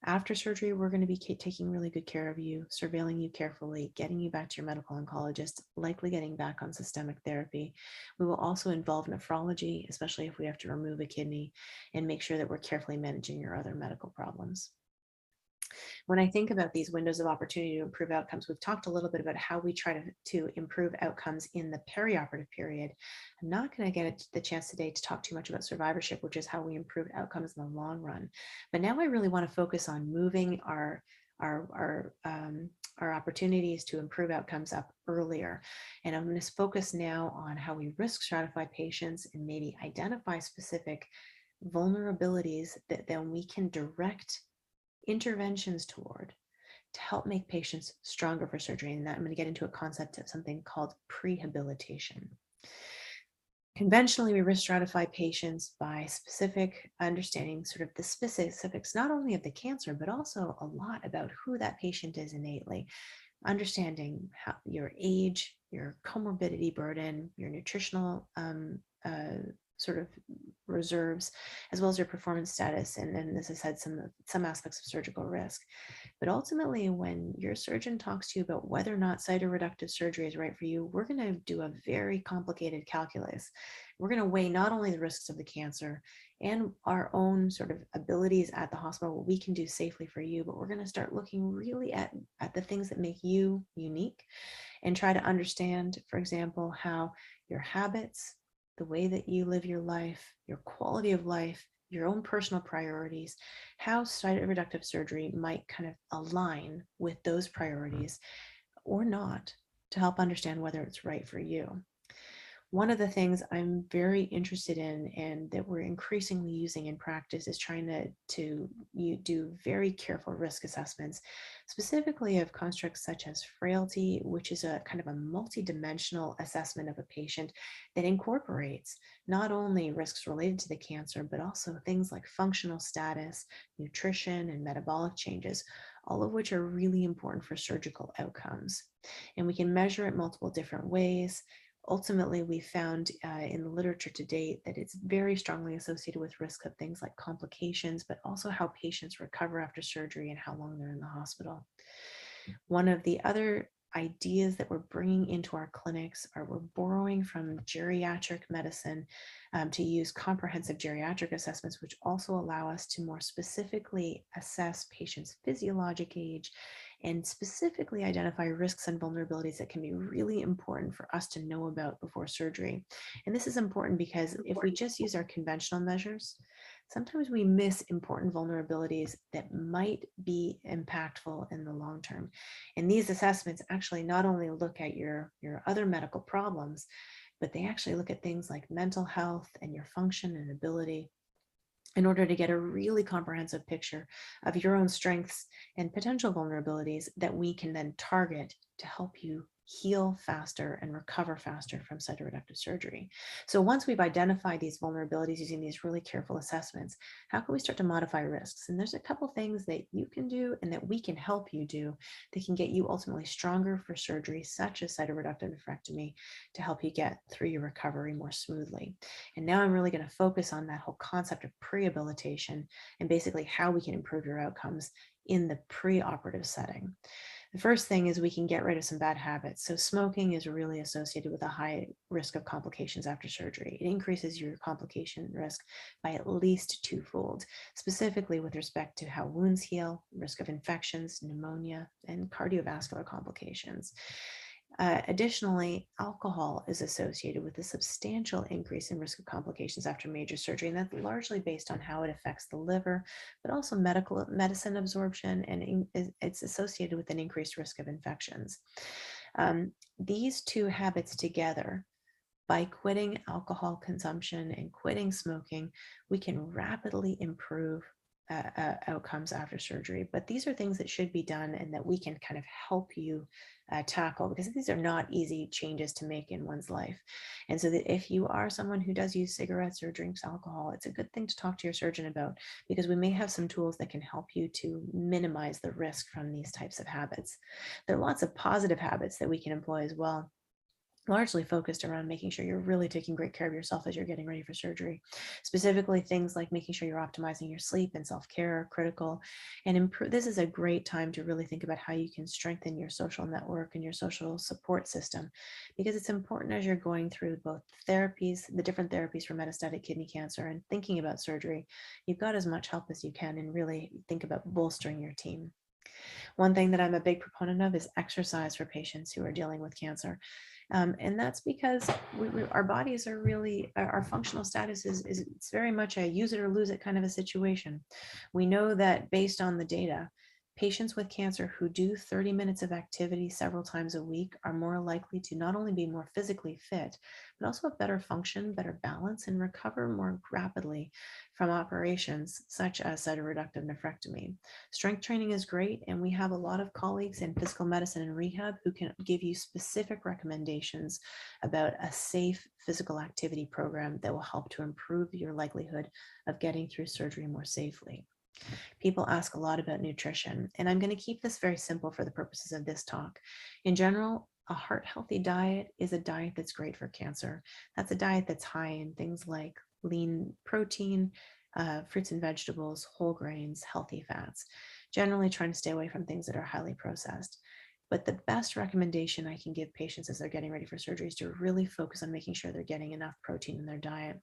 Speaker 13: After surgery, we're going to be taking really good care of you, surveilling you carefully, getting you back to your medical oncologist, likely getting back on systemic therapy. We will also involve nephrology, especially if we have to remove a kidney, and make sure that we're carefully managing your other medical problems. When I think about these windows of opportunity to improve outcomes, we've talked a little bit about how we try to improve outcomes in the perioperative period. I'm not going to get the chance today to talk too much about survivorship, which is how we improve outcomes in the long run. But now I really want to focus on moving our opportunities to improve outcomes up earlier. And I'm going to focus now on how we risk stratify patients and maybe identify specific vulnerabilities that then we can direct interventions toward to help make patients stronger for surgery. And that I'm going to get into a concept of something called prehabilitation. Conventionally, we risk stratify patients by specific understanding sort of the specifics, not only of the cancer, but also a lot about who that patient is innately, understanding how your age, your comorbidity burden, your nutritional sort of reserves, as well as your performance status. And then, as I said, some aspects of surgical risk. But ultimately, when your surgeon talks to you about whether or not cytoreductive surgery is right for you, we're going to do a very complicated calculus. We're going to weigh not only the risks of the cancer and our own sort of abilities at the hospital, what we can do safely for you, but we're going to start looking really at the things that make you unique and try to understand, for example, how your habits, the way that you live your life, your quality of life, your own personal priorities, how cytoreductive surgery might kind of align with those priorities or not, to help understand whether it's right for you. One of the things I'm very interested in and that we're increasingly using in practice is trying to do very careful risk assessments, specifically of constructs such as frailty, which is a kind of a multidimensional assessment of a patient that incorporates not only risks related to the cancer, but also things like functional status, nutrition, and metabolic changes, all of which are really important for surgical outcomes. And we can measure it multiple different ways. Ultimately, we found in the literature to date that it's very strongly associated with risk of things like complications, but also how patients recover after surgery and how long they're in the hospital. One of the other ideas that we're bringing into our clinics are we're borrowing from geriatric medicine to use comprehensive geriatric assessments, which also allow us to more specifically assess patients' physiologic age and specifically identify risks and vulnerabilities that can be really important for us to know about before surgery. And this is important because if we just use our conventional measures, sometimes we miss important vulnerabilities that might be impactful in the long term. And these assessments actually not only look at your other medical problems, but they actually look at things like mental health and your function and ability, in order to get a really comprehensive picture of your own strengths and potential vulnerabilities that we can then target to help you heal faster and recover faster from cytoreductive surgery. So once we've identified these vulnerabilities using these really careful assessments, how can we start to modify risks? And there's a couple things that you can do and that we can help you do that can get you ultimately stronger for surgery, such as cytoreductive nephrectomy, to help you get through your recovery more smoothly. And now I'm really going to focus on that whole concept of prehabilitation and basically how we can improve your outcomes in the preoperative setting. The first thing is we can get rid of some bad habits. So smoking is really associated with a high risk of complications after surgery. It increases your complication risk by at least twofold, specifically with respect to how wounds heal, risk of infections, pneumonia, and cardiovascular complications. Additionally, alcohol is associated with a substantial increase in risk of complications after major surgery, and that's largely based on how it affects the liver, but also medicine absorption, and it's associated with an increased risk of infections. These two habits together, by quitting alcohol consumption and quitting smoking, we can rapidly improve outcomes after surgery. But these are things that should be done and that we can kind of help you tackle, because these are not easy changes to make in one's life. And so that if you are someone who does use cigarettes or drinks alcohol, it's a good thing to talk to your surgeon about, because we may have some tools that can help you to minimize the risk from these types of habits. There are lots of positive habits that we can employ as well, largely focused around making sure you're really taking great care of yourself as you're getting ready for surgery. Specifically, things like making sure you're optimizing your sleep and self-care are critical. And this is a great time to really think about how you can strengthen your social network and your social support system, because it's important as you're going through both therapies, the different therapies for metastatic kidney cancer, and thinking about surgery. You've got as much help as you can, and really think about bolstering your team. One thing that I'm a big proponent of is exercise for patients who are dealing with cancer. And that's because our bodies are really, our functional status is it's very much a use it or lose it kind of a situation. We know that based on the data, patients with cancer who do 30 minutes of activity several times a week are more likely to not only be more physically fit, but also have better function, better balance, and recover more rapidly from operations such as cytoreductive nephrectomy. Strength training is great, and we have a lot of colleagues in physical medicine and rehab who can give you specific recommendations about a safe physical activity program that will help to improve your likelihood of getting through surgery more safely. People ask a lot about nutrition, and I'm going to keep this very simple for the purposes of this talk. In general, a heart-healthy diet is a diet that's great for cancer. That's a diet that's high in things like lean protein, fruits and vegetables, whole grains, healthy fats, generally trying to stay away from things that are highly processed. But the best recommendation I can give patients as they're getting ready for surgery is to really focus on making sure they're getting enough protein in their diet.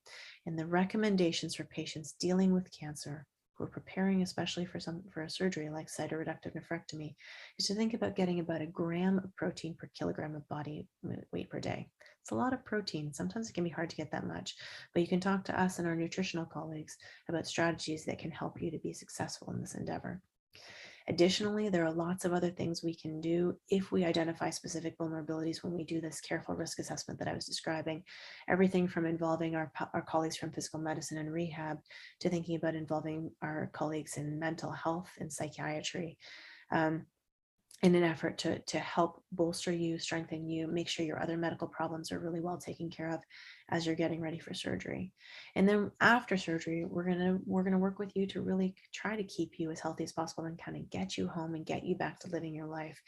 Speaker 13: And the recommendations for patients dealing with cancer who are preparing especially for a surgery like cytoreductive nephrectomy is to think about getting about 1 gram of protein per kilogram of body weight per day. It's a lot of protein. Sometimes it can be hard to get that much, but you can talk to us and our nutritional colleagues about strategies that can help you to be successful in this endeavor. Additionally, there are lots of other things we can do if we identify specific vulnerabilities when we do this careful risk assessment that I was describing. Everything from involving our colleagues from physical medicine and rehab to thinking about involving our colleagues in mental health and psychiatry in an effort to help bolster you, strengthen you, make sure your other medical problems are really well taken care of as you're getting ready for surgery. And then after surgery, we're gonna work with you to really try to keep you as healthy as possible and kind of get you home and get you back to living your life.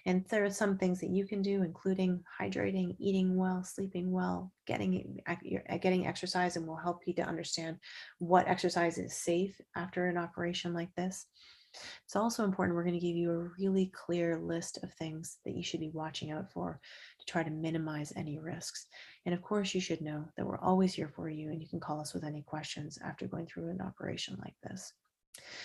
Speaker 13: And there are some things that you can do, including hydrating, eating well, sleeping well, getting exercise, and we'll help you to understand what exercise is safe after an operation like this. It's also important, we're going to give you a really clear list of things that you should be watching out for to try to minimize any risks. And of course, you should know that we're always here for you, and you can call us with any questions after going through an operation like this.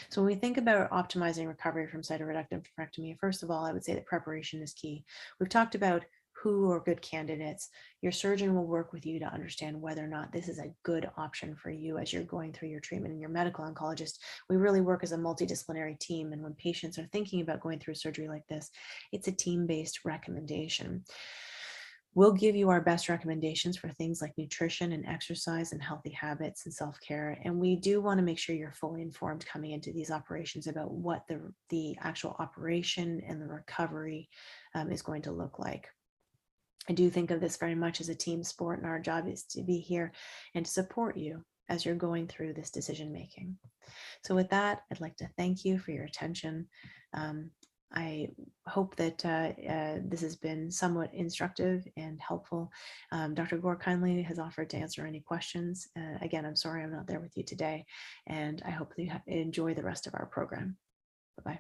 Speaker 13: So when we think about optimizing recovery from cytoreductive nephrectomy, first of all, I would say that preparation is key. We've talked about who are good candidates. Your surgeon will work with you to understand whether or not this is a good option for you as you're going through your treatment. And your medical oncologist, we really work as a multidisciplinary team. And when patients are thinking about going through surgery like this, it's a team-based recommendation. We'll give you our best recommendations for things like nutrition and exercise and healthy habits and self-care. And we do want to make sure you're fully informed coming into these operations about what the actual operation and the recovery is going to look like. I do think of this very much as a team sport, and our job is to be here and to support you as you're going through this decision making. So with that, I'd like to thank you for your attention. I hope that this has been somewhat instructive and helpful. Dr. Gore kindly has offered to answer any questions. Again, I'm sorry I'm not there with you today, and I hope you enjoy the rest of our program. Bye-bye.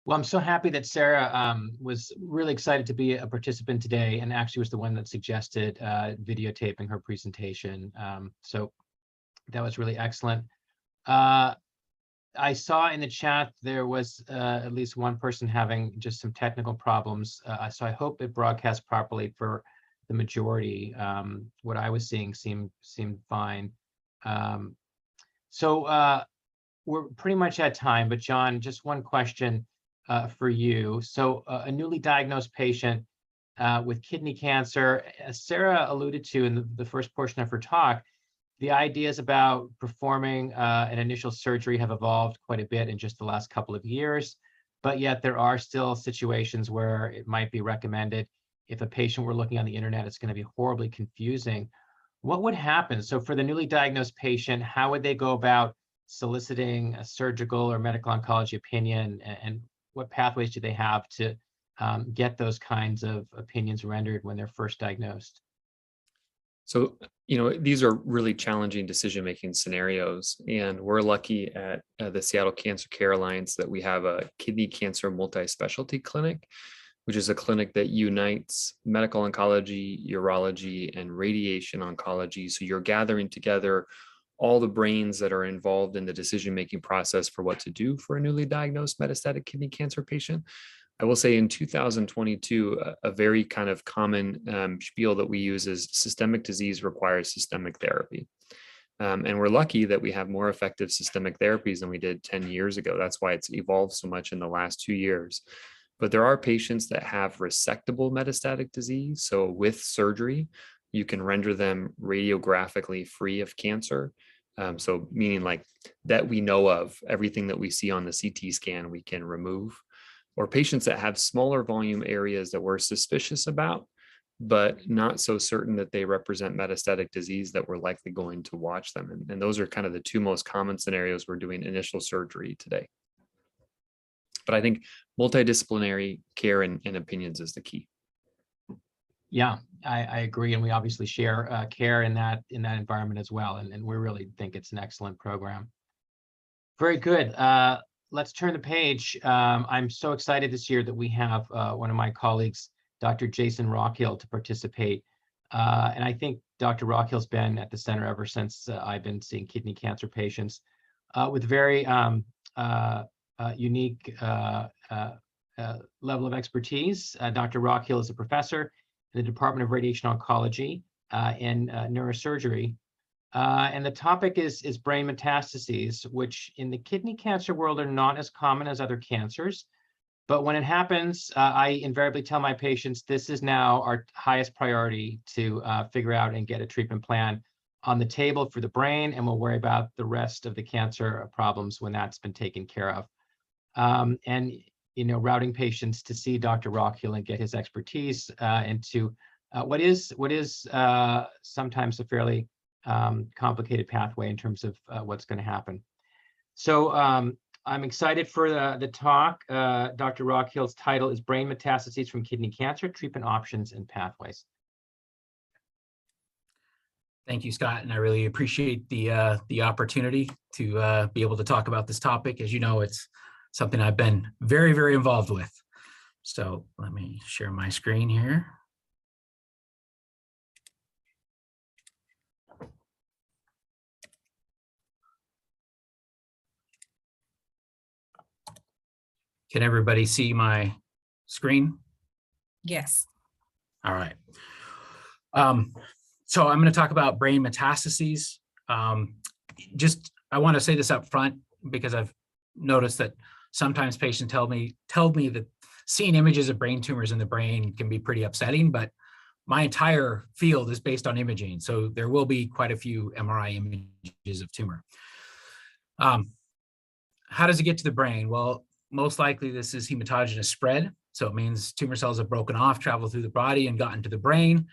Speaker 1: Well, I'm so happy that Sarah was really excited to be a participant today, and actually was the one that suggested videotaping her presentation. So that was really excellent. I saw in the chat there was at least one person having just some technical problems. So I hope it broadcasts properly for the majority. What I was seeing seemed fine. So we're pretty much at time, but John, just one question for you. So a newly diagnosed patient with kidney cancer, as Sarah alluded to in the first portion of her talk, the ideas about performing an initial surgery have evolved quite a bit in just the last couple of years, but yet there are still situations where it might be recommended. If a patient were looking on the internet, it's going to be horribly confusing. What would happen? So for the newly diagnosed patient, how would they go about soliciting a surgical or medical oncology opinion, and what pathways do they have to get those kinds of opinions rendered when they're first diagnosed?
Speaker 2: So, these are really challenging decision-making scenarios, and we're lucky at the Seattle Cancer Care Alliance that we have a kidney cancer multi-specialty clinic, which is a clinic that unites medical oncology, urology, and radiation oncology. So you're gathering together all the brains that are involved in the decision-making process for what to do for a newly diagnosed metastatic kidney cancer patient. I will say in 2022, a very kind of common spiel that we use is systemic disease requires systemic therapy. And we're lucky that we have more effective systemic therapies than we did 10 years ago. That's why it's evolved so much in the last 2 years. But there are patients that have resectable metastatic disease. So with surgery, you can render them radiographically free of cancer. So meaning like that we know of, everything that we see on the CT scan, we can remove. Or patients that have smaller volume areas that we're suspicious about, but not so certain that they represent metastatic disease that we're likely going to watch them. And those are kind of the two most common scenarios we're doing initial surgery today. But I think multidisciplinary care and opinions is the key.
Speaker 1: Yeah, I agree. And we obviously share care in that environment as well. And we really think it's an excellent program. Very good. Let's turn the page. I'm so excited this year that we have one of my colleagues, Dr. Jason Rockhill, to participate. And I think Dr. Rockhill's been at the center ever since I've been seeing kidney cancer patients with very unique level of expertise. Dr. Rockhill is a professor in the Department of Radiation Oncology and Neurosurgery. And the topic is brain metastases, which in the kidney cancer world are not as common as other cancers. But when it happens, I invariably tell my patients, this is now our highest priority to figure out and get a treatment plan on the table for the brain, and we'll worry about the rest of the cancer problems when that's been taken care of. And, you know, routing patients to see Dr. Rockhill and get his expertise into what is sometimes a fairly complicated pathway in terms of what's going to happen. So I'm excited for the talk. Dr. Rockhill's title is Brain Metastases from Kidney Cancer, Treatment Options and Pathways.
Speaker 14: Thank you, Scott, and I really appreciate the opportunity to be able to talk about this topic. As you know, it's something I've been very, very involved with. So let me share my screen here. Can everybody see my screen?
Speaker 4: Yes.
Speaker 14: All right. So I'm going to talk about brain metastases. I want to say this up front because I've noticed that sometimes patients tell me that seeing images of brain tumors in the brain can be pretty upsetting, but my entire field is based on imaging. So there will be quite a few MRI images of tumor. How does it get to the brain? Well, most likely this is hematogenous spread. So it means tumor cells have broken off, traveled through the body and gotten to the brain,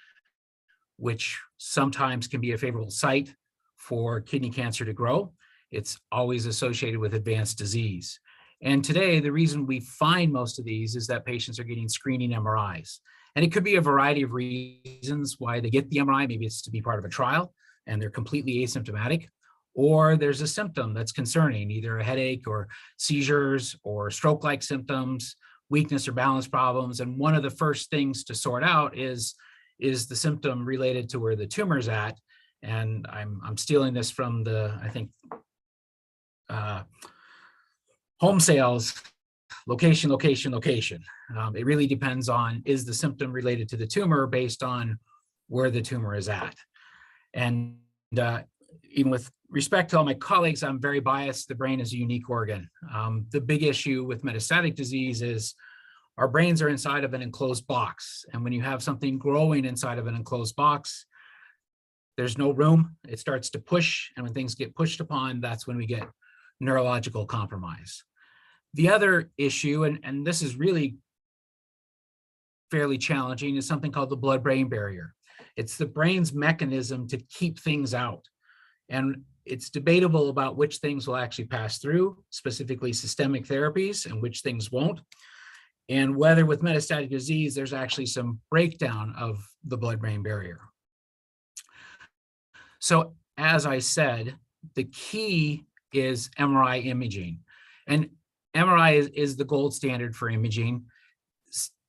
Speaker 14: which sometimes can be a favorable site for kidney cancer to grow. It's always associated with advanced disease. And today, the reason we find most of these is that patients are getting screening MRIs. And it could be a variety of reasons why they get the MRI. Maybe it's to be part of a trial and they're completely asymptomatic, or there's a symptom that's concerning, either a headache or seizures or stroke-like symptoms, weakness or balance problems. And one of the first things to sort out is the symptom related to where the tumor's at. And I'm stealing this from the, I think, home sales, location. It really depends on, is the symptom related to the tumor based on where the tumor is at? And even with respect to all my colleagues, I'm very biased. The brain is a unique organ. The big issue with metastatic disease is our brains are inside of an enclosed box. And when you have something growing inside of an enclosed box, there's no room. It starts to push. And when things get pushed upon, that's when we get neurological compromise. The other issue, and this is really fairly challenging, is something called the blood-brain barrier. It's the brain's mechanism to keep things out. And it's debatable about which things will actually pass through, specifically systemic therapies, and which things won't. And whether with metastatic disease, there's actually some breakdown of the blood-brain barrier. So as I said, the key is MRI imaging. And MRI is the gold standard for imaging.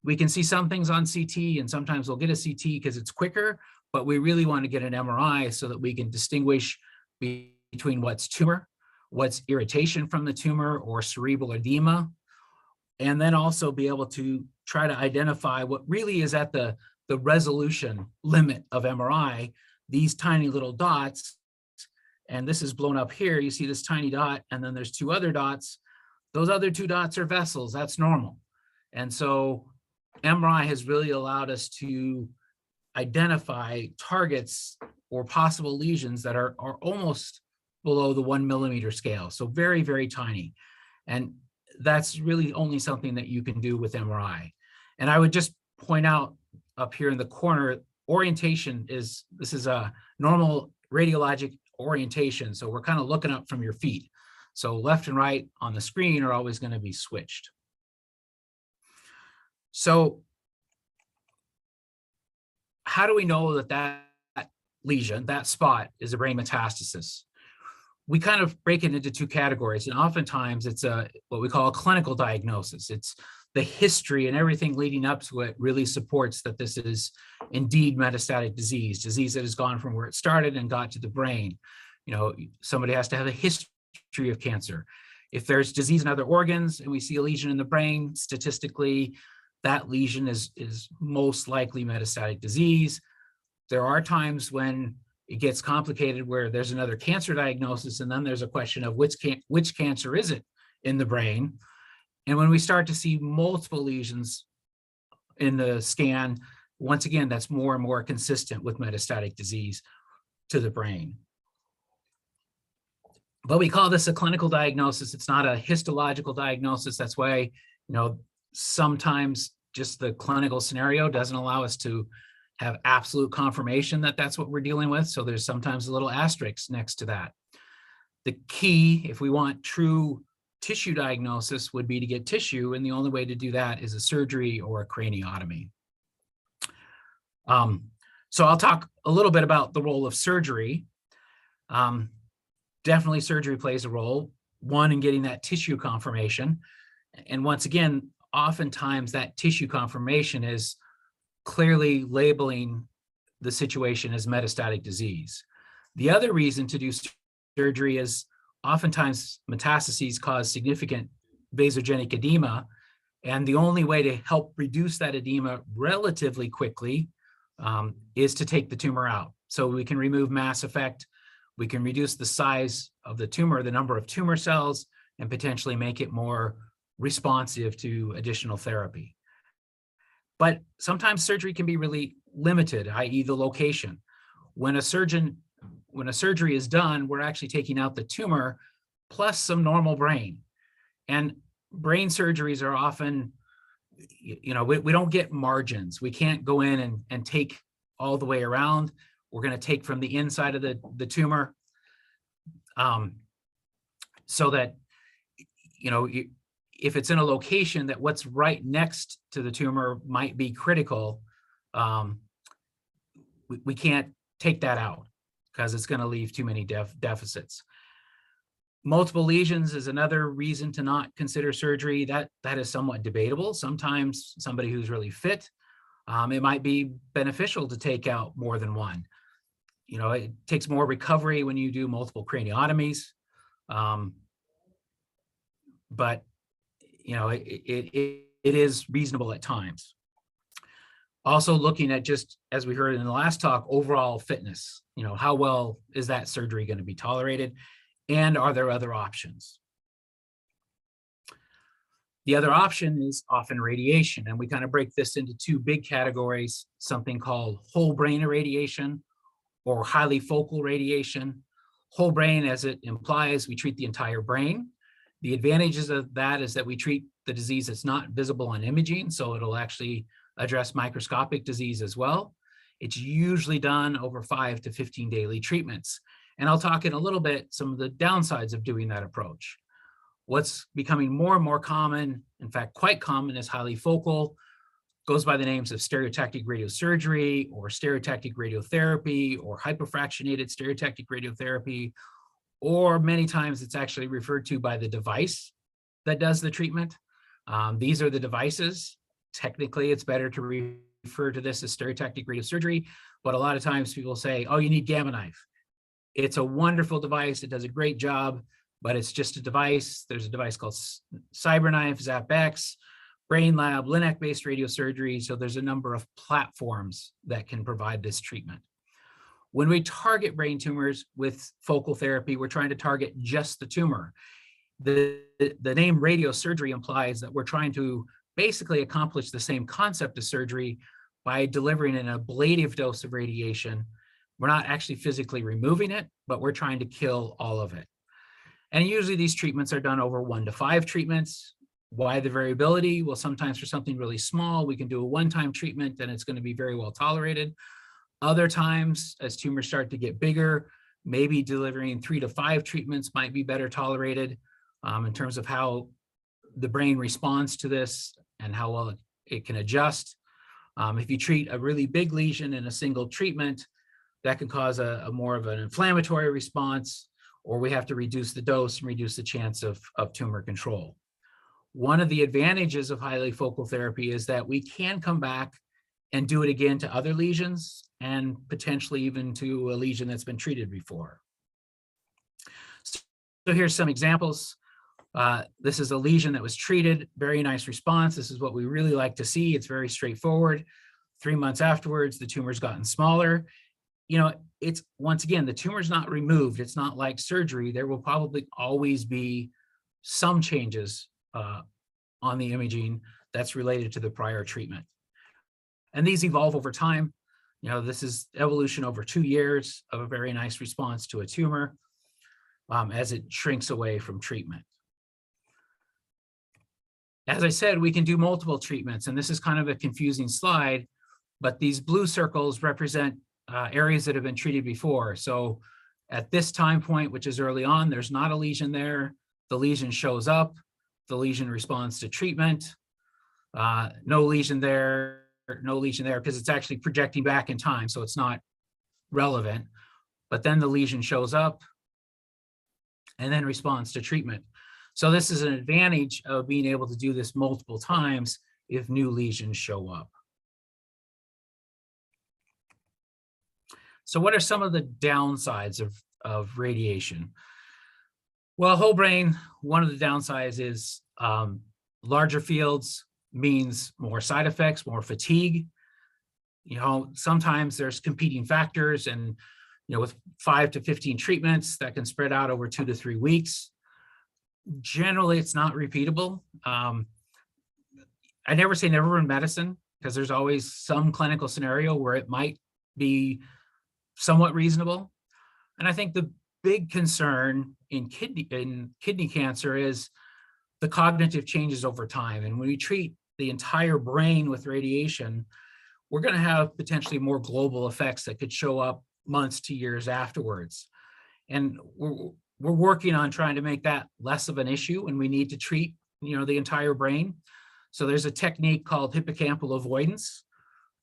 Speaker 14: We can see some things on CT, and sometimes we'll get a CT because it's quicker, but we really want to get an MRI so that we can distinguish between what's tumor, what's irritation from the tumor or cerebral edema, and then also be able to try to identify what really is at the resolution limit of MRI, these tiny little dots. And this is blown up here. You see this tiny dot, and then there's two other dots. Those other two dots are vessels. That's normal. And so MRI has really allowed us to identify targets or possible lesions that are almost below the 1 millimeter scale. So very, very tiny. And that's really only something that you can do with MRI. And I would just point out up here in the corner, orientation is, this is a normal radiologic orientation. So we're kind of looking up from your feet. So left and right on the screen are always going to be switched. So how do we know that that lesion, that spot, is a brain metastasis? We kind of break it into two categories, and oftentimes it's what we call a clinical diagnosis. It's the history and everything leading up to it really supports that this is indeed metastatic disease that has gone from where it started and got to the brain. You know, somebody has to have a history of cancer. If there's disease in other organs and we see a lesion in the brain, statistically, that lesion is most likely metastatic disease. There are times when it gets complicated where there's another cancer diagnosis, and then there's a question of which cancer is it in the brain. And when we start to see multiple lesions in the scan, once again, that's more and more consistent with metastatic disease to the brain. But we call this a clinical diagnosis. It's not a histological diagnosis. That's why, you know, sometimes just the clinical scenario doesn't allow us to have absolute confirmation that that's what we're dealing with. So there's sometimes a little asterisk next to that. The key, if we want true tissue diagnosis, would be to get tissue, and the only way to do that is a surgery or a craniotomy. So I'll talk a little bit about the role of surgery. Definitely surgery plays a role, one, in getting that tissue confirmation. And once again, oftentimes that tissue confirmation is clearly labeling the situation as metastatic disease. The other reason to do surgery is oftentimes metastases cause significant vasogenic edema, and the only way to help reduce that edema relatively quickly is to take the tumor out. So we can remove mass effect, we can reduce the size of the tumor, the number of tumor cells, and potentially make it more responsive to additional therapy. But sometimes surgery can be really limited, i.e. the location. When a surgery is done, we're actually taking out the tumor plus some normal brain. And brain surgeries are often, you know, we don't get margins. We can't go in and take all the way around. We're going to take from the inside of the tumor, so that, you know, if it's in a location that what's right next to the tumor might be critical, we can't take that out because it's going to leave too many deficits. Multiple lesions is another reason to not consider surgery. That is somewhat debatable. Sometimes somebody who's really fit, it might be beneficial to take out more than one. You know, it takes more recovery when you do multiple craniotomies, but you know, it is reasonable at times. Also looking at, just as we heard in the last talk, overall fitness. You know, how well is that surgery going to be tolerated, and are there other options? The other option is often radiation, and we kind of break this into two big categories, something called whole brain irradiation or highly focal radiation. Whole brain, as it implies, we treat the entire brain. The advantages of that is that we treat the disease that's not visible on imaging, so it'll actually address microscopic disease as well. It's usually done over 5 to 15 daily treatments. And I'll talk in a little bit some of the downsides of doing that approach. What's becoming more and more common, in fact, quite common, is highly focal, goes by the names of stereotactic radiosurgery or stereotactic radiotherapy or hypofractionated stereotactic radiotherapy, or many times it's actually referred to by the device that does the treatment. These are the devices. Technically, it's better to refer to this as stereotactic radiosurgery, but a lot of times people say, oh, you need Gamma knife. It's a wonderful device. It does a great job, but it's just a device. There's a device called CyberKnife, ZapX, BrainLab, Linac-based radiosurgery. So there's a number of platforms that can provide this treatment. When we target brain tumors with focal therapy, we're trying to target just the tumor. The name radiosurgery implies that we're trying to basically accomplish the same concept of surgery by delivering an ablative dose of radiation. We're not actually physically removing it, but we're trying to kill all of it. And usually these treatments are done over 1 to 5 treatments. Why the variability? Well, sometimes for something really small, we can do a one-time treatment and it's going to be very well tolerated. Other times, as tumors start to get bigger, maybe delivering 3 to 5 treatments might be better tolerated in terms of how the brain responds to this and how well it can adjust. If you treat a really big lesion in a single treatment, that can cause a more of an inflammatory response, or we have to reduce the dose and reduce the chance of tumor control. One of the advantages of highly focal therapy is that we can come back and do it again to other lesions and potentially even to a lesion that's been treated before. So here's some examples. This is a lesion that was treated, very nice response. This is what we really like to see. It's very straightforward. 3 months afterwards, the tumor's gotten smaller. You know, it's, once again, the tumor's not removed. It's not like surgery. There will probably always be some changes on the imaging that's related to the prior treatment. And these evolve over time. You know, this is evolution over 2 years of a very nice response to a tumor as it shrinks away from treatment. As I said, we can do multiple treatments, and this is kind of a confusing slide, but these blue circles represent areas that have been treated before. So at this time point, which is early on, there's not a lesion there. The lesion shows up. The lesion responds to treatment. No lesion there, because it's actually projecting back in time, so it's not relevant. But then the lesion shows up and then responds to treatment. So this is an advantage of being able to do this multiple times if new lesions show up. So what are some of the downsides of radiation? Well, whole brain, one of the downsides is larger fields means more side effects, more fatigue. You know, sometimes there's competing factors, and you know, with 5 to 15 treatments that can spread out over 2 to 3 weeks. Generally, it's not repeatable. I never say never in medicine, because there's always some clinical scenario where it might be somewhat reasonable. And I think the big concern in kidney cancer is the cognitive changes over time. And when we treat the entire brain with radiation, we're going to have potentially more global effects that could show up months to years afterwards. And we're working on trying to make that less of an issue, and we need to treat, you know, the entire brain. So there's a technique called hippocampal avoidance.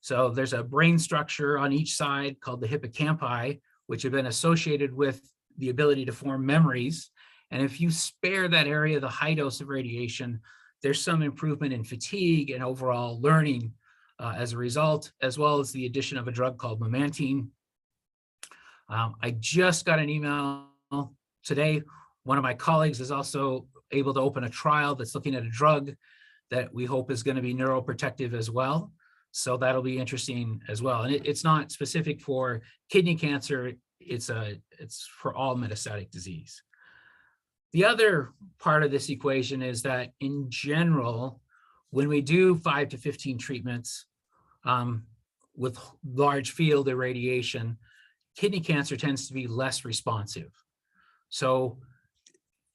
Speaker 14: So there's a brain structure on each side called the hippocampi, which have been associated with the ability to form memories. And if you spare that area the high dose of radiation, there's some improvement in fatigue and overall learning as a result, as well as the addition of a drug called memantine. I just got an email today. One of my colleagues is also able to open a trial that's looking at a drug that we hope is going to be neuroprotective as well. So that'll be interesting as well. And it's not specific for kidney cancer. It's for all metastatic disease. The other part of this equation is that in general, when we do 5 to 15 treatments with large field irradiation, kidney cancer tends to be less responsive. So,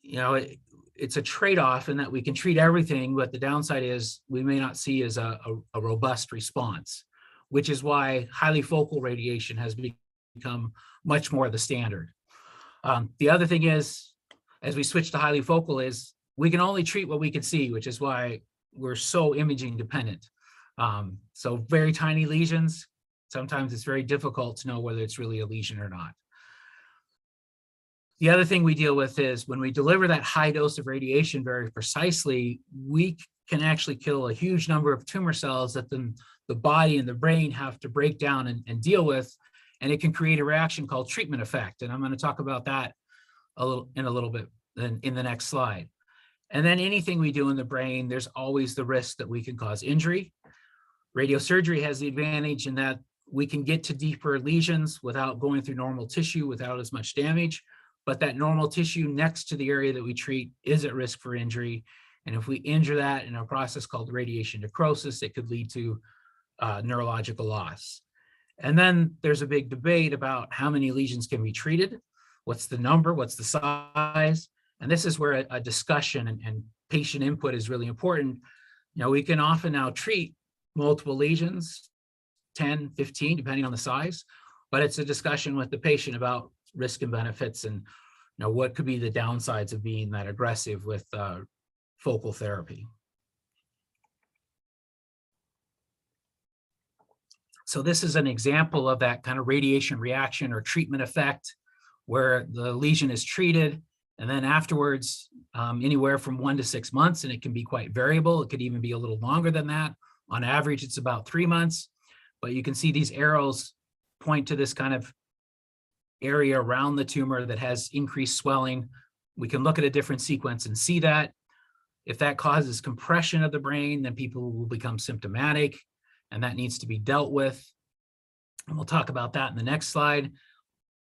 Speaker 14: you know, it's a trade-off in that we can treat everything, but the downside is we may not see as a robust response, which is why highly focal radiation has become much more the standard. The other thing is, as we switch to highly focal, is we can only treat what we can see, which is why we're so imaging dependent. So very tiny lesions, sometimes it's very difficult to know whether it's really a lesion or not. The other thing we deal with is when we deliver that high dose of radiation very precisely, we can actually kill a huge number of tumor cells that the body and the brain have to break down and deal with. and it can create a reaction called treatment effect. And I'm going to talk about that a little bit in the next slide. And then anything we do in the brain, there's always the risk that we can cause injury. Radiosurgery has the advantage in that we can get to deeper lesions without going through normal tissue, without as much damage, but that normal tissue next to the area that we treat is at risk for injury. And if we injure that in a process called radiation necrosis, it could lead to neurological loss. And then there's a big debate about how many lesions can be treated, what's the number, what's the size. And this is where a discussion and patient input is really important. You know, we can often now treat multiple lesions, 10, 15, depending on the size, but it's a discussion with the patient about risk and benefits and, you know, what could be the downsides of being that aggressive with focal therapy. So this is an example of that kind of radiation reaction or treatment effect where the lesion is treated and then afterwards, anywhere from 1 to 6 months, and it can be quite variable. It could even be a little longer than that. On average, it's about 3 months, but you can see these arrows point to this kind of area around the tumor that has increased swelling. We can look at a different sequence and see that. If that causes compression of the brain, then people will become symptomatic, and that needs to be dealt with. And we'll talk about that in the next slide.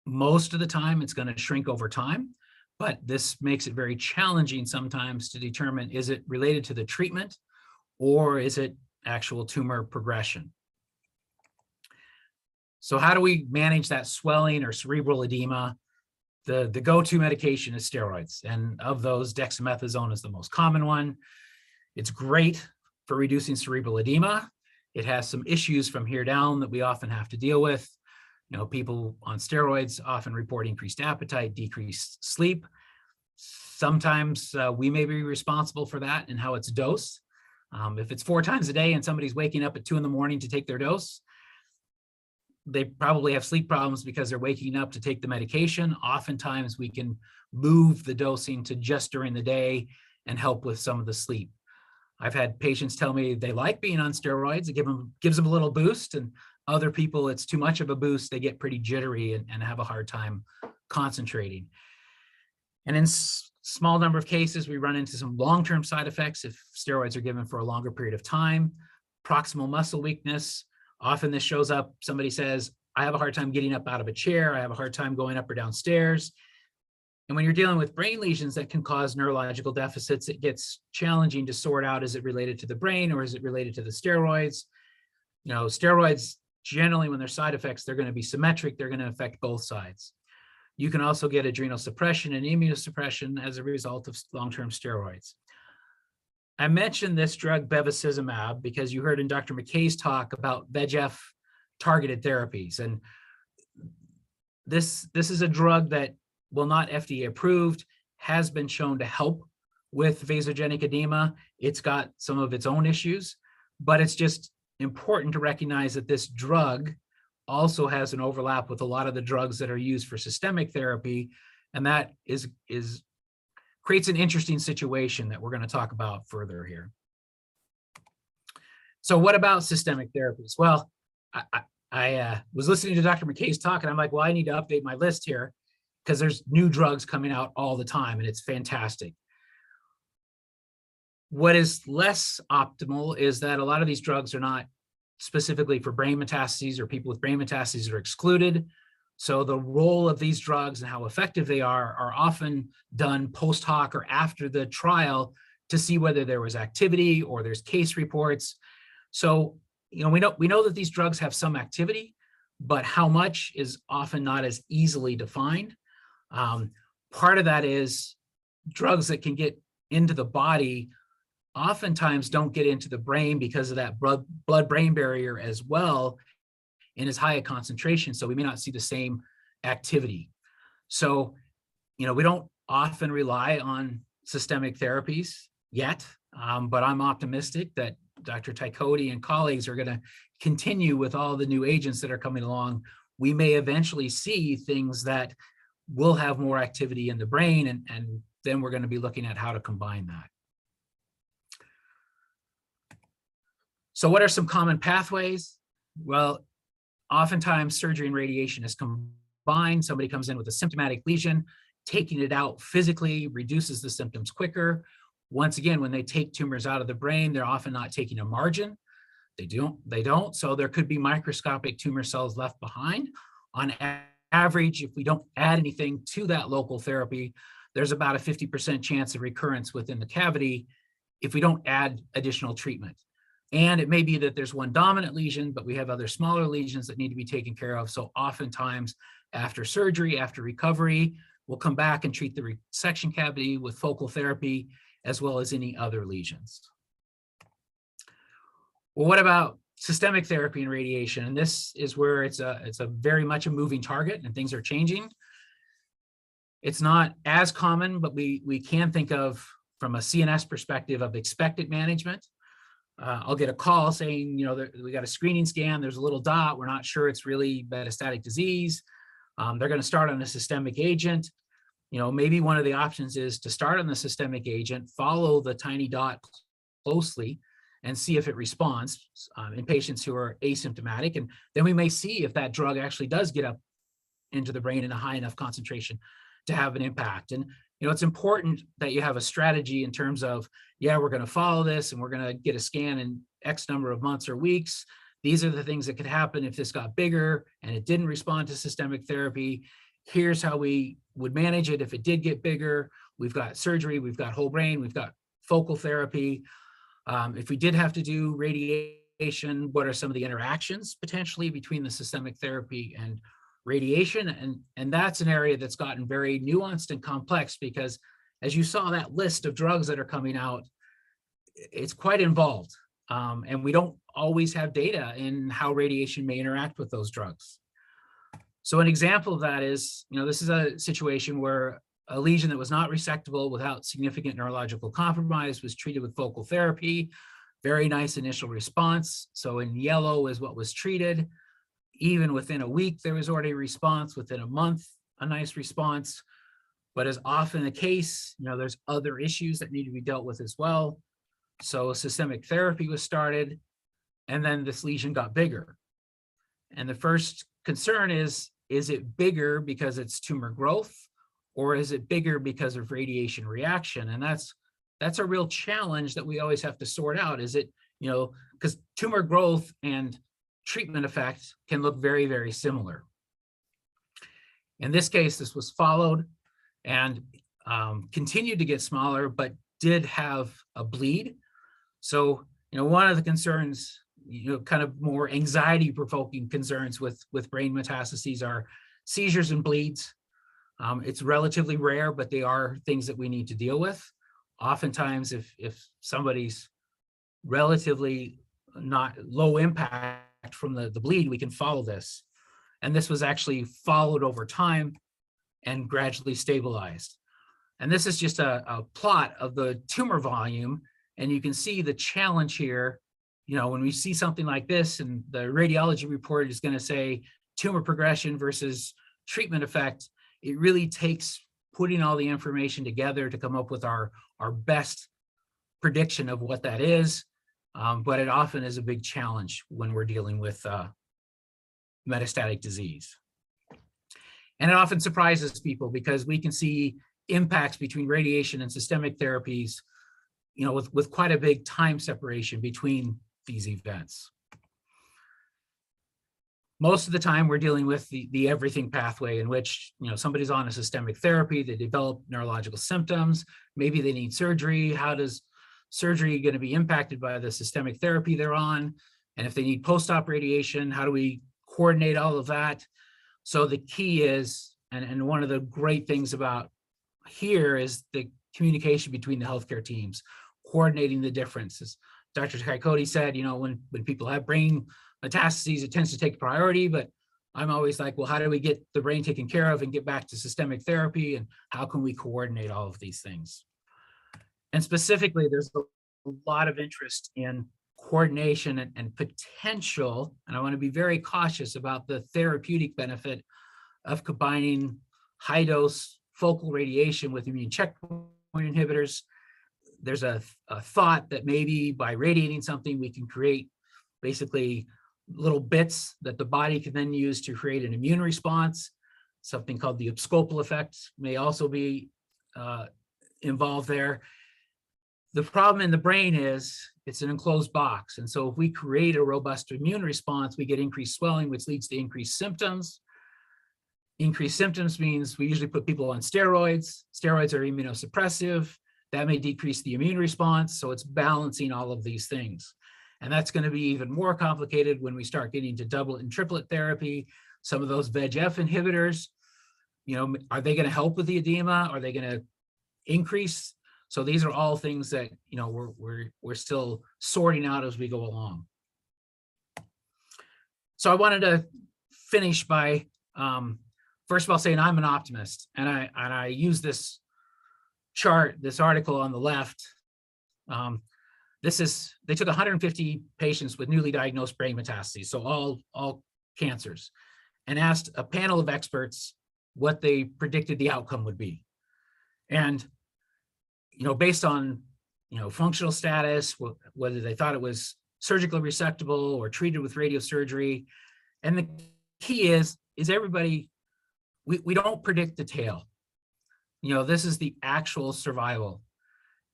Speaker 14: Most of the time, it's going to shrink over time, but this makes it very challenging sometimes to determine, is it related to the treatment or is it actual tumor progression? So how do we manage that swelling or cerebral edema? The go-to medication is steroids, and of those, dexamethasone is the most common one. It's great for reducing cerebral edema. It has some issues from here down that we often have to deal with. You know, people on steroids often report increased appetite, decreased sleep. Sometimes we may be responsible for that and how it's dosed. If it's 4 times a day and somebody's waking up at 2 in the morning to take their dose, they probably have sleep problems because they're waking up to take the medication. Oftentimes we can move the dosing to just during the day and help with some of the sleep. I've had patients tell me they like being on steroids. It gives them a little boost, and other people, it's too much of a boost. They get pretty jittery and have a hard time concentrating. And in small number of cases, we run into some long-term side effects if steroids are given for a longer period of time. Proximal muscle weakness. Often this shows up, somebody says, I have a hard time getting up out of a chair. I have a hard time going up or down stairs. And when you're dealing with brain lesions that can cause neurological deficits, it gets challenging to sort out, is it related to the brain or is it related to the steroids? You know, steroids, generally when their side effects, they're going to be symmetric. They're going to affect both sides. You can also get adrenal suppression and immunosuppression as a result of long-term steroids. I mentioned this drug bevacizumab because you heard in Dr. McKay's talk about Vegf targeted therapies. And this is a drug that, while not FDA approved, has been shown to help with vasogenic edema. It's got some of its own issues, but it's just important to recognize that this drug also has an overlap with a lot of the drugs that are used for systemic therapy. And that creates an interesting situation that we're going to talk about further here. So what about systemic therapies? Well, I was listening to Dr. McKay's talk and I'm like, well, I need to update my list here because there's new drugs coming out all the time and it's fantastic. What is less optimal is that a lot of these drugs are not specifically for brain metastases, or people with brain metastases are excluded. So the role of these drugs and how effective they are often done post hoc or after the trial to see whether there was activity or there's case reports. So, you know, we know that these drugs have some activity, but how much is often not as easily defined. Part of that is drugs that can get into the body oftentimes don't get into the brain because of that blood-brain barrier as well, in as high a concentration, so we may not see the same activity. So, you know, we don't often rely on systemic therapies yet, but I'm optimistic that Dr. Tykodi and colleagues are going to continue with all the new agents that are coming along. We may eventually see things that will have more activity in the brain, and then we're going to be looking at how to combine that. So what are some common pathways? Well, oftentimes surgery and radiation is combined. Somebody comes in with a symptomatic lesion, taking it out physically reduces the symptoms quicker. Once again, when they take tumors out of the brain, they're often not taking a margin. They don't. So there could be microscopic tumor cells left behind. On average, if we don't add anything to that local therapy, there's about a 50% chance of recurrence within the cavity if we don't add additional treatment. And it may be that there's one dominant lesion, but we have other smaller lesions that need to be taken care of. So oftentimes after surgery, after recovery, we'll come back and treat the resection cavity with focal therapy, as well as any other lesions. Well, what about systemic therapy and radiation? And this is where it's a very much a moving target and things are changing. It's not as common, but we can think of from a CNS perspective of expected management. I'll get a call saying, you know, we got a screening scan, there's a little dot, we're not sure it's really metastatic disease. They're going to start on a systemic agent. You know, maybe one of the options is to start on the systemic agent, follow the tiny dot closely and see if it responds in patients who are asymptomatic. And then we may see if that drug actually does get up into the brain in a high enough concentration to have an impact. And, you know, it's important that you have a strategy in terms of, yeah, we're going to follow this and we're going to get a scan in X number of months or weeks. These are the things that could happen if this got bigger and it didn't respond to systemic therapy. Here's how we would manage it if it did get bigger. We've got surgery, we've got whole brain, we've got focal therapy. If we did have to do radiation, what are some of the interactions potentially between the systemic therapy and radiation? And that's an area that's gotten very nuanced and complex because as you saw that list of drugs that are coming out, it's quite involved. And we don't always have data in how radiation may interact with those drugs. So an example of that is, you know, this is a situation where a lesion that was not resectable without significant neurological compromise was treated with focal therapy. Very nice initial response. So in yellow is what was treated. Even within a week, there was already a response. Within a month, a nice response. But as often the case, you know, there's other issues that need to be dealt with as well. So systemic therapy was started, and then this lesion got bigger. And the first concern is it bigger because it's tumor growth, or is it bigger because of radiation reaction? And that's a real challenge that we always have to sort out. Is it, you know, because tumor growth and treatment effect can look very, very similar. In this case, this was followed and continued to get smaller, but did have a bleed. So, you know, one of the concerns, you know, kind of more anxiety-provoking concerns with brain metastases are seizures and bleeds. It's relatively rare, but they are things that we need to deal with. Oftentimes, if somebody's relatively not low impact from the bleed, we can follow this. And this was actually followed over time and gradually stabilized. And this is just a plot of the tumor volume. And you can see the challenge here. You know, when we see something like this and the radiology report is going to say tumor progression versus treatment effect, it really takes putting all the information together to come up with our best prediction of what that is. But it often is a big challenge when we're dealing with metastatic disease. And it often surprises people because we can see impacts between radiation and systemic therapies, you know, with quite a big time separation between these events. Most of the time we're dealing with the everything pathway in which, you know, somebody's on a systemic therapy, they develop neurological symptoms, maybe they need surgery. How does surgery going to be impacted by the systemic therapy they're on? And if they need post-op radiation, how do we coordinate all of that? So the key is, and one of the great things about here is the communication between the healthcare teams, coordinating the differences. Dr. Tykodi said, you know, when people have brain metastases, it tends to take priority, but I'm always like, well, how do we get the brain taken care of and get back to systemic therapy? And how can we coordinate all of these things? And specifically, there's a lot of interest in coordination and potential, and I want to be very cautious about the therapeutic benefit of combining high dose focal radiation with immune checkpoint inhibitors. There's a thought that maybe by radiating something, we can create basically little bits that the body can then use to create an immune response. Something called the abscopal effect may also be involved there. The problem in the brain is it's an enclosed box. And so if we create a robust immune response, we get increased swelling, which leads to increased symptoms. Increased symptoms means we usually put people on steroids. Steroids are immunosuppressive. That may decrease the immune response. So it's balancing all of these things. And that's going to be even more complicated when we start getting to doublet and triplet therapy. Some of those Vegf inhibitors, you know, are they going to help with the edema? Are they going to increase? So these are all things that, you know, we're still sorting out as we go along. So I wanted to finish by first of all saying I'm an optimist, and I use this chart, this article on the left. They took 150 patients with newly diagnosed brain metastases, so all cancers, and asked a panel of experts what they predicted the outcome would be. And, you know, based on, you know, functional status, whether they thought it was surgically resectable or treated with radiosurgery. And the key is everybody, we don't predict the tail. You know, this is the actual survival.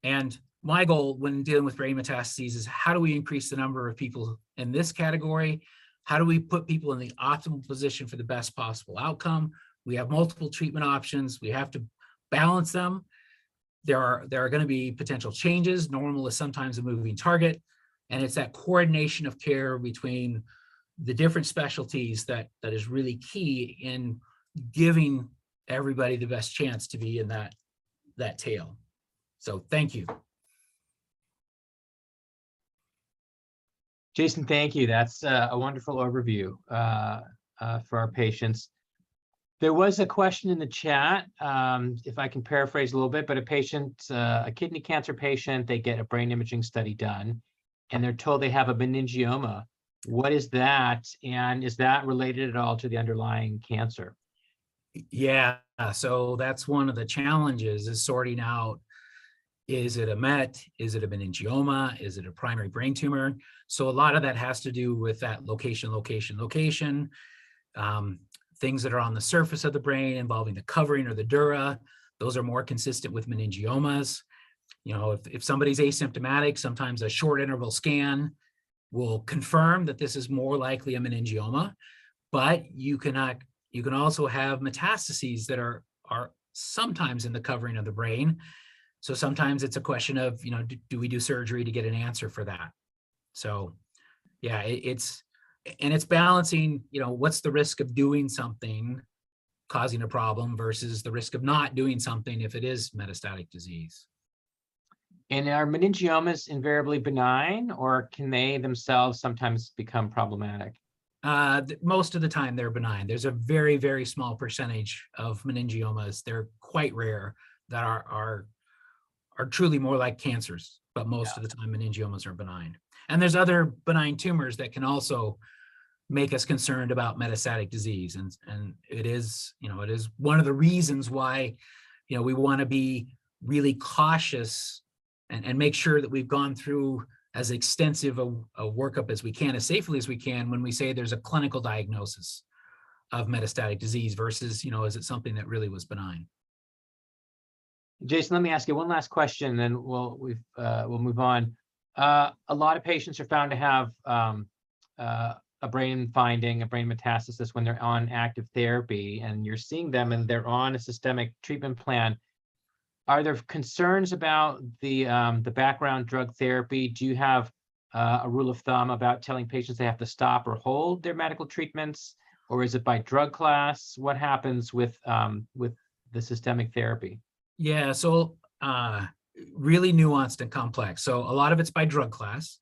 Speaker 14: And my goal when dealing with brain metastases is how do we increase the number of people in this category? How do we put people in the optimal position for the best possible outcome? We have multiple treatment options. We have to balance them. There are going to be potential changes. Normal is sometimes a moving target. And it's that coordination of care between the different specialties that is really key in giving everybody the best chance to be in that tail. So thank you.
Speaker 1: Jason, thank you. That's a wonderful overview for our patients. There was a question in the chat, if I can paraphrase a little bit, but a kidney cancer patient, they get a brain imaging study done, and they're told they have a meningioma. What is that? And is that related at all to the underlying cancer?
Speaker 14: Yeah, so that's one of the challenges is sorting out, is it a MET? Is it a meningioma? Is it a primary brain tumor? So a lot of that has to do with that location. Things that are on the surface of the brain involving the covering or the dura, those are more consistent with meningiomas. You know, if somebody's asymptomatic, sometimes a short interval scan will confirm that this is more likely a meningioma, but you can also have metastases that are sometimes in the covering of the brain. So sometimes it's a question of, you know, do we do surgery to get an answer for that? So yeah, it's balancing, you know, what's the risk of doing something causing a problem versus the risk of not doing something if it is metastatic disease.
Speaker 1: And are meningiomas invariably benign, or can they themselves sometimes become problematic?
Speaker 14: Most of the time they're benign. There's a very, very small percentage of meningiomas. They're quite rare that are truly more like cancers, but most of the time meningiomas are benign. And there's other benign tumors that can also make us concerned about metastatic disease. And it is, you know, it is one of the reasons why, you know, we want to be really cautious and make sure that we've gone through as extensive a workup as we can, as safely as we can, when we say there's a clinical diagnosis of metastatic disease versus, you know, is it something that really was benign?
Speaker 1: Jason, let me ask you one last question, and then we'll move on. A lot of patients are found to have a brain finding, a brain metastasis when they're on active therapy, and you're seeing them and they're on a systemic treatment plan. Are there concerns about the background drug therapy? Do you have a rule of thumb about telling patients they have to stop or hold their medical treatments, or is it by drug class? What happens with the systemic therapy?
Speaker 14: Yeah, so really nuanced and complex. So a lot of it's by drug class.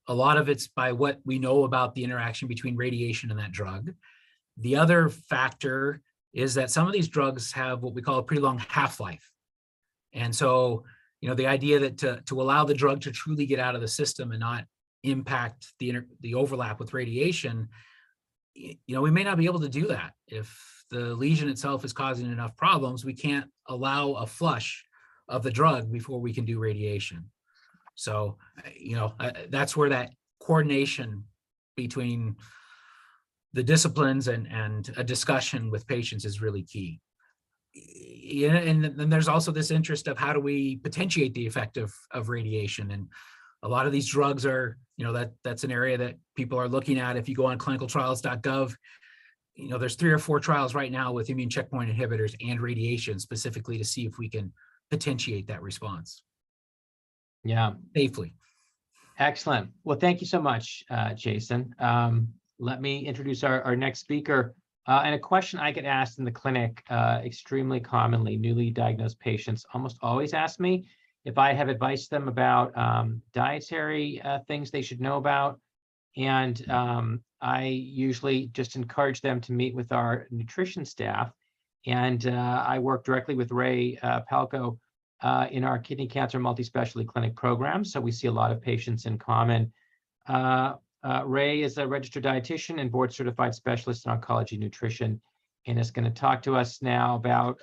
Speaker 14: A lot of it's by what we know about the interaction between radiation and that drug. The other factor is that some of these drugs have what we call a pretty long half-life. And so, you know, the idea that to allow the drug to truly get out of the system and not impact the overlap with radiation, you know, we may not be able to do that. If the lesion itself is causing enough problems, we can't allow a flush of the drug before we can do radiation. So, you know, that's where that coordination between the disciplines and a discussion with patients is really key. Yeah, and then there's also this interest of how do we potentiate the effect of radiation, and a lot of these drugs are, that's an area that people are looking at. If you go on clinicaltrials.gov, there's 3 or 4 trials right now with immune checkpoint inhibitors and radiation specifically to see if we can potentiate that response.
Speaker 1: Yeah.
Speaker 14: Safely.
Speaker 1: Excellent. Well, thank you so much, Jason. Let me introduce our next speaker. And a question I get asked in the clinic extremely commonly, newly diagnosed patients almost always ask me if I have advised them about dietary things they should know about. And I usually just encourage them to meet with our nutrition staff. And I work directly with Ray Palko in our kidney cancer multi-specialty clinic program. So we see a lot of patients in common. Ray is a registered dietitian and board certified specialist in oncology nutrition, and is going to talk to us now about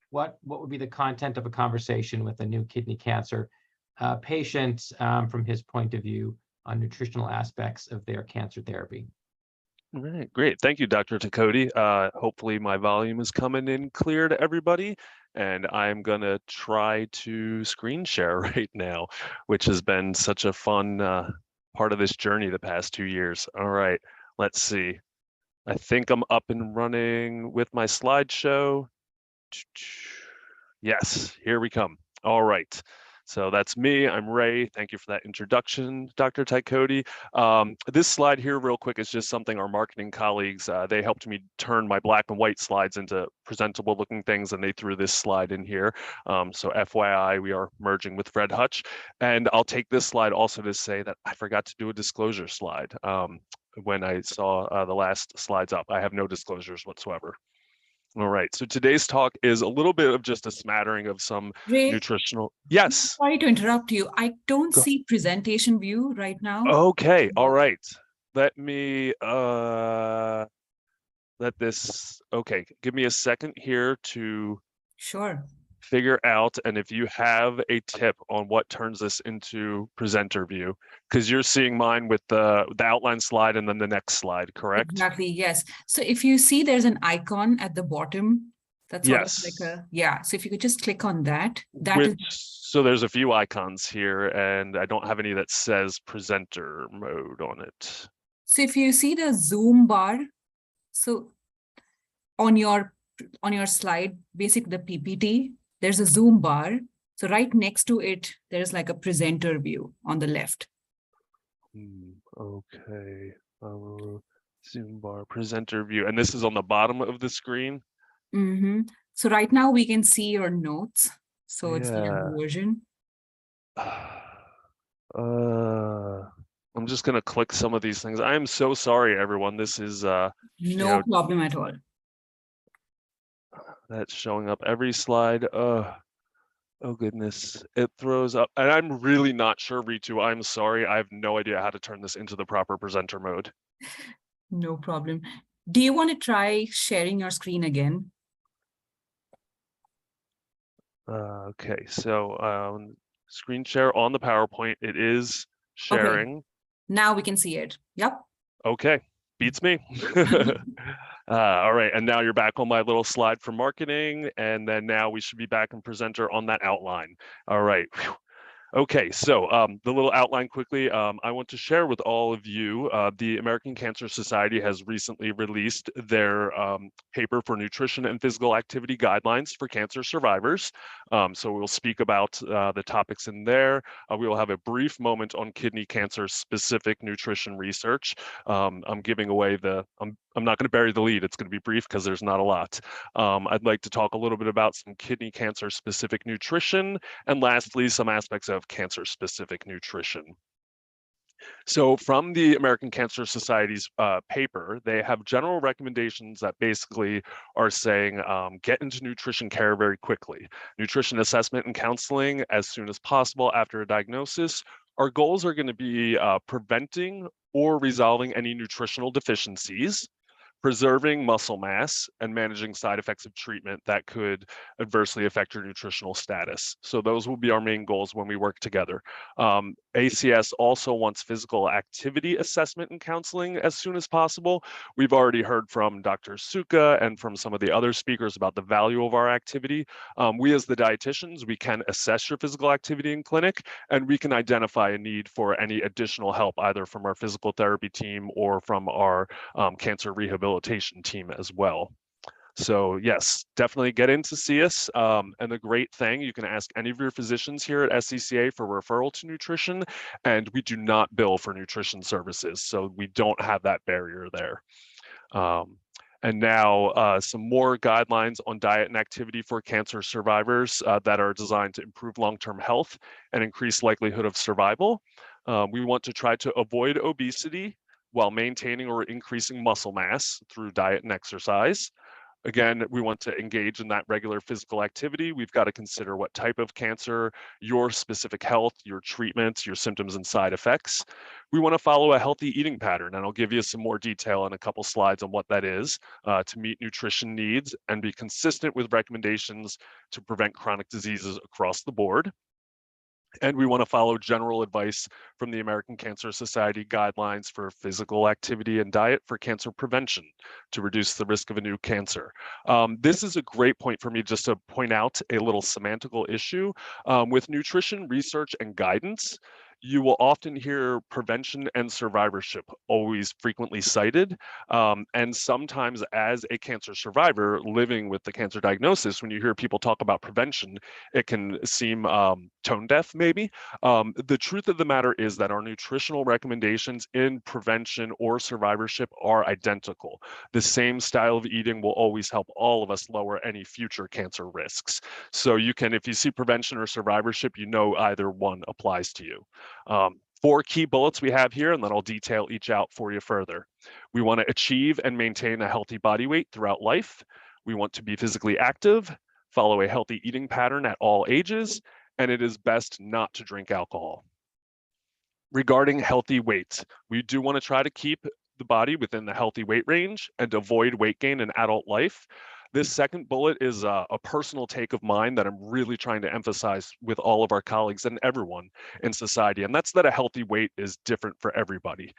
Speaker 1: what would be the content of a conversation with a new kidney cancer patient from his point of view on nutritional aspects of their cancer therapy.
Speaker 15: All right, great. Thank you, Dr. Tykodi. Hopefully my volume is coming in clear to everybody, and I'm going to try to screen share right now, which has been such a fun part of this journey the past 2 years. All right, let's see. I think I'm up and running with my slideshow. Yes, here we come. All right. So that's me. I'm Ray. Thank you for that introduction, Dr. Tykodi. This slide here real quick is just something our marketing colleagues, they helped me turn my black and white slides into presentable looking things, and they threw this slide in here. So FYI, we are merging with Fred Hutch. And I'll take this slide also to say that I forgot to do a disclosure slide. When I saw the last slides up, I have no disclosures whatsoever. All right, so today's talk is a little bit of just a smattering of some
Speaker 4: Ray,
Speaker 15: nutritional. Yes.
Speaker 4: Sorry to interrupt you. I don't see presentation view right now.
Speaker 15: Okay, all right. Let me let this, okay, give me a second here to figure out, and if you have a tip on what turns this into presenter view, because you're seeing mine with the outline slide and then the next slide, correct?
Speaker 4: Exactly, yes. So if you see there's an icon at the bottom, that's sort of like a, yeah. So if you could just click on that,
Speaker 15: so there's a few icons here, and I don't have any that says presenter mode on it.
Speaker 4: So if you see the Zoom bar, so on your slide, basically the PPT, there's a Zoom bar. So right next to it, there's like a presenter view on the left.
Speaker 15: Okay. Zoom bar, presenter view. And this is on the bottom of the screen?
Speaker 4: Mm-hmm. So right now we can see your notes. So it's the version.
Speaker 15: I'm just going to click some of these things. I am so sorry, everyone. This is
Speaker 4: no problem at all.
Speaker 15: That's showing up every slide. Oh goodness, it throws up. And I'm really not sure, Ritu. I'm sorry. I have no idea how to turn this into the proper presenter mode.
Speaker 4: No problem. Do you want to try sharing your screen again?
Speaker 15: Okay, so screen share on the PowerPoint. It is sharing.
Speaker 4: Okay. Now we can see it. Yep.
Speaker 15: Okay, beats me. All right, and now you're back on my little slide for marketing, and then now we should be back in presenter on that outline. All right. Whew. Okay, so the little outline quickly, I want to share with all of you, the American Cancer Society has recently released their paper for nutrition and physical activity guidelines for cancer survivors. So we'll speak about the topics in there. We will have a brief moment on kidney cancer specific nutrition research. I'm giving away I'm not going to bury the lead. It's going to be brief because there's not a lot. I'd like to talk a little bit about some kidney cancer specific nutrition, and lastly, some aspects of cancer specific nutrition. So from the American Cancer Society's paper, they have general recommendations that basically are saying get into nutrition care very quickly. Nutrition assessment and counseling as soon as possible after a diagnosis. Our goals are going to be preventing or resolving any nutritional deficiencies, preserving muscle mass, and managing side effects of treatment that could adversely affect your nutritional status. So those will be our main goals when we work together. ACS also wants physical activity assessment and counseling as soon as possible. We've already heard from Dr. Sutcha and from some of the other speakers about the value of our activity. We as the dietitians, we can assess your physical activity in clinic, and we can identify a need for any additional help, either from our physical therapy team or from our cancer rehabilitation team as well. So yes, definitely get in to see us. And the great thing, you can ask any of your physicians here at SCCA for referral to nutrition, and we do not bill for nutrition services. So we don't have that barrier there. And now some more guidelines on diet and activity for cancer survivors that are designed to improve long-term health and increase likelihood of survival. We want to try to avoid obesity while maintaining or increasing muscle mass through diet and exercise. Again, we want to engage in that regular physical activity. We've got to consider what type of cancer, your specific health, your treatments, your symptoms and side effects. We want to follow a healthy eating pattern, and I'll give you some more detail in a couple slides on what that is to meet nutrition needs and be consistent with recommendations to prevent chronic diseases across the board. And we want to follow general advice from the American Cancer Society guidelines for physical activity and diet for cancer prevention to reduce the risk of a new cancer. This is a great point for me just to point out a little semantical issue. With nutrition research and guidance, you will often hear prevention and survivorship always frequently cited. And sometimes as a cancer survivor living with the cancer diagnosis, when you hear people talk about prevention, it can seem tone deaf maybe. The truth of the matter is that our nutritional recommendations in prevention or survivorship are identical. The same style of eating will always help all of us lower any future cancer risks. So you can, if you see prevention or survivorship, you know either one applies to you. 4 key bullets we have here, and then I'll detail each out for you further. We want to achieve and maintain a healthy body weight throughout life. We want to be physically active, follow a healthy eating pattern at all ages, and it is best not to drink alcohol. Regarding healthy weight, we do want to try to keep the body within the healthy weight range and avoid weight gain in adult life. This second bullet is a personal take of mine that I'm really trying to emphasize with all of our colleagues and everyone in society, and that's that a healthy weight is different for everybody.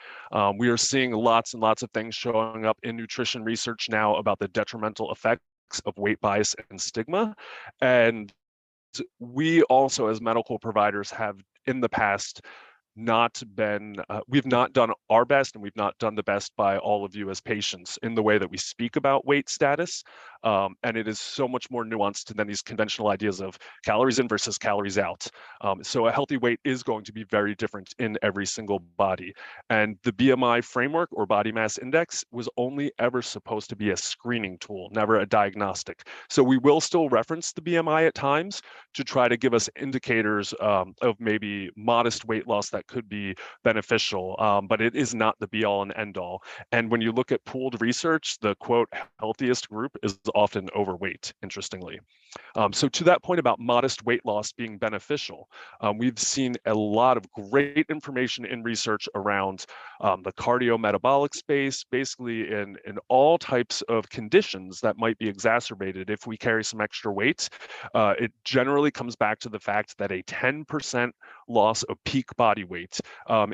Speaker 15: We are seeing lots and lots of things showing up in nutrition research now about the detrimental effects of weight bias and stigma, and we also as medical providers have in the past we've not done our best, and we've not done the best by all of you as patients in the way that we speak about weight status. And it is so much more nuanced than these conventional ideas of calories in versus calories out. So a healthy weight is going to be very different in every single body. And the BMI framework or body mass index was only ever supposed to be a screening tool, never a diagnostic. So we will still reference the BMI at times to try to give us indicators of maybe modest weight loss that could be beneficial, but it is not the be all and end all. And when you look at pooled research, the quote healthiest group is often overweight, interestingly. So to that point about modest weight loss being beneficial, we've seen a lot of great information in research around the cardiometabolic space, basically in all types of conditions that might be exacerbated if we carry some extra weight. It generally comes back to the fact that a 10% loss of peak body weight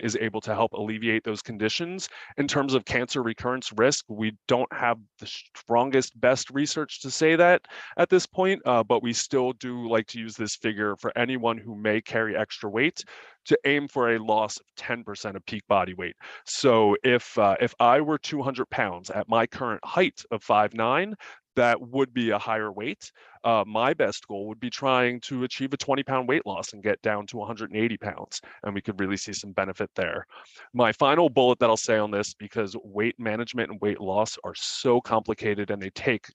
Speaker 15: is able to help alleviate those conditions. In terms of cancer recurrence risk, we don't have the strongest, best research to say that at this point, but we still do like to use this figure for anyone who may carry extra weight to aim for a loss of 10% of peak body weight. So if I were 200 pounds at my current height of 5'9", that would be a higher weight. My best goal would be trying to achieve a 20-pound weight loss and get down to 180 pounds, and we could really see some benefit there. My final bullet that I'll say on this, because weight management and weight loss are so complicated and they take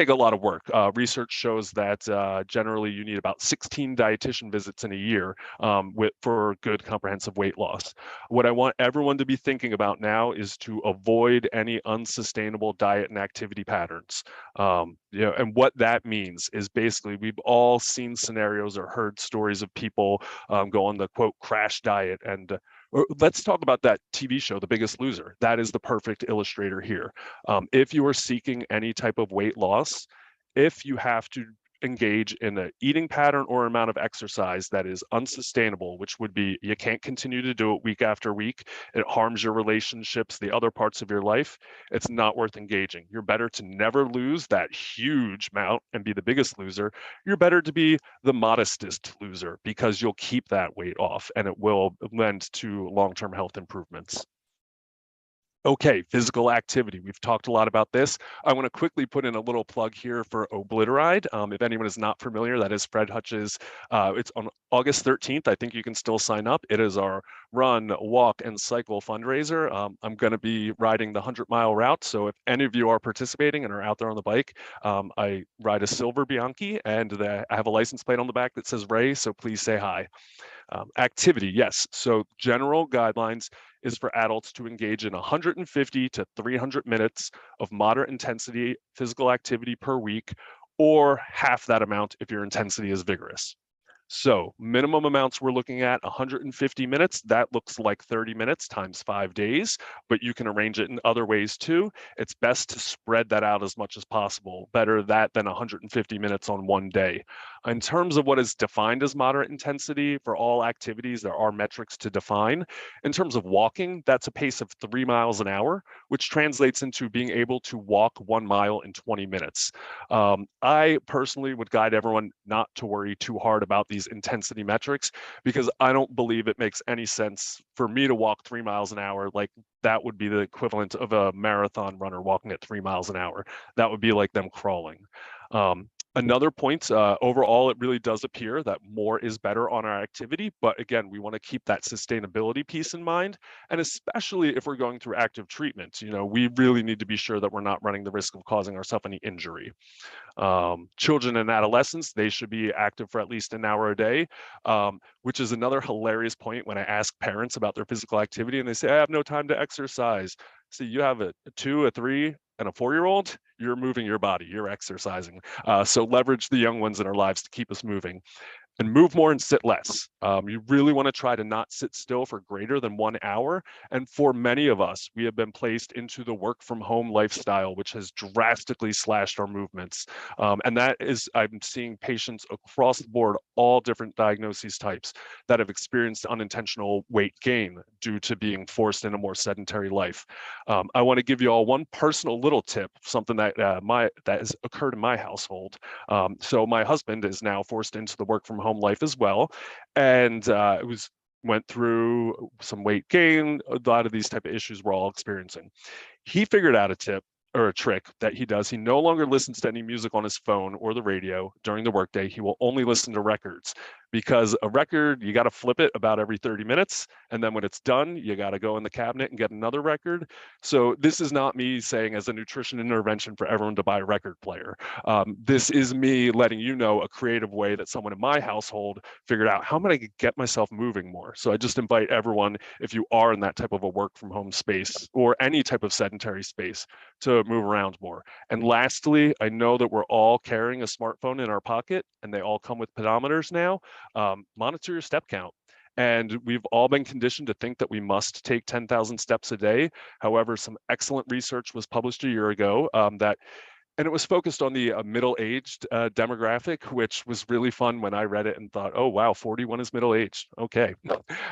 Speaker 15: a lot of work. Research shows that generally you need about 16 dietitian visits in a year for good comprehensive weight loss. What I want everyone to be thinking about now is to avoid any unsustainable diet and activity patterns. And what that means is basically we've all seen scenarios or heard stories of people go on the quote crash diet and Or let's talk about that TV show, The Biggest Loser. That is the perfect illustrator here. If you are seeking any type of weight loss, if you have to engage in an eating pattern or amount of exercise that is unsustainable, which would be you can't continue to do it week after week, it harms your relationships, the other parts of your life, it's not worth engaging. You're better to never lose that huge amount and be the biggest loser. You're better to be the modestest loser, because you'll keep that weight off and it will lend to long-term health improvements. Okay, physical activity. We've talked a lot about this. I want to quickly put in a little plug here for Obliteride. If anyone is not familiar, that is Fred Hutch's. It's on August 13th. I think you can still sign up. It is our run, walk, and cycle fundraiser. I'm going to be riding the 100-mile route. So if any of you are participating and are out there on the bike, I ride a silver Bianchi, and I have a license plate on the back that says Ray, so please say hi. Activity, yes. So general guidelines is for adults to engage in 150 to 300 minutes of moderate intensity physical activity per week, or half that amount if your intensity is vigorous. So minimum amounts we're looking at 150 minutes. That looks like 30 minutes times 5 days, but you can arrange it in other ways too. It's best to spread that out as much as possible. Better that than 150 minutes on one day. In terms of what is defined as moderate intensity for all activities, there are metrics to define. In terms of walking, that's a pace of 3 miles an hour, which translates into being able to walk 1 mile in 20 minutes. I personally would guide everyone not to worry too hard about these intensity metrics, because I don't believe it makes any sense for me to walk 3 miles an hour. Like, that would be the equivalent of a marathon runner walking at 3 miles an hour. That would be like them crawling. Another point, overall, it really does appear that more is better on our activity. But again, we want to keep that sustainability piece in mind. And especially if we're going through active treatment, we really need to be sure that we're not running the risk of causing ourselves any injury. Children and adolescents, they should be active for at least an hour a day, which is another hilarious point when I ask parents about their physical activity and they say, I have no time to exercise. So you have a 2, a 3, and a 4-year-old, you're moving your body, you're exercising. So leverage the young ones in our lives to keep us moving. And move more and sit less. You really want to try to not sit still for greater than 1 hour. And for many of us, we have been placed into the work from home lifestyle, which has drastically slashed our movements. And that is, I'm seeing patients across the board, all different diagnoses types, that have experienced unintentional weight gain due to being forced in a more sedentary life. I want to give you all one personal little tip, something that that has occurred in my household. So my husband is now forced into the work from home life as well, and went through some weight gain. A lot of these type of issues we're all experiencing. He figured out a tip or a trick that he does. He no longer listens to any music on his phone or the radio during the workday. He will only listen to records, because a record, you got to flip it about every 30 minutes. And then when it's done, you got to go in the cabinet and get another record. So this is not me saying as a nutrition intervention for everyone to buy a record player. This is me letting you know a creative way that someone in my household figured out, how am I going to get myself moving more? So I just invite everyone, if you are in that type of a work from home space or any type of sedentary space, to move around more. And lastly, I know that we're all carrying a smartphone in our pocket and they all come with pedometers now. Monitor your step count. And we've all been conditioned to think that we must take 10,000 steps a day. However, some excellent research was published a year ago and it was focused on the middle-aged demographic, which was really fun when I read it and thought, oh, wow, 41 is middle-aged. Okay.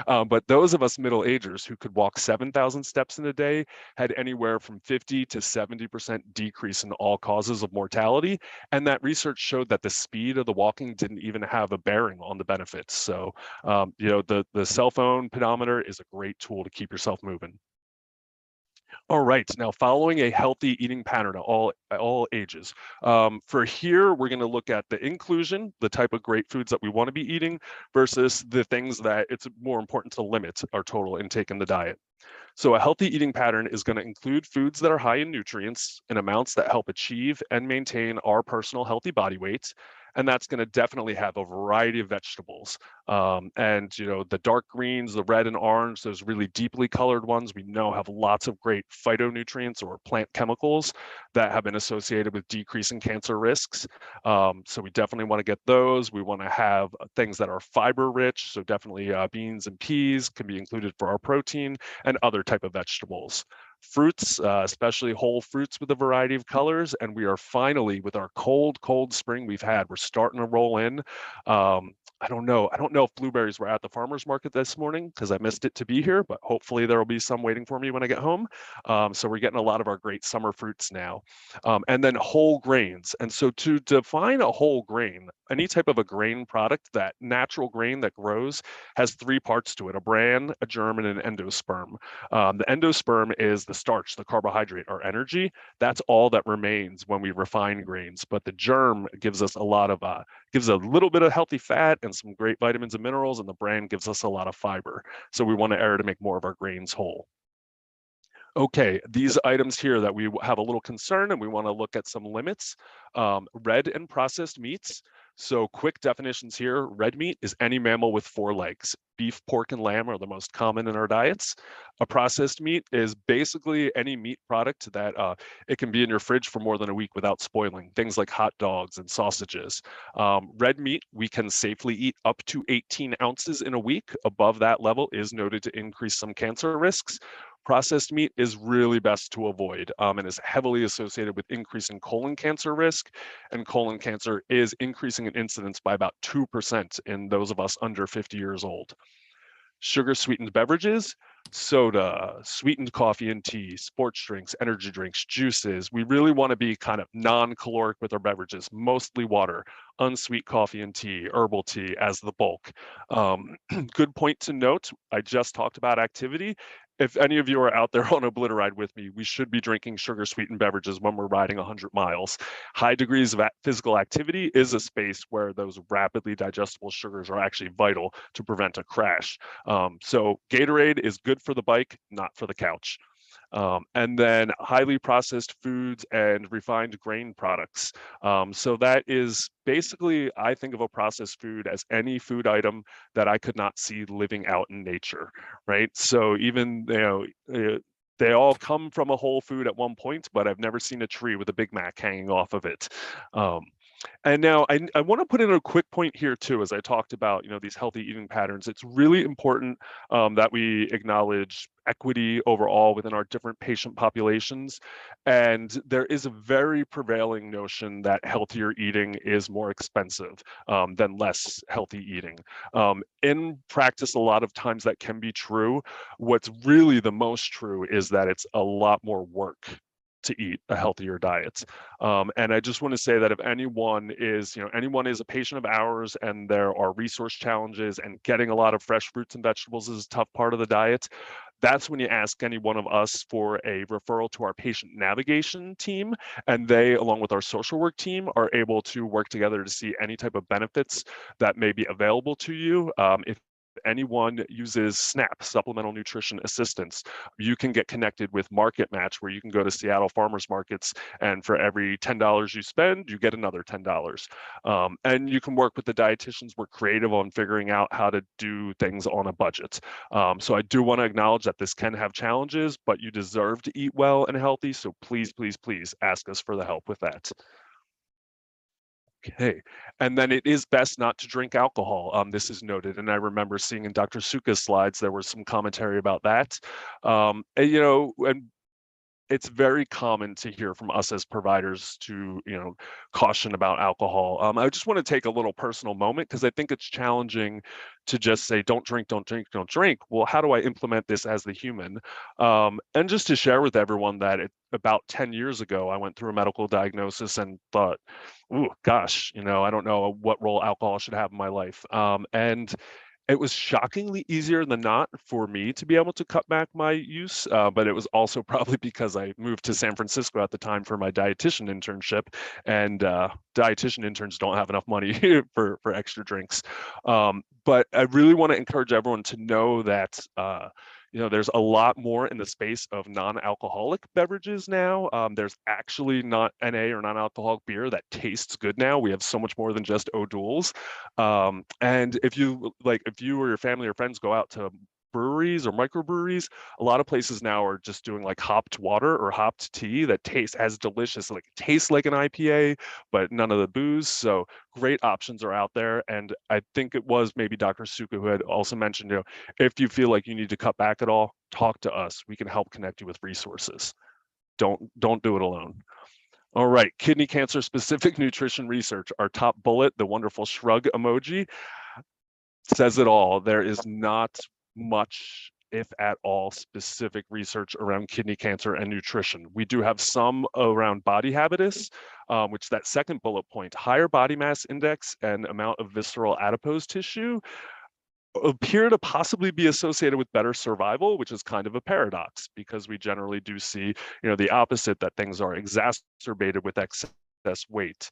Speaker 15: But those of us middle-agers who could walk 7,000 steps in a day had anywhere from 50 to 70% decrease in all causes of mortality. And that research showed that the speed of the walking didn't even have a bearing on the benefits. So, the cell phone pedometer is a great tool to keep yourself moving. All right, now following a healthy eating pattern at all ages. For here, we're going to look at the inclusion, the type of great foods that we want to be eating, versus the things that it's more important to limit our total intake in the diet. So a healthy eating pattern is going to include foods that are high in nutrients in amounts that help achieve and maintain our personal healthy body weight. And that's going to definitely have a variety of vegetables. And, you know, the dark greens, the red and orange, those really deeply colored ones, we know have lots of great phytonutrients or plant chemicals that have been associated with decreasing cancer risks. So we definitely want to get those. We want to have things that are fiber rich. So definitely beans and peas can be included for our protein, and other type of vegetables. Fruits, especially whole fruits with a variety of colors. And we are finally, with our cold spring we've had, we're starting to roll in. I don't know if blueberries were at the farmer's market this morning because I missed it to be here, but hopefully there will be some waiting for me when I get home. So we're getting a lot of our great summer fruits now. And then whole grains. And so to define a whole grain, any type of a grain product, that natural grain that grows, has three parts to it: a bran, a germ, and an endosperm. The endosperm is the starch, the carbohydrate, our energy. That's all that remains when we refine grains. But the germ gives us a lot of, gives a little bit of healthy fat and some great vitamins and minerals, and the bran gives us a lot of fiber. So we want to err to make more of our grains whole. Okay, these items here that we have a little concern, and we want to look at some limits. Red and processed meats. So quick definitions here: red meat is any mammal with 4 legs. Beef, pork, and lamb are the most common in our diets. A processed meat is basically any meat product that it can be in your fridge for more than a week without spoiling. Things like hot dogs and sausages. Red meat, we can safely eat up to 18 ounces in a week. Above that level is noted to increase some cancer risks. Processed meat is really best to avoid and is heavily associated with increasing colon cancer risk. And colon cancer is increasing in incidence by about 2% in those of us under 50 years old. Sugar sweetened beverages, soda, sweetened coffee and tea, sports drinks, energy drinks, juices. We really want to be kind of non-caloric with our beverages, mostly water, unsweet coffee and tea, herbal tea as the bulk. Good point to note, I just talked about activity. If any of you are out there on a Obliter ride with me, we should be drinking sugar sweetened beverages when we're riding 100 miles. High degrees of physical activity is a space where those rapidly digestible sugars are actually vital to prevent a crash. So Gatorade is good for the bike, not for the couch. And then highly processed foods and refined grain products. So that is basically, I think of a processed food as any food item that I could not see living out in nature, right? So even, they all come from a whole food at one point, but I've never seen a tree with a Big Mac hanging off of it. And now I want to put in a quick point here too, as I talked about, these healthy eating patterns. It's really important that we acknowledge equity overall within our different patient populations. And there is a very prevailing notion that healthier eating is more expensive than less healthy eating. In practice, a lot of times that can be true. What's really the most true is that it's a lot more work to eat a healthier diet. And I just want to say that if anyone is a patient of ours and there are resource challenges and getting a lot of fresh fruits and vegetables is a tough part of the diet, that's when you ask any one of us for a referral to our patient navigation team, and they, along with our social work team, are able to work together to see any type of benefits that may be available to you. If anyone uses SNAP, Supplemental Nutrition Assistance, you can get connected with Market Match, where you can go to Seattle farmers markets, and for every $10 you spend, you get another $10. And you can work with the dietitians. We're creative on figuring out how to do things on a budget. So I do want to acknowledge that this can have challenges, but you deserve to eat well and healthy. So please, please, please ask us for the help with that. Okay, and then it is best not to drink alcohol. This is noted, and I remember seeing in Dr. Suka's slides, there was some commentary about that. And it's very common to hear from us as providers to, caution about alcohol. I just want to take a little personal moment because I think it's challenging to just say, don't drink, don't drink, don't drink. Well, how do I implement this as the human? And just to share with everyone that about 10 years ago, I went through a medical diagnosis and thought, ooh, gosh, I don't know what role alcohol should have in my life. And it was shockingly easier than not for me to be able to cut back my use, but it was also probably because I moved to San Francisco at the time for my dietitian internship, and dietitian interns don't have enough money for extra drinks. But I really want to encourage everyone to know that There's a lot more in the space of non-alcoholic beverages now. There's actually not NA or non-alcoholic beer that tastes good now. We have so much more than just O'Doul's. And if you or your family or friends go out to breweries or microbreweries, a lot of places now are just doing like hopped water or hopped tea that tastes as delicious, like it tastes like an IPA, but none of the booze. So great options are out there. And I think it was maybe Dr. Suka who had also mentioned, if you feel like you need to cut back at all, talk to us. We can help connect you with resources. Don't do it alone. All right, kidney cancer specific nutrition research. Our top bullet, the wonderful shrug emoji, says it all. There is not much, if at all, specific research around kidney cancer and nutrition. We do have some around body habitus, which that second bullet point, higher body mass index and amount of visceral adipose tissue appear to possibly be associated with better survival, which is kind of a paradox because we generally do see, the opposite, that things are exacerbated with excess weight.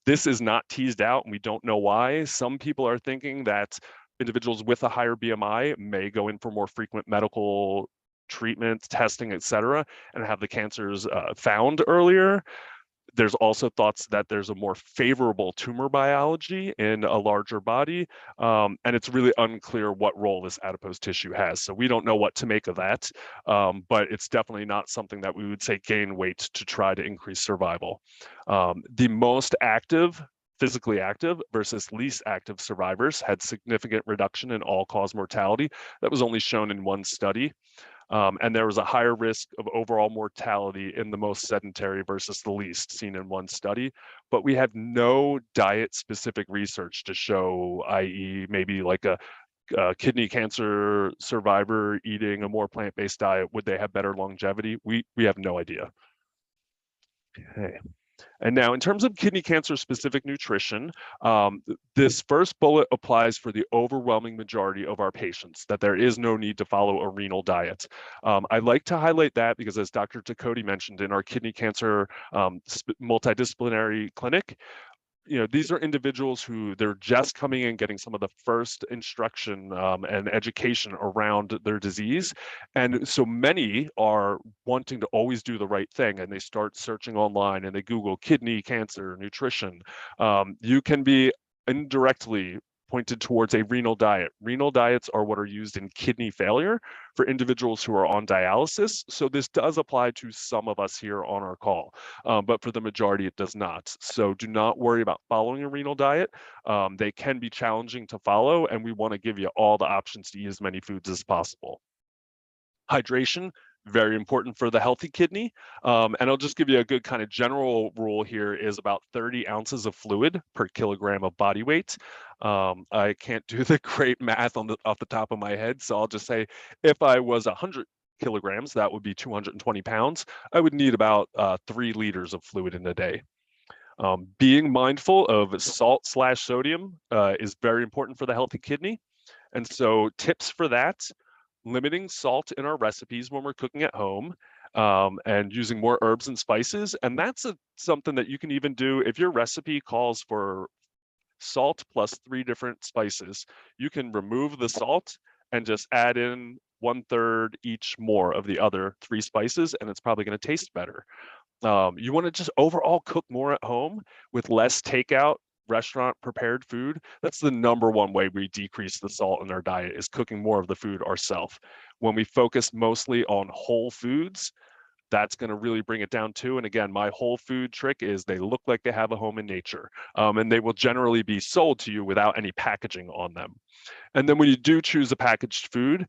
Speaker 15: This is not teased out and we don't know why. Some people are thinking that individuals with a higher BMI may go in for more frequent medical treatment, testing, et cetera, and have the cancers found earlier. There's also thoughts that there's a more favorable tumor biology in a larger body, and it's really unclear what role this adipose tissue has. So we don't know what to make of that, but it's definitely not something that we would say gain weight to try to increase survival. The most active, physically active versus least active survivors had significant reduction in all-cause mortality. That was only shown in one study. And there was a higher risk of overall mortality in the most sedentary versus the least, seen in one study. But we have no diet-specific research to show, i.e. maybe like a kidney cancer survivor eating a more plant-based diet, would they have better longevity? We have no idea. Okay. And now in terms of kidney cancer specific nutrition, this first bullet applies for the overwhelming majority of our patients, that there is no need to follow a renal diet. I like to highlight that because, as Dr. Tykodi mentioned, in our kidney cancer multidisciplinary clinic, these are individuals who they're just coming in, getting some of the first instruction and education around their disease. And so many are wanting to always do the right thing, and they start searching online and they Google kidney cancer, nutrition. You can be indirectly pointed towards a renal diet. Renal diets are what are used in kidney failure for individuals who are on dialysis. So this does apply to some of us here on our call, but for the majority, it does not. So do not worry about following a renal diet. They can be challenging to follow, and we want to give you all the options to eat as many foods as possible. Hydration, very important for the healthy kidney. And I'll just give you a good kind of general rule here is about 30 ounces of fluid per kilogram of body weight. I can't do the great math off the top of my head, so I'll just say if I was 100 kilograms, that would be 220 pounds. I would need about 3 liters of fluid in a day. Being mindful of salt/sodium is very important for the healthy kidney. And so tips for that: limiting salt in our recipes when we're cooking at home, and using more herbs and spices. And that's something that you can even do if your recipe calls for salt plus 3 different spices. You can remove the salt and just add in 1/3 each more of the other 3 spices, and it's probably going to taste better. You want to just overall cook more at home with less takeout, restaurant prepared food. That's the #1 way we decrease the salt in our diet, is cooking more of the food ourselves. When we focus mostly on whole foods, that's going to really bring it down too. And again, my whole food trick is they look like they have a home in nature, and they will generally be sold to you without any packaging on them. And then when you do choose a packaged food,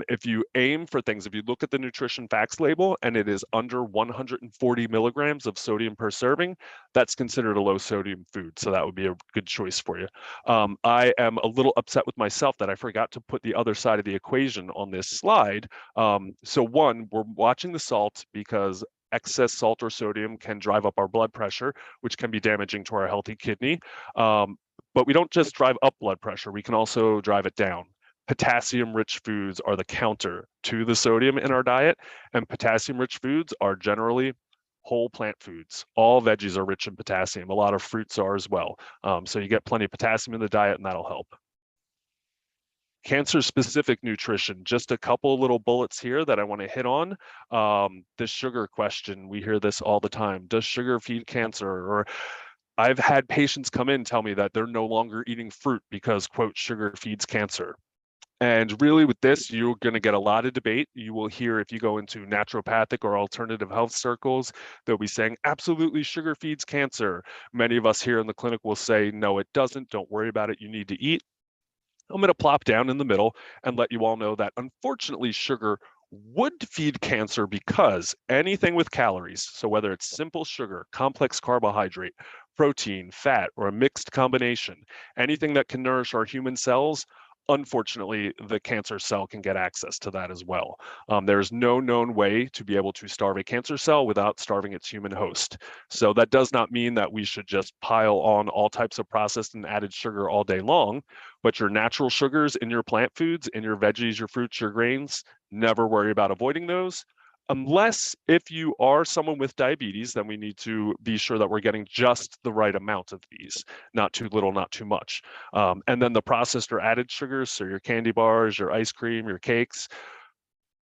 Speaker 15: if you aim for things, if you look at the nutrition facts label and it is under 140 milligrams of sodium per serving, that's considered a low sodium food. So that would be a good choice for you. I am a little upset with myself that I forgot to put the other side of the equation on this slide. So one, we're watching the salt because excess salt or sodium can drive up our blood pressure, which can be damaging to our healthy kidney. But we don't just drive up blood pressure, we can also drive it down. Potassium-rich foods are the counter to the sodium in our diet, and potassium-rich foods are generally whole plant foods. All veggies are rich in potassium. A lot of fruits are as well. So you get plenty of potassium in the diet, and that'll help. Cancer-specific nutrition, just a couple little bullets here that I want to hit on. The sugar question, we hear this all the time. Does sugar feed cancer? Or I've had patients come in tell me that they're no longer eating fruit because, quote, sugar feeds cancer. And really with this, you're going to get a lot of debate. You will hear, if you go into naturopathic or alternative health circles, they'll be saying, absolutely, sugar feeds cancer. Many of us here in the clinic will say, no, it doesn't. Don't worry about it. You need to eat. I'm going to plop down in the middle and let you all know that unfortunately sugar would feed cancer because anything with calories, so whether it's simple sugar, complex carbohydrate, protein, fat, or a mixed combination, anything that can nourish our human cells, unfortunately, the cancer cell can get access to that as well. There's no known way to be able to starve a cancer cell without starving its human host. So that does not mean that we should just pile on all types of processed and added sugar all day long, but your natural sugars in your plant foods, in your veggies, your fruits, your grains, never worry about avoiding those. Unless if you are someone with diabetes, then we need to be sure that we're getting just the right amount of these, not too little, not too much. And then the processed or added sugars, so your candy bars, your ice cream, your cakes,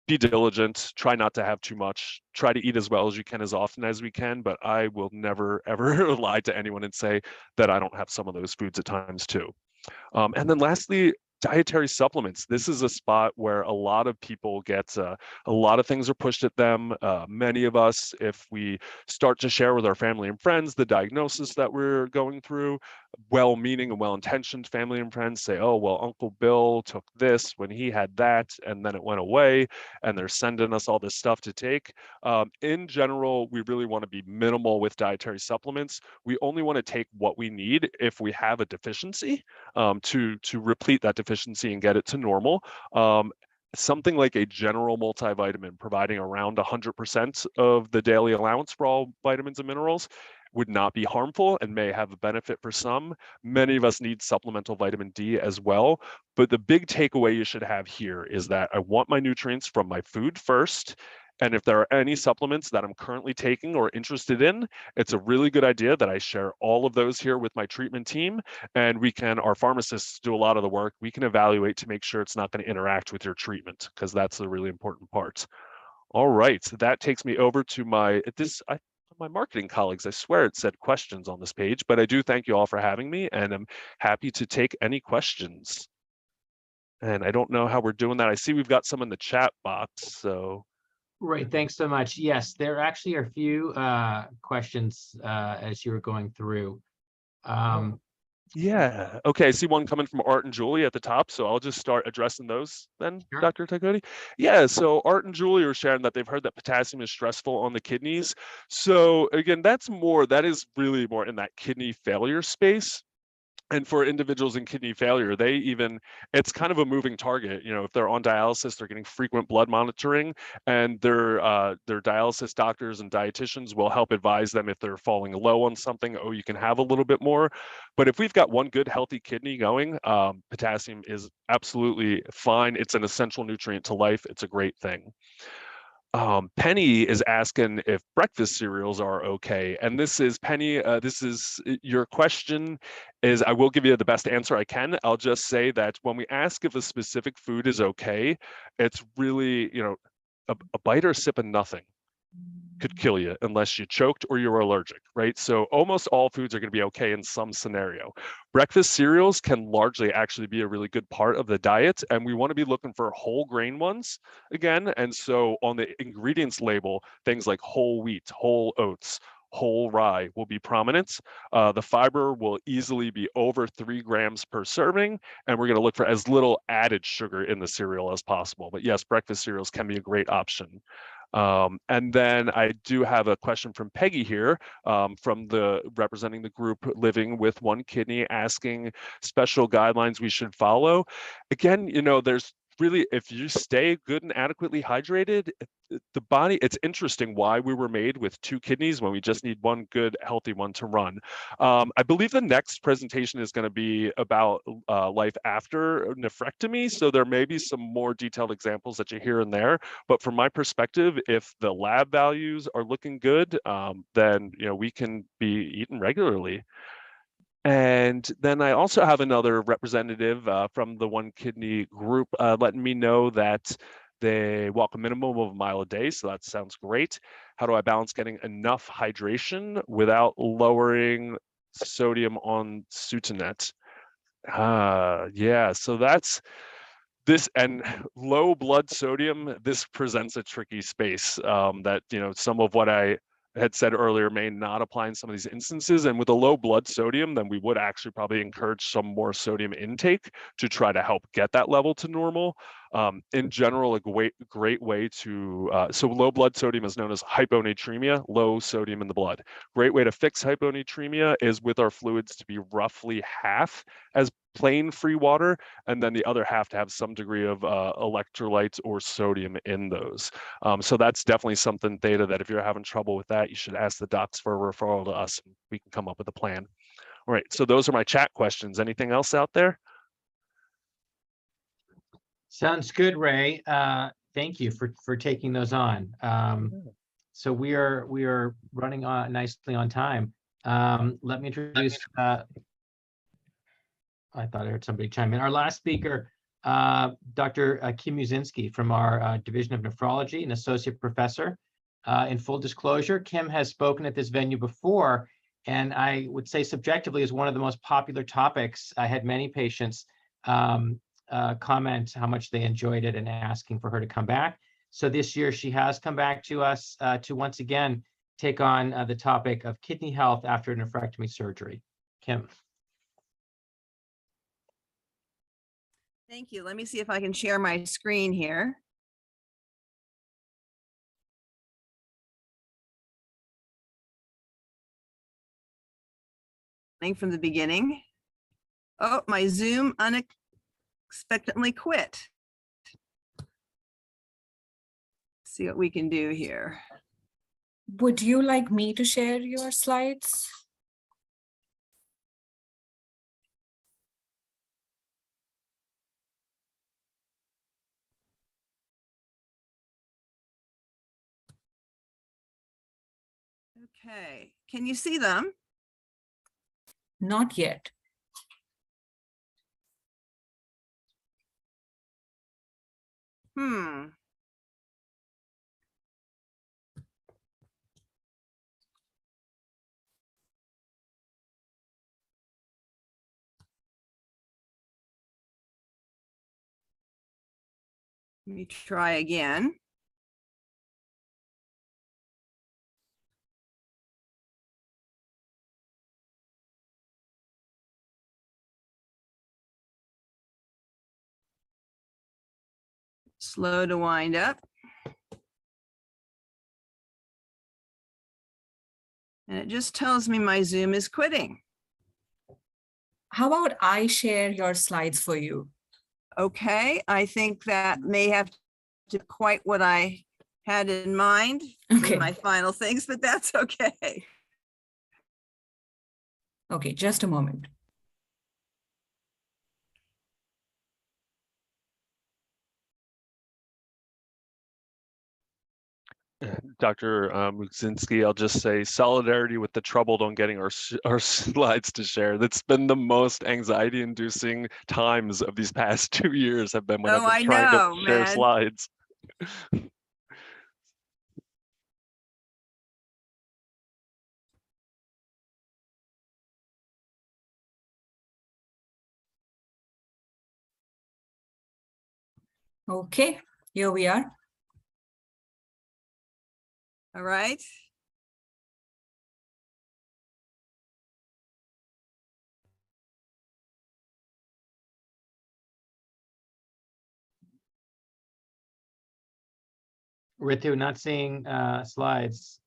Speaker 15: be diligent, try not to have too much, try to eat as well as you can, as often as we can, but I will never, ever lie to anyone and say that I don't have some of those foods at times too. And then lastly, dietary supplements. This is a spot where a lot of people get, a lot of things are pushed at them. Many of us, if we start to share with our family and friends the diagnosis that we're going through, well-meaning and well-intentioned family and friends say, oh, well, Uncle Bill took this when he had that, and then it went away, and they're sending us all this stuff to take. In general, we really want to be minimal with dietary supplements. We only want to take what we need if we have a deficiency, to replete that deficiency and get it to normal. Something like a general multivitamin providing around 100% of the daily allowance for all vitamins and minerals would not be harmful and may have a benefit for some. Many of us need supplemental vitamin D as well. But the big takeaway you should have here is that I want my nutrients from my food first. And if there are any supplements that I'm currently taking or interested in, it's a really good idea that I share all of those here with my treatment team. And we can, our pharmacists do a lot of the work. We can evaluate to make sure it's not going to interact with your treatment, because that's a really important part. All right, so that takes me over to my marketing colleagues. I swear it said questions on this page, but I do thank you all for having me, and I'm happy to take any questions. And I don't know how we're doing that. I see we've got some in the chat box, so.
Speaker 1: Right, thanks so much. Yes, there actually are a few questions as you were going through.
Speaker 15: Yeah, okay, I see one coming from Art and Julie at the top, so I'll just start addressing those then,
Speaker 1: Sure.
Speaker 15: Dr. Tykodi. Yeah, so Art and Julie are sharing that they've heard that potassium is stressful on the kidneys. So again, that is really more in that kidney failure space. And for individuals in kidney failure, it's kind of a moving target. You know, if they're on dialysis, they're getting frequent blood monitoring, and their dialysis doctors and dietitians will help advise them if they're falling low on something. Oh, you can have a little bit more. But if we've got one good, healthy kidney going, potassium is absolutely fine. It's an essential nutrient to life. It's a great thing. Penny is asking if breakfast cereals are okay. And this is, Penny, your question is, I will give you the best answer I can. I'll just say that when we ask if a specific food is okay, it's really, a bite or a sip of nothing could kill you unless you choked or you're allergic, right? So almost all foods are going to be okay in some scenario. Breakfast cereals can largely actually be a really good part of the diet, and we want to be looking for whole grain ones again. And so on the ingredients label, things like whole wheat, whole oats, whole rye will be prominent. The fiber will easily be over 3 grams per serving, and we're going to look for as little added sugar in the cereal as possible. But yes, breakfast cereals can be a great option. And then I do have a question from Peggy here, representing the group Living with One Kidney, asking special guidelines we should follow. Again, there's really, if you stay good and adequately hydrated, the body, it's interesting why we were made with 2 kidneys when we just need one good, healthy one to run. I believe the next presentation is going to be about life after nephrectomy. So there may be some more detailed examples that you hear in there. But from my perspective, if the lab values are looking good, then we can be eating regularly. And then I also have another representative from the One Kidney group letting me know that they walk a minimum of a mile a day, so that sounds great. How do I balance getting enough hydration without lowering sodium on Sutanet? Yeah, so that's this, and low blood sodium, this presents a tricky space that, you know, some of what I had said earlier may not apply in some of these instances. And with a low blood sodium, then we would actually probably encourage some more sodium intake to try to help get that level to normal. In general, a great way to, so low blood sodium is known as hyponatremia, low sodium in the blood. Great way to fix hyponatremia is with our fluids to be roughly half as plain free water, and then the other half to have some degree of electrolytes or sodium in those. So that's definitely something, Theta, that if you're having trouble with that, you should ask the docs for a referral to us. We can come up with a plan. All right, so those are my chat questions. Anything else out there?
Speaker 1: Sounds good, Ray. Thank you for taking those on. So we are running on nicely on time. Let me introduce. I thought I heard somebody chime in. Our last speaker, Dr. Kim Uzinski from our Division of Nephrology, an associate professor. In full disclosure, Kim has spoken at this venue before, and I would say subjectively is one of the most popular topics. I had many patients comment how much they enjoyed it and asking for her to come back. So this year she has come back to us to once again take on the topic of kidney health after nephrectomy surgery. Kim.
Speaker 16: Thank you. Let me see if I can share my screen here. From the beginning. Oh, my Zoom unexpectedly quit. See what we can do here.
Speaker 4: Would you like me to share your slides?
Speaker 16: Okay, can you see them?
Speaker 4: Not yet.
Speaker 16: Let me try again. Slow to wind up. And it just tells me my Zoom is quitting.
Speaker 4: How about I share your slides for you?
Speaker 16: Okay, I think that may have to quite what I had in mind in my final things, but that's okay.
Speaker 4: Okay, just a moment.
Speaker 15: Dr. Mukzinski, I'll just say solidarity with the troubled on getting our slides to share. That's been the most anxiety-inducing times of these past 2 years have been when I've been trying to share slides.
Speaker 4: Okay, here we are.
Speaker 16: All right.
Speaker 1: Ritu, not seeing slides.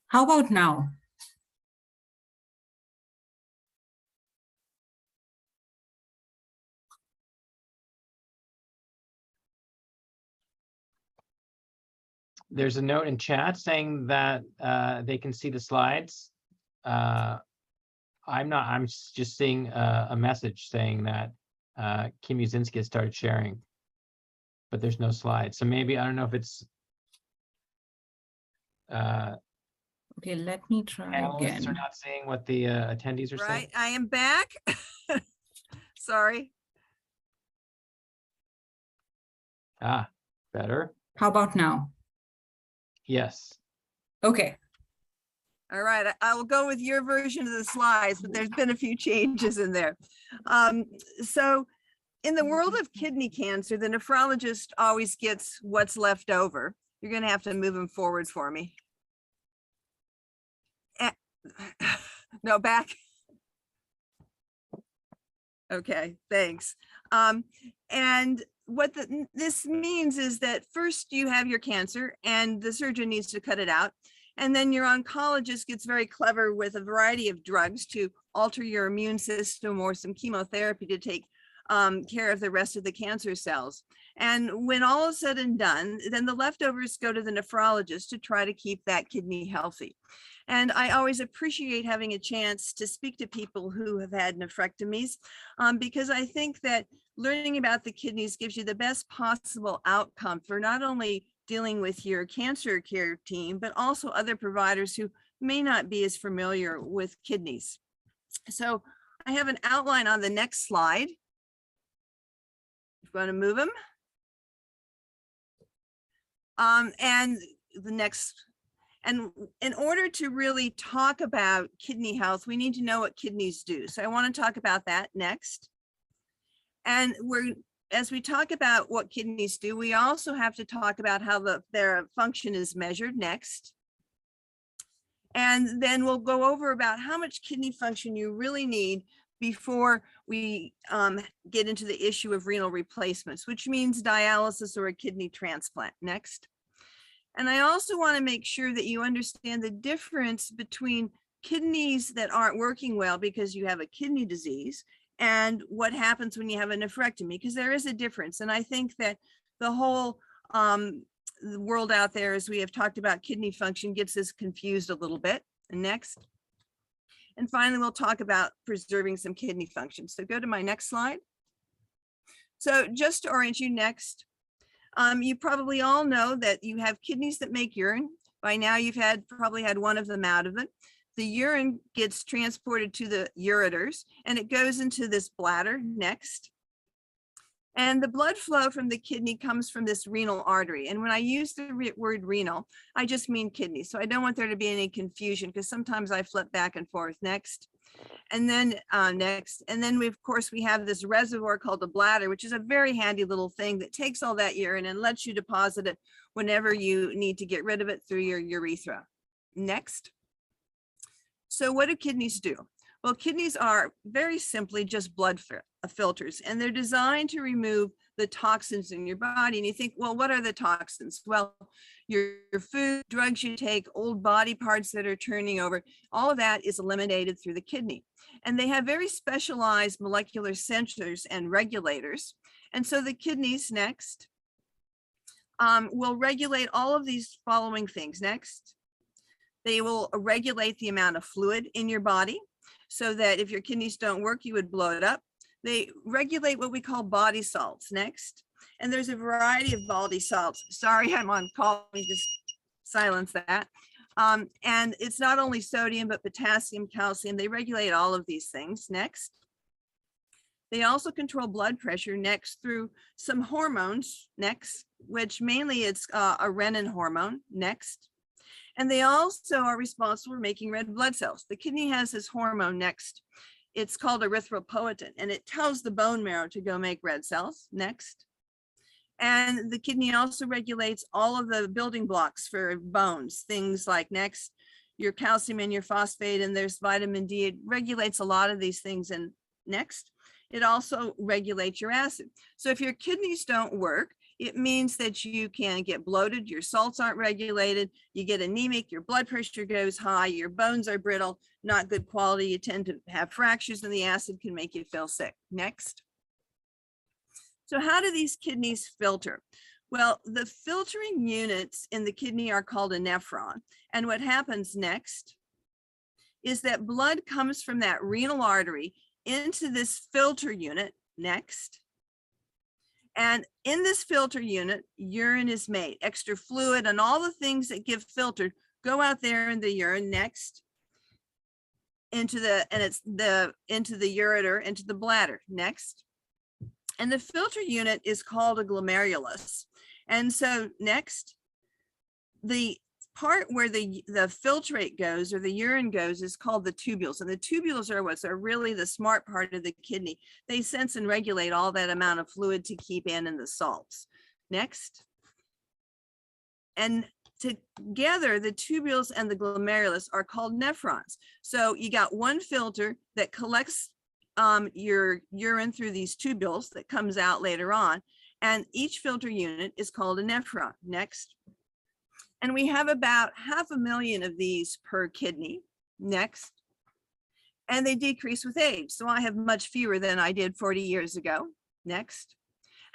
Speaker 4: How about now?
Speaker 1: There's a note in chat saying that they can see the slides. I'm just seeing a message saying that Kim Uzinski has started sharing, but there's no slides. So maybe, I don't know if it's,
Speaker 4: Okay, let me try
Speaker 1: Panelists
Speaker 4: again.
Speaker 1: are not seeing what the attendees are saying.
Speaker 16: Right, I am back. Sorry.
Speaker 1: Ah, better.
Speaker 4: How about now?
Speaker 1: Yes.
Speaker 16: All
Speaker 4: Okay.
Speaker 16: right, I will go with your version of the slides, but there's been a few changes in there. So in the world of kidney cancer, the nephrologist always gets what's left over. You're going to have to move them forward for me. No, back. Okay, thanks. And what this means is that first you have your cancer and the surgeon needs to cut it out. And then your oncologist gets very clever with a variety of drugs to alter your immune system or some chemotherapy to take care of the rest of the cancer cells. And when all is said and done, then the leftovers go to the nephrologist to try to keep that kidney healthy. And I always appreciate having a chance to speak to people who have had nephrectomies because I think that learning about the kidneys gives you the best possible outcome for not only dealing with your cancer care team, but also other providers who may not be as familiar with kidneys. So I have an outline on the next slide. I'm going to move them. And the next, and in order to really talk about kidney health, we need to know what kidneys do. So I want to talk about that next. And as we talk about what kidneys do, we also have to talk about how their function is measured next. And then we'll go over about how much kidney function you really need before we get into the issue of renal replacements, which means dialysis or a kidney transplant next. And I also want to make sure that you understand the difference between kidneys that aren't working well because you have a kidney disease and what happens when you have a nephrectomy, because there is a difference. And I think that the whole the world out there, as we have talked about kidney function, gets us confused a little bit. And next. And finally, we'll talk about preserving some kidney function. So go to my next slide. So just to orient you next, you probably all know that you have kidneys that make urine. By now you've probably had one of them out of it. The urine gets transported to the ureters and it goes into this bladder next. And the blood flow from the kidney comes from this renal artery. And when I use the word renal, I just mean kidney. So I don't want there to be any confusion because sometimes I flip back and forth next. And then next. And then of course, we have this reservoir called the bladder, which is a very handy little thing that takes all that urine and lets you deposit it whenever you need to get rid of it through your urethra. Next. So what do kidneys do? Well, kidneys are very simply just blood filters, and they're designed to remove the toxins in your body. And you think, well, what are the toxins? Well, your food, drugs you take, old body parts that are turning over, all of that is eliminated through the kidney. And they have very specialized molecular sensors and regulators. And so the kidneys next will regulate all of these following things. Next, they will regulate the amount of fluid in your body, so that if your kidneys don't work, you would blow it up. They regulate what we call body salts next. And there's a variety of body salts. Sorry, I'm on call, let me just silence that. And it's not only sodium, but potassium, calcium. They regulate all of these things next. They also control blood pressure next through some hormones next, which mainly it's a renin hormone next. And they also are responsible for making red blood cells. The kidney has this hormone next. It's called erythropoietin, and it tells the bone marrow to go make red cells next. And the kidney also regulates all of the building blocks for bones, things like next, your calcium and your phosphate, and there's vitamin D. It regulates a lot of these things. And next, it also regulates your acid. So if your kidneys don't work, it means that you can get bloated, your salts aren't regulated, you get anemic, your blood pressure goes high, your bones are brittle, not good quality, you tend to have fractures, and the acid can make you feel sick. Next. So how do these kidneys filter? Well, the filtering units in the kidney are called a nephron. And what happens next is that blood comes from that renal artery into this filter unit next. And in this filter unit, urine is made, extra fluid and all the things that give filter go out there in the urine, next, into the ureter, into the bladder, next. And the filter unit is called a glomerulus. And so next, the part where the filtrate goes, or the urine goes, is called the tubules. And the tubules are really the smart part of the kidney. They sense and regulate all that amount of fluid to keep in the salts. Next. And together, the tubules and the glomerulus are called nephrons. So you got one filter that collects your urine through these tubules that comes out later on. And each filter unit is called a nephron. Next. And we have about 500,000 of these per kidney. Next. And they decrease with age. So I have much fewer than I did 40 years ago. Next.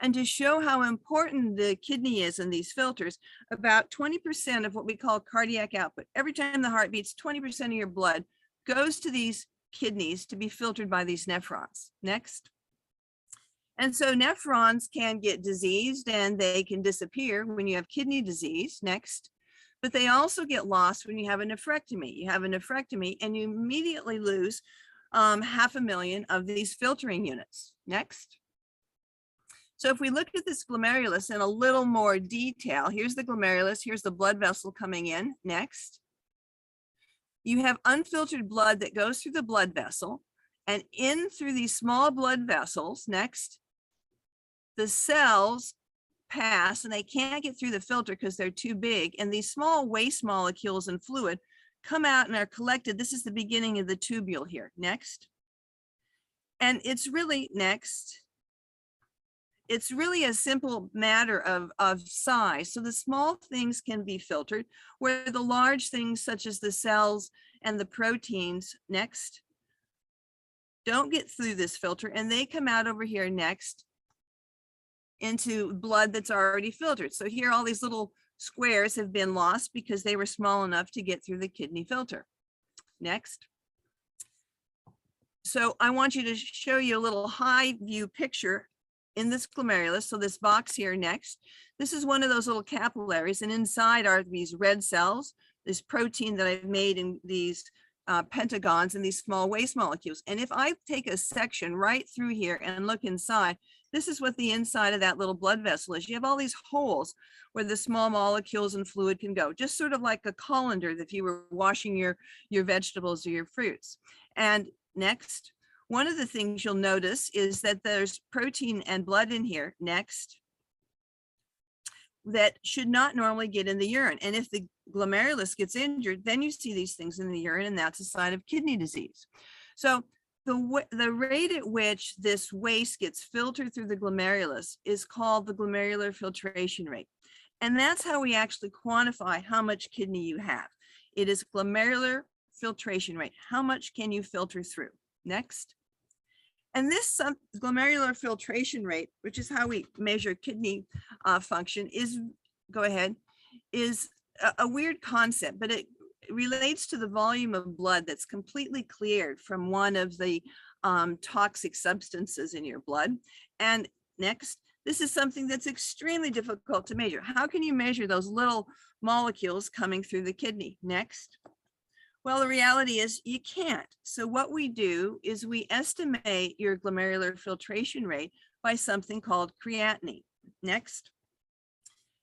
Speaker 16: And to show how important the kidney is in these filters, about 20% of what we call cardiac output, every time the heart beats, 20% of your blood goes to these kidneys to be filtered by these nephrons. Next. And so nephrons can get diseased and they can disappear when you have kidney disease. Next. But they also get lost when you have a nephrectomy. You have a nephrectomy and you immediately lose 500,000 of these filtering units. Next. So if we look at this glomerulus in a little more detail, here's the glomerulus, here's the blood vessel coming in. Next. You have unfiltered blood that goes through the blood vessel, and in through these small blood vessels. Next. The cells pass and they can't get through the filter because they're too big, and these small waste molecules and fluid come out and are collected. This is the beginning of the tubule here. Next. And it's really next. It's really a simple matter of size. So the small things can be filtered, where the large things such as the cells and the proteins, next, don't get through this filter, and they come out over here next into blood that's already filtered. So here all these little squares have been lost because they were small enough to get through the kidney filter. Next. So I want you to show you a little high view picture in this glomerulus. So this box here next, this is one of those little capillaries, and inside are these red cells, this protein that I've made in these pentagons and these small waste molecules. And if I take a section right through here and look inside, this is what the inside of that little blood vessel is. You have all these holes where the small molecules and fluid can go, just sort of like a colander if you were washing your vegetables or your fruits. And next, one of the things you'll notice is that there's protein and blood in here, next, that should not normally get in the urine. And if the glomerulus gets injured, then you see these things in the urine, and that's a sign of kidney disease. So the rate at which this waste gets filtered through the glomerulus is called the glomerular filtration rate. And that's how we actually quantify how much kidney you have. It is glomerular filtration rate. How much can you filter through? Next. And this glomerular filtration rate, which is how we measure kidney function, is, go ahead, is a weird concept, but it relates to the volume of blood that's completely cleared from one of the toxic substances in your blood. And next, this is something that's extremely difficult to measure. How can you measure those little molecules coming through the kidney? Next. Well, the reality is you can't. So what we do is we estimate your glomerular filtration rate by something called creatinine. Next.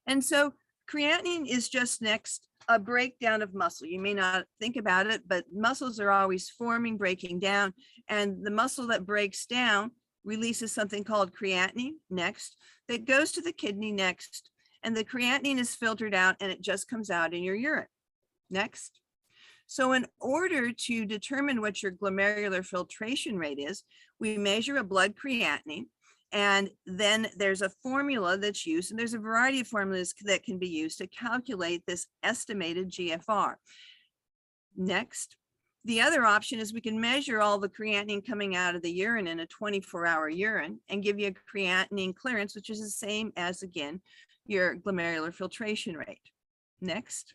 Speaker 16: And so creatinine is just next a breakdown of muscle. You may not think about it, but muscles are always forming, breaking down, and the muscle that breaks down releases something called creatinine, next, that goes to the kidney, next, and the creatinine is filtered out and it just comes out in your urine. Next. So in order to determine what your glomerular filtration rate is, we measure a blood creatinine, and then there's a formula that's used, and there's a variety of formulas that can be used to calculate this estimated GFR. Next, the other option is we can measure all the creatinine coming out of the urine in a 24-hour urine and give you a creatinine clearance, which is the same as, again, your glomerular filtration rate. Next.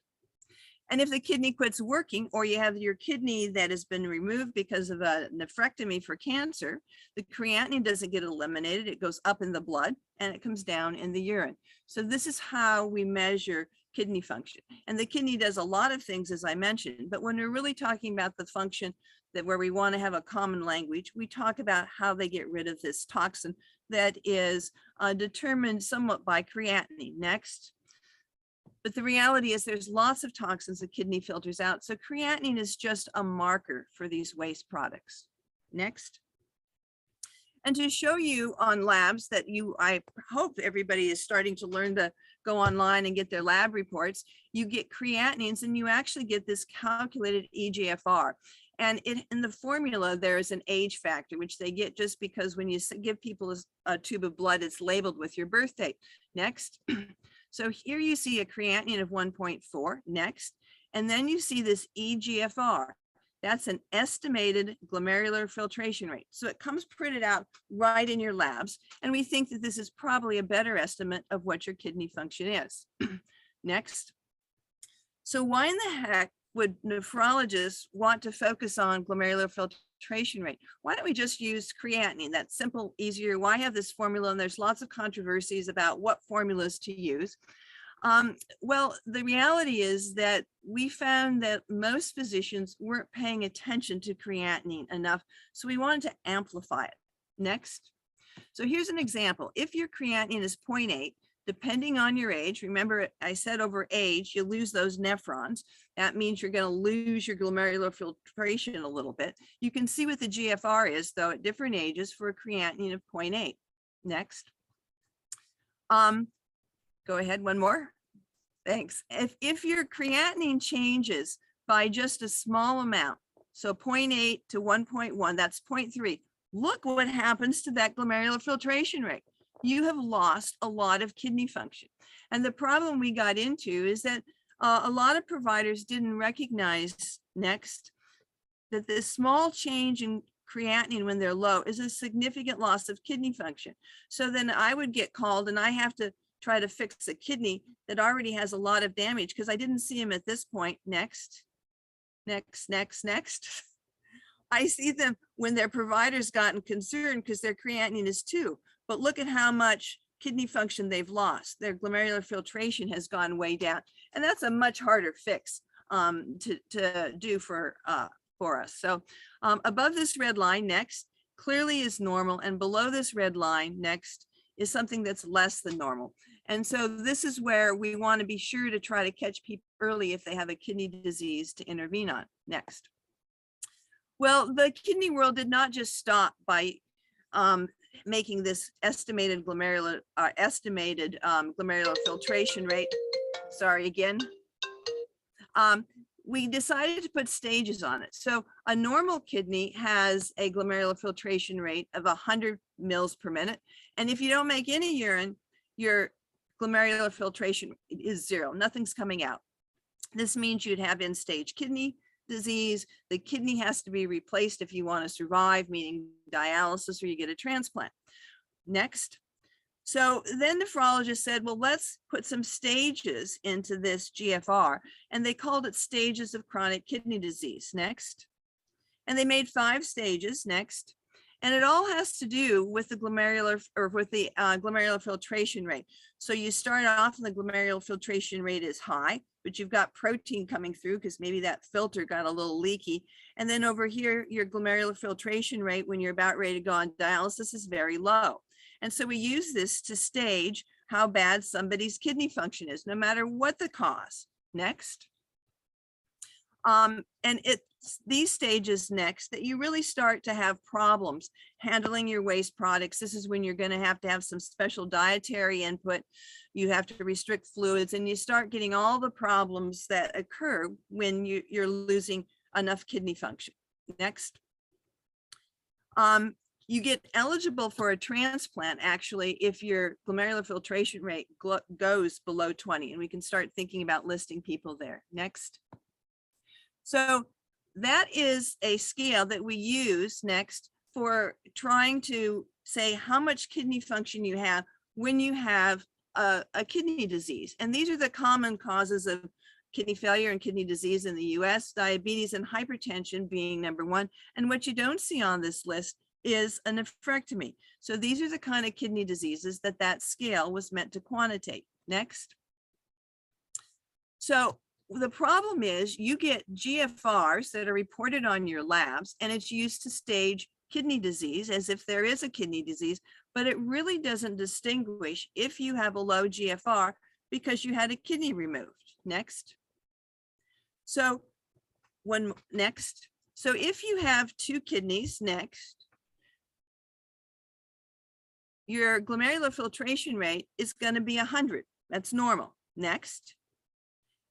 Speaker 16: And if the kidney quits working, or you have your kidney that has been removed because of a nephrectomy for cancer, the creatinine doesn't get eliminated. It goes up in the blood and it comes down in the urine. So this is how we measure kidney function. And the kidney does a lot of things, as I mentioned, but when we're really talking about the function that where we want to have a common language, we talk about how they get rid of this toxin that is determined somewhat by creatinine. Next. But the reality is there's lots of toxins the kidney filters out. So creatinine is just a marker for these waste products. Next. And to show you on labs that I hope everybody is starting to learn to go online and get their lab reports, you get creatinines and you actually get this calculated eGFR. And in the formula, there is an age factor, which they get just because when you give people a tube of blood, it's labeled with your birth date. Next. So here you see a creatinine of 1.4. Next. And then you see this eGFR. That's an estimated glomerular filtration rate. So it comes printed out right in your labs. And we think that this is probably a better estimate of what your kidney function is. Next. So why in the heck would nephrologists want to focus on glomerular filtration rate? Why don't we just use creatinine? That's simple, easier. Why have this formula? And there's lots of controversies about what formulas to use. Well, the reality is that we found that most physicians weren't paying attention to creatinine enough, so we wanted to amplify it. Next. So here's an example. If your creatinine is 0.8, depending on your age, remember I said over age, you lose those nephrons. That means you're going to lose your glomerular filtration a little bit. You can see what the GFR is, though, at different ages for a creatinine of 0.8. Next. Go ahead, one more. Thanks. If your creatinine changes by just a small amount, so 0.8 to 1.1, that's 0.3, look what happens to that glomerular filtration rate. You have lost a lot of kidney function. And the problem we got into is that a lot of providers didn't recognize, next, that this small change in creatinine when they're low is a significant loss of kidney function. So then I would get called and I have to try to fix a kidney that already has a lot of damage because I didn't see him at this point. Next, next, next, next. I see them when their provider's gotten concerned because their creatinine is 2, but look at how much kidney function they've lost. Their glomerular filtration has gone way down. And that's a much harder fix to do for us. So above this red line, next, clearly is normal. And below this red line, next, is something that's less than normal. And so this is where we want to be sure to try to catch people early if they have a kidney disease to intervene on. Next. Well, the kidney world did not just stop by making this estimated glomerular filtration rate. Sorry again. We decided to put stages on it. So a normal kidney has a glomerular filtration rate of 100 mils per minute. And if you don't make any urine, your glomerular filtration is 0. Nothing's coming out. This means you'd have end-stage kidney disease. The kidney has to be replaced if you want to survive, meaning dialysis or you get a transplant. Next. So then nephrologists said, well, let's put some stages into this GFR. And they called it stages of chronic kidney disease. Next. And they made 5 stages. Next. And it all has to do with the glomerular filtration rate. So you start off and the glomerular filtration rate is high, but you've got protein coming through because maybe that filter got a little leaky. And then over here, your glomerular filtration rate when you're about ready to go on dialysis is very low. And so we use this to stage how bad somebody's kidney function is, no matter what the cause. Next. And it's these stages next that you really start to have problems handling your waste products. This is when you're going to have some special dietary input. You have to restrict fluids and you start getting all the problems that occur when you're losing enough kidney function. Next. You get eligible for a transplant actually if your glomerular filtration rate goes below 20, and we can start thinking about listing people there. Next. So that is a scale that we use next for trying to say how much kidney function you have when you have a kidney disease. And these are the common causes of kidney failure and kidney disease in the US, diabetes and hypertension being number 1. And what you don't see on this list is a nephrectomy. So these are the kind of kidney diseases that scale was meant to quantitate. Next. So the problem is you get GFRs that are reported on your labs, and it's used to stage kidney disease as if there is a kidney disease, but it really doesn't distinguish if you have a low GFR because you had a kidney removed. Next. So next. So if you have 2 kidneys, next, your glomerular filtration rate is going to be 100. That's normal. Next.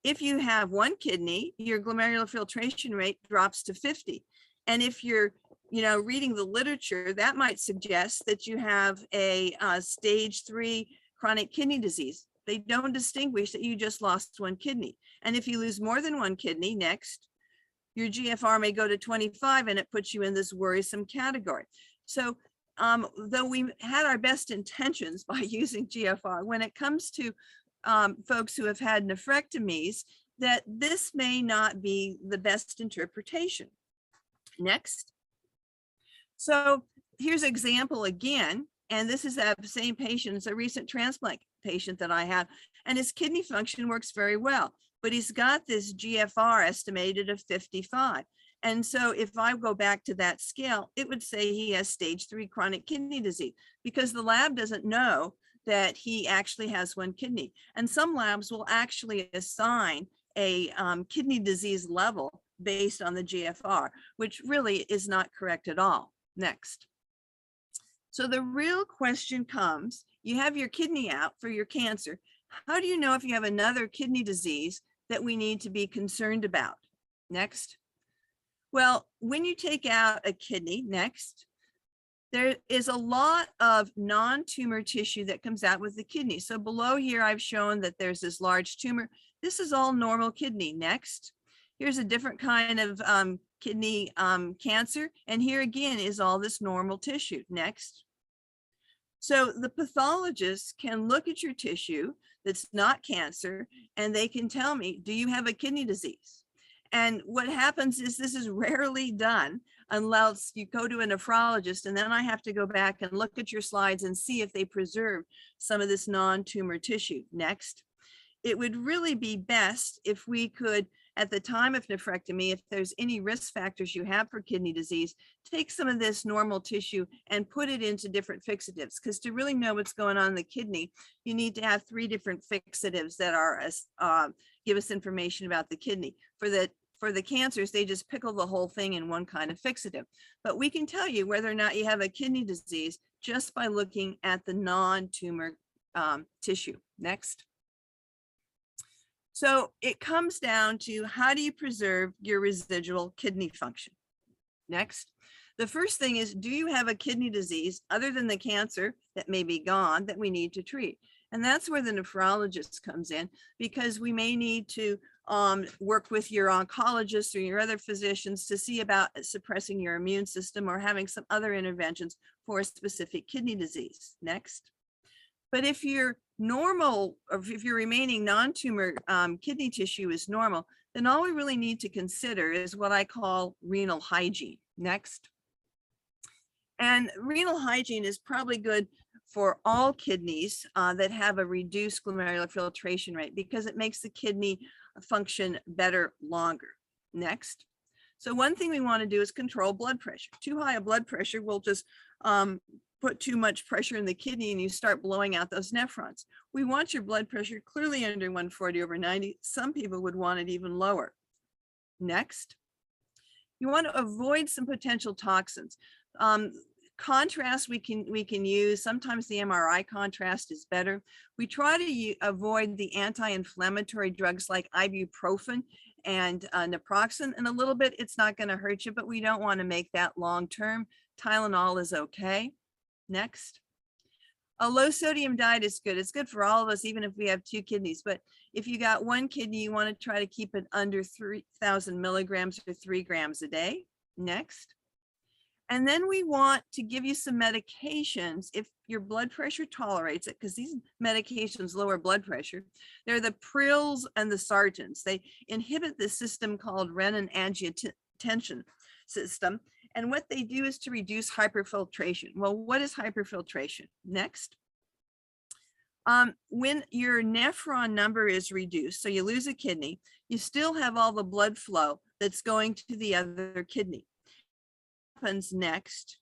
Speaker 16: If you have 1 kidney, your glomerular filtration rate drops to 50. And if you're, reading the literature, that might suggest that you have a stage 3 chronic kidney disease. They don't distinguish that you just lost 1 kidney. And if you lose more than 1 kidney, next, your GFR may go to 25 and it puts you in this worrisome category. So though we had our best intentions by using GFR, when it comes to folks who have had nephrectomies, that this may not be the best interpretation. Next. So here's an example again, and this is that same patient. It's a recent transplant patient that I have, and his kidney function works very well, but he's got this GFR estimated of 55. And so if I go back to that scale, it would say he has stage 3 chronic kidney disease because the lab doesn't know that he actually has 1 kidney. And some labs will actually assign a kidney disease level based on the GFR, which really is not correct at all. Next. So the real question comes, you have your kidney out for your cancer. How do you know if you have another kidney disease that we need to be concerned about? Next. Well, when you take out a kidney, next, there is a lot of non-tumor tissue that comes out with the kidney. So below here, I've shown that there's this large tumor. This is all normal kidney. Next, here's a different kind of kidney cancer. And here again is all this normal tissue. Next. So the pathologist can look at your tissue that's not cancer, and they can tell me, do you have a kidney disease? And what happens is this is rarely done unless you go to a nephrologist, and then I have to go back and look at your slides and see if they preserve some of this non-tumor tissue. Next. It would really be best if we could, at the time of nephrectomy, if there's any risk factors you have for kidney disease, take some of this normal tissue and put it into different fixatives. Because to really know what's going on in the kidney, you need to have 3 different fixatives that are give us information about the kidney. For the cancers, they just pickle the whole thing in one kind of fixative. But we can tell you whether or not you have a kidney disease just by looking at the non-tumor tissue. Next. So it comes down to, how do you preserve your residual kidney function? Next. The first thing is, do you have a kidney disease other than the cancer that may be gone that we need to treat? And that's where the nephrologist comes in, because we may need to work with your oncologist or your other physicians to see about suppressing your immune system or having some other interventions for a specific kidney disease. Next. But if you're normal, or if your remaining non-tumor kidney tissue is normal, then all we really need to consider is what I call renal hygiene. Next. And renal hygiene is probably good for all kidneys that have a reduced glomerular filtration rate, because it makes the kidney function better longer. Next. So one thing we want to do is control blood pressure. Too high a blood pressure will just put too much pressure in the kidney and you start blowing out those nephrons. We want your blood pressure clearly under 140/90. Some people would want it even lower. Next. You want to avoid some potential toxins. Contrast we can use. Sometimes the MRI contrast is better. We try to avoid the anti-inflammatory drugs like ibuprofen and naproxen, and a little bit it's not going to hurt you, but we don't want to make that long term. Tylenol is okay. Next. A low sodium diet is good. It's good for all of us, even if we have 2 kidneys. But if you got 1 kidney, you want to try to keep it under 3,000 milligrams or 3 grams a day. Next. And then we want to give you some medications if your blood pressure tolerates it, because these medications lower blood pressure. They're the prils and the sartans. They inhibit the system called renin-angiotensin system. And what they do is to reduce hyperfiltration. Well, what is hyperfiltration? Next. When your nephron number is reduced, so you lose a kidney, you still have all the blood flow that's going to the other kidney. What happens next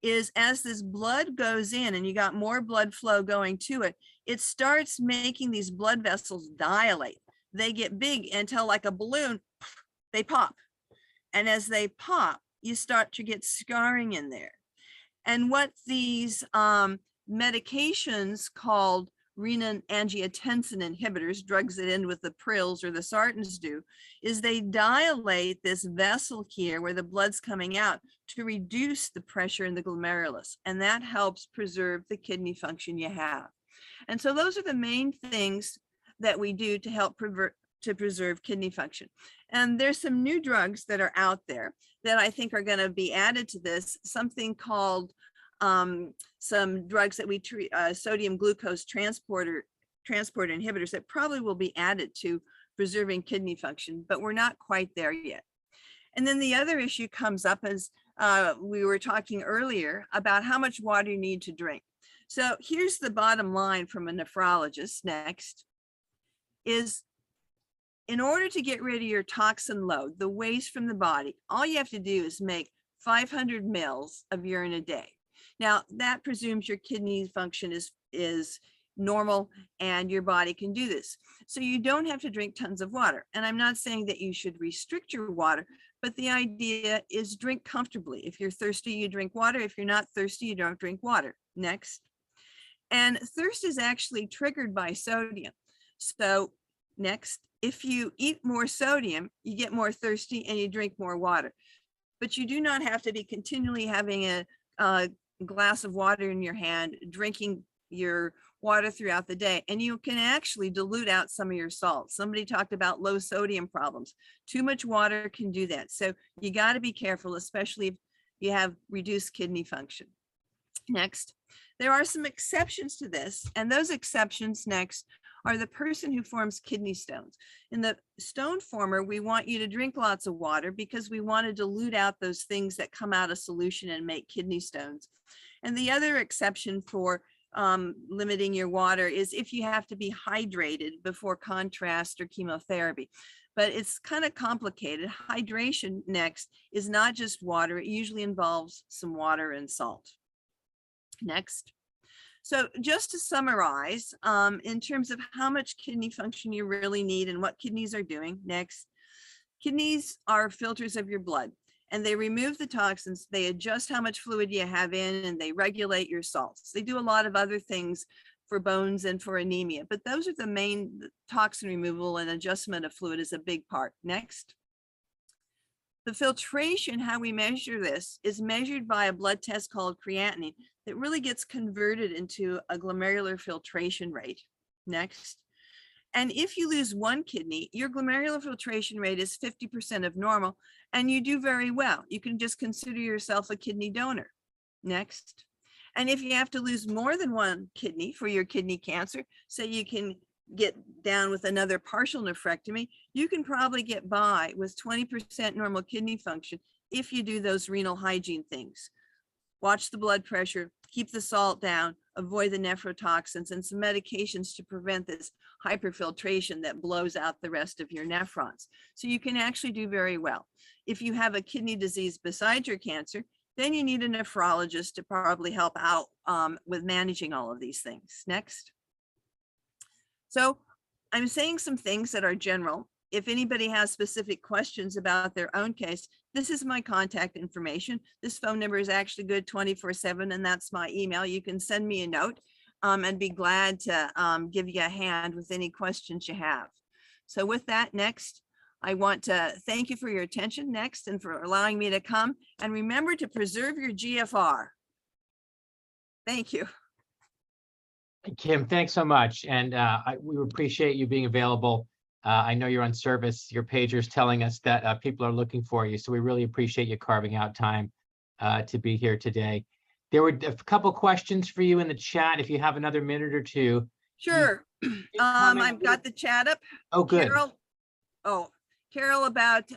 Speaker 16: is as this blood goes in and you got more blood flow going to it, it starts making these blood vessels dilate. They get big until, like a balloon, they pop. And as they pop, you start to get scarring in there. And what these medications called renin-angiotensin inhibitors, drugs that end with the prils or the sartans, do is they dilate this vessel here where the blood's coming out to reduce the pressure in the glomerulus, and that helps preserve the kidney function you have. And so those are the main things that we do to help preserve kidney function. And there's some new drugs that are out there that I think are going to be added to this, something called some drugs that we treat, sodium glucose transporter inhibitors, that probably will be added to preserving kidney function, but we're not quite there yet. And then the other issue comes up as we were talking earlier about how much water you need to drink. So here's the bottom line from a nephrologist next, is in order to get rid of your toxin load, the waste from the body, all you have to do is make 500 mils of urine a day. Now, that presumes your kidney function is normal and your body can do this. So you don't have to drink tons of water. And I'm not saying that you should restrict your water, but the idea is drink comfortably. If you're thirsty, you drink water. If you're not thirsty, you don't drink water. Next. And thirst is actually triggered by sodium. So next, if you eat more sodium, you get more thirsty and you drink more water. But you do not have to be continually having a glass of water in your hand, drinking your water throughout the day. And you can actually dilute out some of your salts. Somebody talked about low sodium problems. Too much water can do that. So you got to be careful, especially if you have reduced kidney function. Next, there are some exceptions to this. And those exceptions next are the person who forms kidney stones. In the stone former, we want you to drink lots of water because we want to dilute out those things that come out of solution and make kidney stones. And the other exception for limiting your water is if you have to be hydrated before contrast or chemotherapy. But it's kind of complicated. Hydration next is not just water. It usually involves some water and salt. Next. So just to summarize, in terms of how much kidney function you really need and what kidneys are doing, next, kidneys are filters of your blood and they remove the toxins, they adjust how much fluid you have in, and they regulate your salts. They do a lot of other things for bones and for anemia, but those are the main. Toxin removal and adjustment of fluid is a big part. Next. The filtration, how we measure this, is measured by a blood test called creatinine that really gets converted into a glomerular filtration rate. Next. And if you lose one kidney, your glomerular filtration rate is 50% of normal, and you do very well. You can just consider yourself a kidney donor. Next. And if you have to lose more than one kidney for your kidney cancer, so you can get down with another partial nephrectomy, you can probably get by with 20% normal kidney function if you do those renal hygiene things. Watch the blood pressure, keep the salt down, avoid the nephrotoxins, and some medications to prevent this hyperfiltration that blows out the rest of your nephrons. So you can actually do very well. If you have a kidney disease besides your cancer, then you need a nephrologist to probably help out with managing all of these things. Next. So I'm saying some things that are general. If anybody has specific questions about their own case, this is my contact information. This phone number is actually good 24/7, and that's my email. You can send me a note and be glad to give you a hand with any questions you have. So with that, next, I want to thank you for your attention next and for allowing me to come. And remember to preserve your GFR. Thank you.
Speaker 1: Kim, thanks so much. And we appreciate you being available. I know you're on service. Your pager's telling us that people are looking for you. So we really appreciate you carving out time to be here today. There were a couple questions for you in the chat. If you have another minute or two.
Speaker 16: Sure. I've got the chat up.
Speaker 1: Oh, good.
Speaker 16: Carol about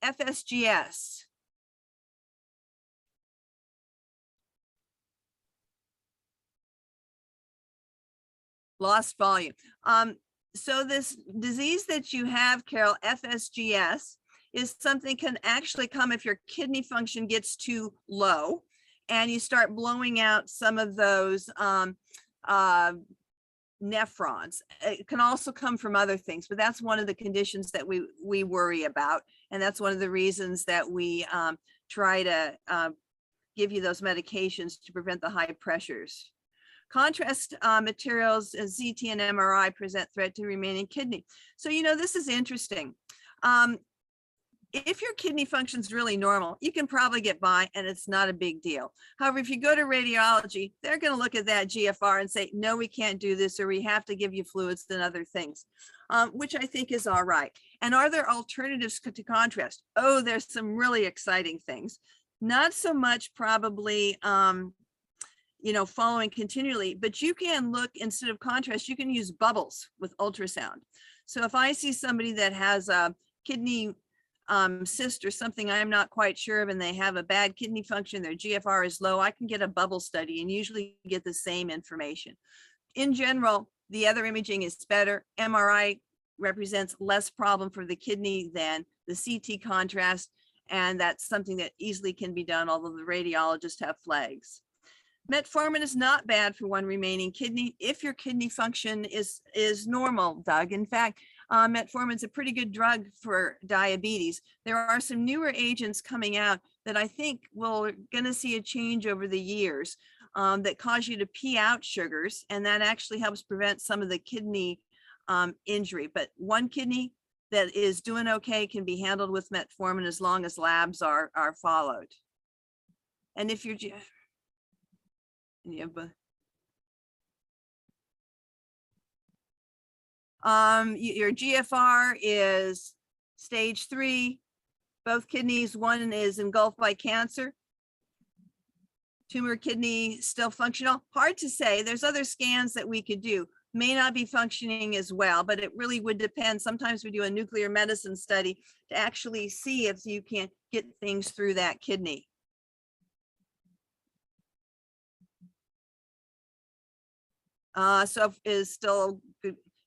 Speaker 16: FSGS. lost volume. So this disease that you have, Carol, FSGS, is something can actually come if your kidney function gets too low and you start blowing out some of those nephrons. It can also come from other things, but that's one of the conditions that we worry about. And that's one of the reasons that we try to give you those medications to prevent the high pressures. Contrast materials, CT and MRI present threat to remaining kidney. So, you know, this is interesting. If your kidney function's really normal, you can probably get by and it's not a big deal. However, if you go to radiology, they're going to look at that GFR and say, no, we can't do this, or we have to give you fluids and other things, which I think is all right. And are there alternatives to contrast? Oh, there's some really exciting things. Not so much probably, you know, following continually, but you can look, instead of contrast, you can use bubbles with ultrasound. So if I see somebody that has a kidney cyst or something I'm not quite sure of, and they have a bad kidney function, their GFR is low, I can get a bubble study and usually get the same information. In general, the other imaging is better. MRI represents less problem for the kidney than the CT contrast, and that's something that easily can be done, although the radiologists have flags. Metformin is not bad for one remaining kidney if your kidney function is normal, Doug. In fact, metformin is a pretty good drug for diabetes. There are some newer agents coming out that I think we're going to see a change over the years that cause you to pee out sugars, and that actually helps prevent some of the kidney injury. But one kidney that is doing okay can be handled with metformin as long as labs are followed. And if you're your GFR is stage 3, both kidneys, one is engulfed by cancer, tumor kidney still functional. Hard to say. There's other scans that we could do, may not be functioning as well, but it really would depend. Sometimes we do a nuclear medicine study to actually see if you can get things through that kidney. So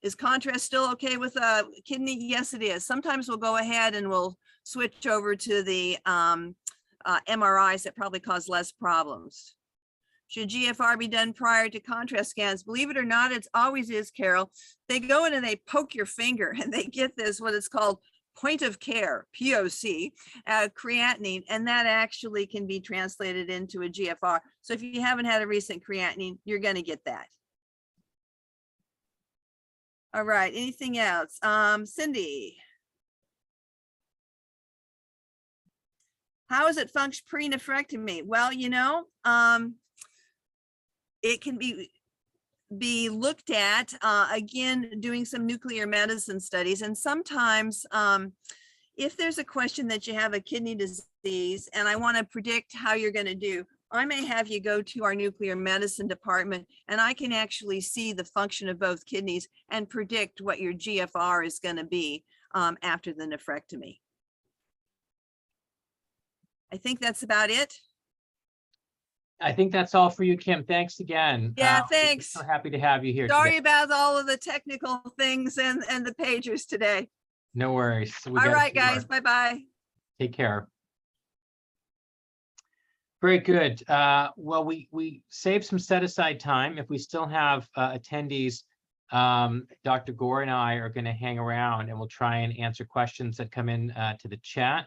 Speaker 16: is contrast still okay with a kidney? Yes, it is. Sometimes we'll go ahead and we'll switch over to the MRIs that probably cause less problems. Should GFR be done prior to contrast scans? Believe it or not, it always is, Carol. They go in and they poke your finger and they get this, what is called point of care, POC, creatinine, and that actually can be translated into a GFR. So if you haven't had a recent creatinine, you're going to get that. All right, anything else? Cindy. How does it function pre-nephrectomy? Well, you know, it can be looked at, again, doing some nuclear medicine studies. And sometimes if there's a question that you have a kidney disease and I want to predict how you're going to do, I may have you go to our nuclear medicine department and I can actually see the function of both kidneys and predict what your GFR is going to be after the nephrectomy. I think that's about it.
Speaker 1: I think that's all for you, Kim. Thanks again.
Speaker 16: Yeah, thanks.
Speaker 1: We're so happy to have you here
Speaker 16: Sorry
Speaker 1: today.
Speaker 16: about all of the technical things and the pagers today.
Speaker 1: No worries.
Speaker 16: All right, guys. Bye-bye.
Speaker 1: Take care. Very good. Well, we saved some set-aside time. If we still have attendees, Dr. Gore and I are going to hang around and we'll try and answer questions that come in to the chat.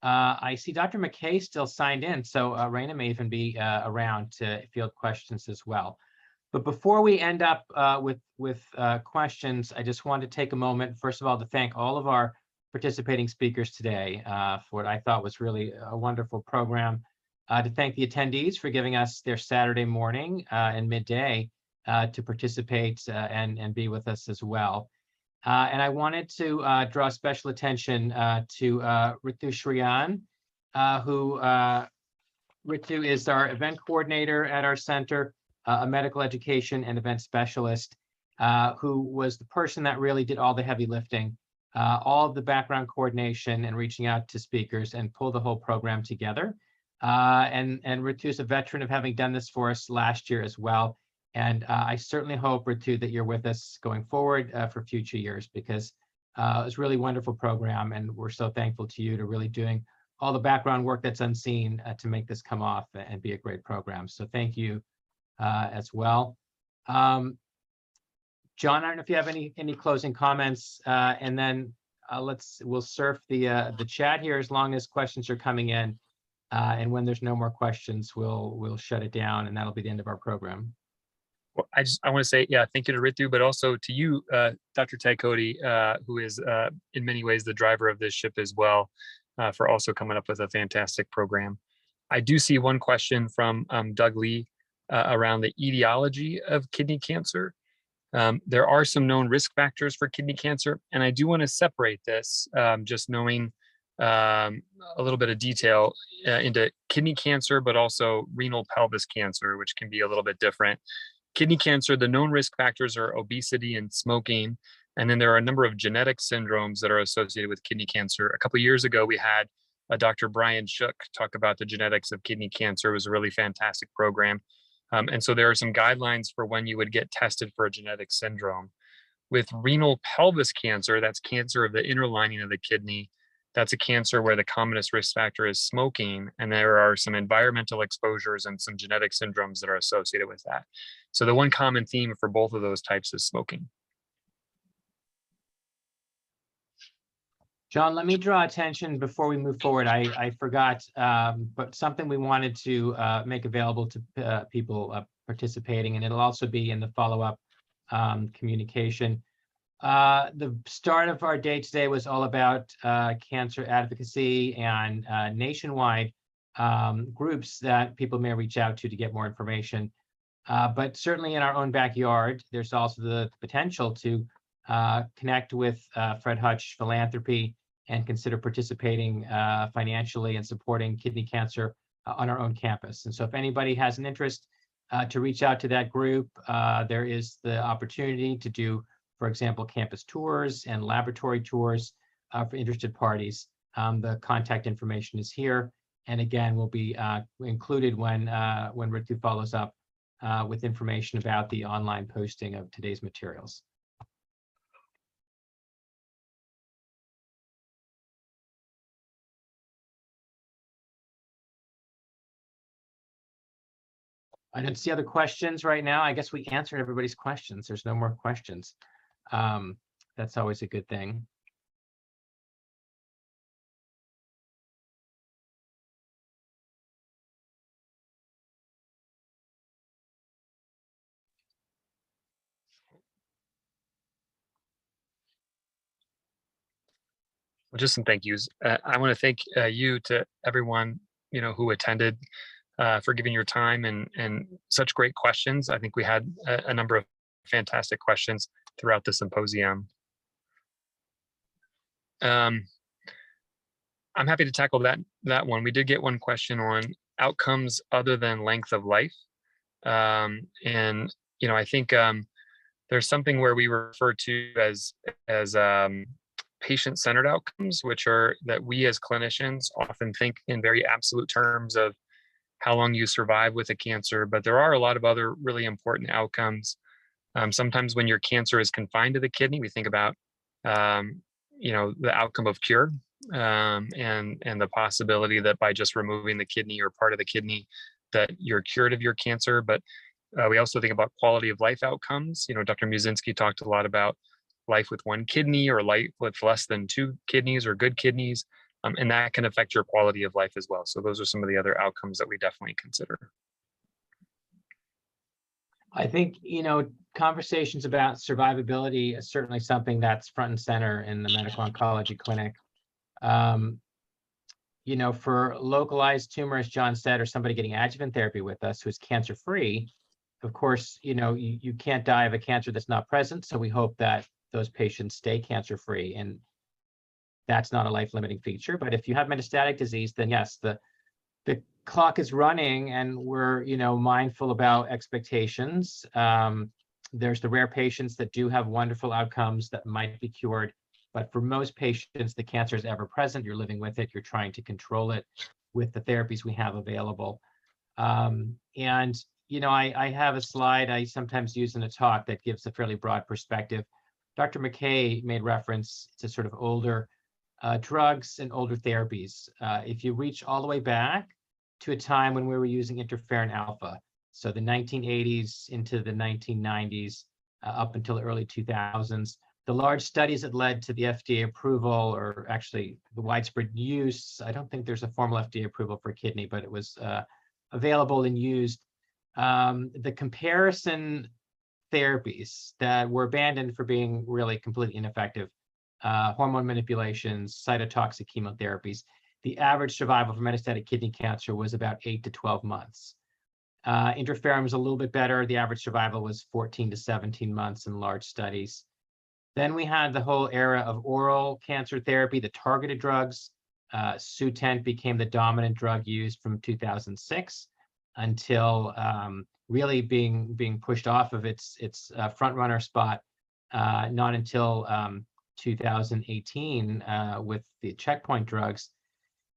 Speaker 1: I see Dr. Mckay still signed in, so Rayna may even be around to field questions as well. But before we end up with questions, I just want to take a moment, first of all, to thank all of our participating speakers today for what I thought was really a wonderful program. To thank the attendees for giving us their Saturday morning and midday to participate and be with us as well. And I wanted to draw special attention to Ritu Shriyan, who Ritu is our event coordinator at our center, a medical education and event specialist, who was the person that really did all the heavy lifting, all of the background coordination and reaching out to speakers and pull the whole program together. And Ritu is a veteran of having done this for us last year as well. And I certainly hope, Ritu, that you're with us going forward for future years, because it was a really wonderful program, and we're so thankful to you to really doing all the background work that's unseen to make this come off and be a great program. So thank you as well. John, I don't know if you have any closing comments, and then we'll surf the chat here as long as questions are coming in, and when there's no more questions, we'll shut it down, and that'll be the end of our program.
Speaker 17: Well, I want to say, yeah, thank you to Ritu, but also to you, Dr. Tykodi, who is in many ways the driver of this ship as well, for also coming up with a fantastic program. I do see one question from Doug Lee around the etiology of kidney cancer. There are some known risk factors for kidney cancer, and I do want to separate this, just knowing a little bit of detail into kidney cancer, but also renal pelvis cancer, which can be a little bit different. Kidney cancer, the known risk factors are obesity and smoking. And then there are a number of genetic syndromes that are associated with kidney cancer. A couple of years ago, we had Dr. Bryan talk about the genetics of kidney cancer. It was a really fantastic program. And so there are some guidelines for when you would get tested for a genetic syndrome. With renal pelvis cancer, that's cancer of the inner lining of the kidney. That's a cancer where the commonest risk factor is smoking, and there are some environmental exposures and some genetic syndromes that are associated with that. So the one common theme for both of those types is smoking.
Speaker 1: John, let me draw attention before we move forward. I forgot, but something we wanted to make available to people participating, and it'll also be in the follow-up communication. The start of our day today was all about cancer advocacy and nationwide groups that people may reach out to get more information. But certainly in our own backyard, there's also the potential to connect with Fred Hutch Philanthropy and consider participating financially and supporting kidney cancer on our own campus. And so if anybody has an interest to reach out to that group, there is the opportunity to do, for example, campus tours and laboratory tours for interested parties. The contact information is here. And again, will be included when Ritu follows up with information about the online posting of today's materials. I don't see other questions right now. I guess we answered everybody's questions. There's no more questions. That's always a good thing.
Speaker 17: Well, just some thank yous. I want to thank you to everyone who attended for giving your time and such great questions. I think we had a number of fantastic questions throughout the symposium. I'm happy to tackle that one. We did get one question on outcomes other than length of life, and I think there's something where we refer to as patient-centered outcomes, which are that we as clinicians often think in very absolute terms of how long you survive with a cancer, but there are a lot of other really important outcomes. Sometimes when your cancer is confined to the kidney, we think about the outcome of cure, and the possibility that by just removing the kidney or part of the kidney that you're cured of your cancer. But we also think about quality of life outcomes. Dr. Musinski talked a lot about life with one kidney or life with less than two kidneys or good kidneys, and that can affect your quality of life as well. So those are some of the other outcomes that we definitely consider.
Speaker 1: I think, conversations about survivability is certainly something that's front and center in the medical oncology clinic. For localized tumors, John said, or somebody getting adjuvant therapy with us who's cancer-free, of course, you can't die of a cancer that's not present. So we hope that those patients stay cancer-free, and that's not a life-limiting feature. But if you have metastatic disease, then yes, the clock is running, and we're mindful about expectations. There's the rare patients that do have wonderful outcomes that might be cured, but for most patients, the cancer is ever present. You're living with it. You're trying to control it with the therapies we have available. And I have a slide I sometimes use in a talk that gives a fairly broad perspective. Dr. McKay made reference to sort of older drugs and older therapies. If you reach all the way back to a time when we were using interferon alpha, so the 1980s into the 1990s, up until the early 2000s, the large studies that led to the FDA approval, or actually the widespread use, I don't think there's a formal FDA approval for kidney, but it was available and used. The comparison therapies that were abandoned for being really completely ineffective, hormone manipulations, cytotoxic chemotherapies, the average survival for metastatic kidney cancer was about 8 to 12 months. Interferon was a little bit better. The average survival was 14 to 17 months in large studies. Then we had the whole era of oral cancer therapy, the targeted drugs. Sutent became the dominant drug used from 2006 until really being pushed off of its front runner spot, not until 2018 with the checkpoint drugs.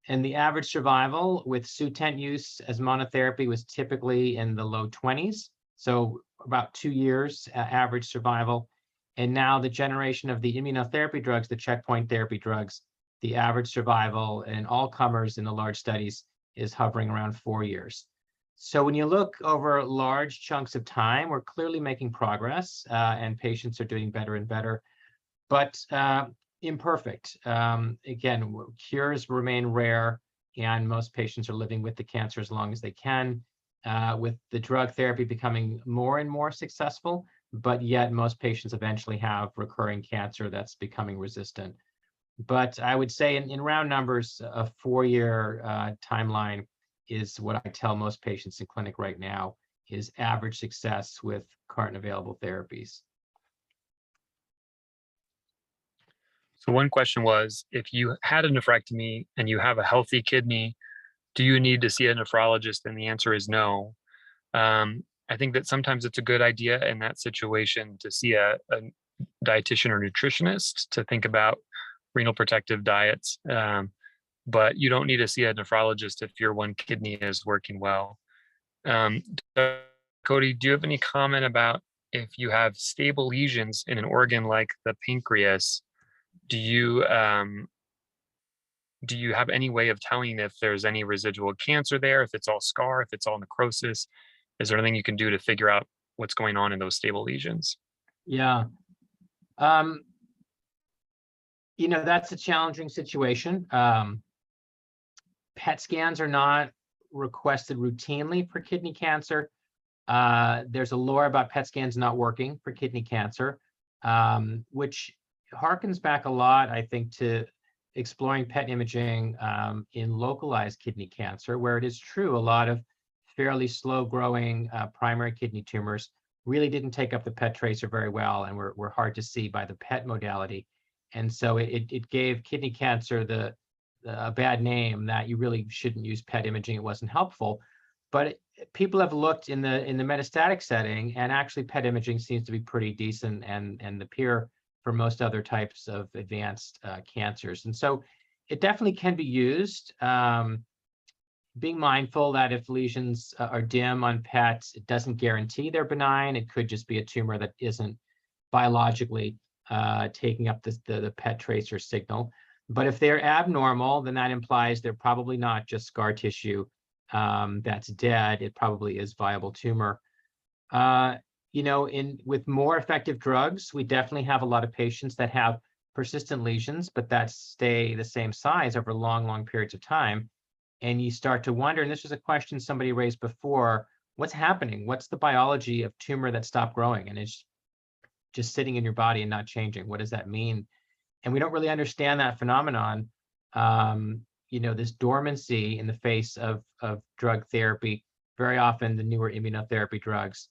Speaker 1: And the average survival with Sutent use as monotherapy was typically in the low 20s, so about 2 years average survival. And now the generation of the immunotherapy drugs, the checkpoint therapy drugs, the average survival in all comers in the large studies is hovering around 4 years. So when you look over large chunks of time, we're clearly making progress and patients are doing better and better, but imperfect. Again, cures remain rare and most patients are living with the cancer as long as they can, with the drug therapy becoming more and more successful, but yet most patients eventually have recurring cancer that's becoming resistant. But I would say in round numbers, a 4-year timeline is what I tell most patients in clinic right now is average success with current available therapies.
Speaker 17: So one question was, if you had a nephrectomy and you have a healthy kidney, do you need to see a nephrologist? And the answer is no. I think that sometimes it's a good idea in that situation to see a dietitian or nutritionist to think about renal protective diets. But you don't need to see a nephrologist if your one kidney is working well. Cody, do you have any comment about if you have stable lesions in an organ like the pancreas, do you have any way of telling if there's any residual cancer there, if it's all scar, if it's all necrosis? Is there anything you can do to figure out what's going on in those stable lesions?
Speaker 1: Yeah. That's a challenging situation. PET scans are not requested routinely for kidney cancer. There's a lore about PET scans not working for kidney cancer, which harkens back a lot, I think, to exploring PET imaging in localized kidney cancer, where it is true a lot of fairly slow-growing primary kidney tumors really didn't take up the PET tracer very well and were hard to see by the PET modality. And so it gave kidney cancer a bad name that you really shouldn't use PET imaging. It wasn't helpful. But people have looked in the metastatic setting, and actually PET imaging seems to be pretty decent and the peer for most other types of advanced cancers. And so it definitely can be used. Being mindful that if lesions are dim on PET, it doesn't guarantee they're benign. It could just be a tumor that isn't biologically taking up the PET tracer signal. But if they're abnormal, then that implies they're probably not just scar tissue that's dead. It probably is viable tumor. With more effective drugs, we definitely have a lot of patients that have persistent lesions, but that stay the same size over long, long periods of time. And you start to wonder, and this was a question somebody raised before, what's happening? What's the biology of tumor that stopped growing and is just sitting in your body and not changing? What does that mean? And we don't really understand that phenomenon. This dormancy in the face of drug therapy, very often the newer immunotherapy drugs.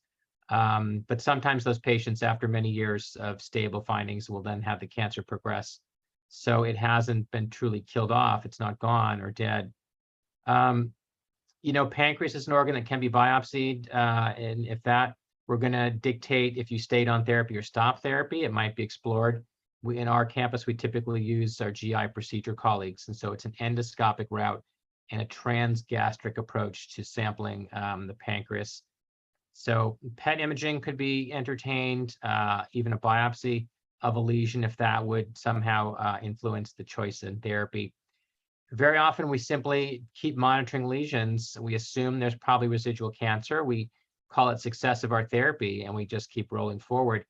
Speaker 1: But sometimes those patients, after many years of stable findings, will then have the cancer progress. So it hasn't been truly killed off. It's not gone or dead. Pancreas is an organ that can be biopsied. And if that were going to dictate if you stayed on therapy or stopped therapy, it might be explored. In our campus, we typically use our GI procedure colleagues. And so it's an endoscopic route and a transgastric approach to sampling the pancreas. So PET imaging could be entertained, even a biopsy of a lesion if that would somehow influence the choice in therapy. Very often we simply keep monitoring lesions. We assume there's probably residual cancer. We call it success of our therapy and we just keep rolling forward.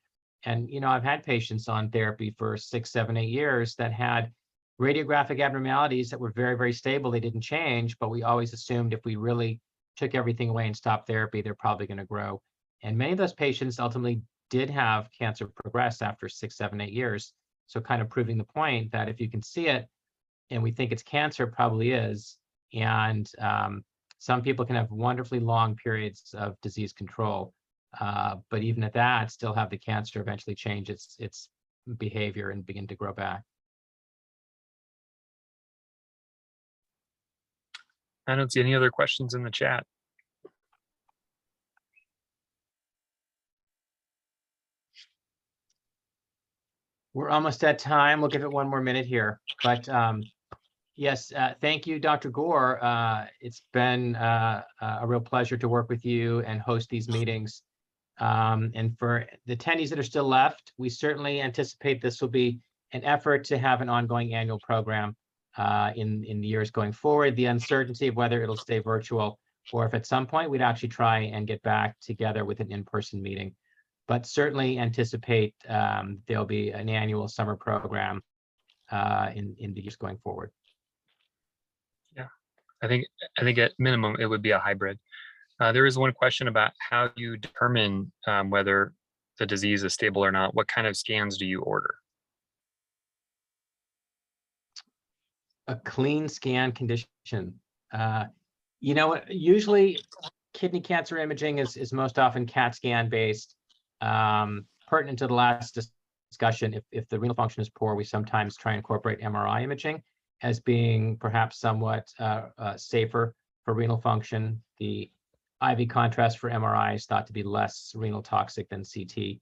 Speaker 1: And, I've had patients on therapy for 6, 7, 8 years that had radiographic abnormalities that were very, very stable. They didn't change, but we always assumed if we really took everything away and stopped therapy, they're probably going to grow. And many of those patients ultimately did have cancer progress after 6, 7, 8 years. So kind of proving the point that if you can see it and we think it's cancer, it probably is. And some people can have wonderfully long periods of disease control. But even at that, still have the cancer eventually change its behavior and begin to grow back.
Speaker 17: I don't see any other questions in the chat.
Speaker 1: We're almost at time. We'll give it one more minute here. But yes, thank you, Dr. Gore. It's been a real pleasure to work with you and host these meetings. And for the attendees that are still left, we certainly anticipate this will be an effort to have an ongoing annual program in the years going forward. The uncertainty of whether it'll stay virtual or if at some point we'd actually try and get back together with an in-person meeting. But certainly anticipate there'll be an annual summer program in the years going forward.
Speaker 17: Yeah, I think at minimum it would be a hybrid. There is one question about how you determine whether the disease is stable or not. What kind of scans do you order?
Speaker 1: A clean scan condition. Usually kidney cancer imaging is most often CAT scan based. Pertinent to the last discussion, if the renal function is poor, we sometimes try and incorporate MRI imaging as being perhaps somewhat safer for renal function. The IV contrast for MRI is thought to be less renal toxic than CT.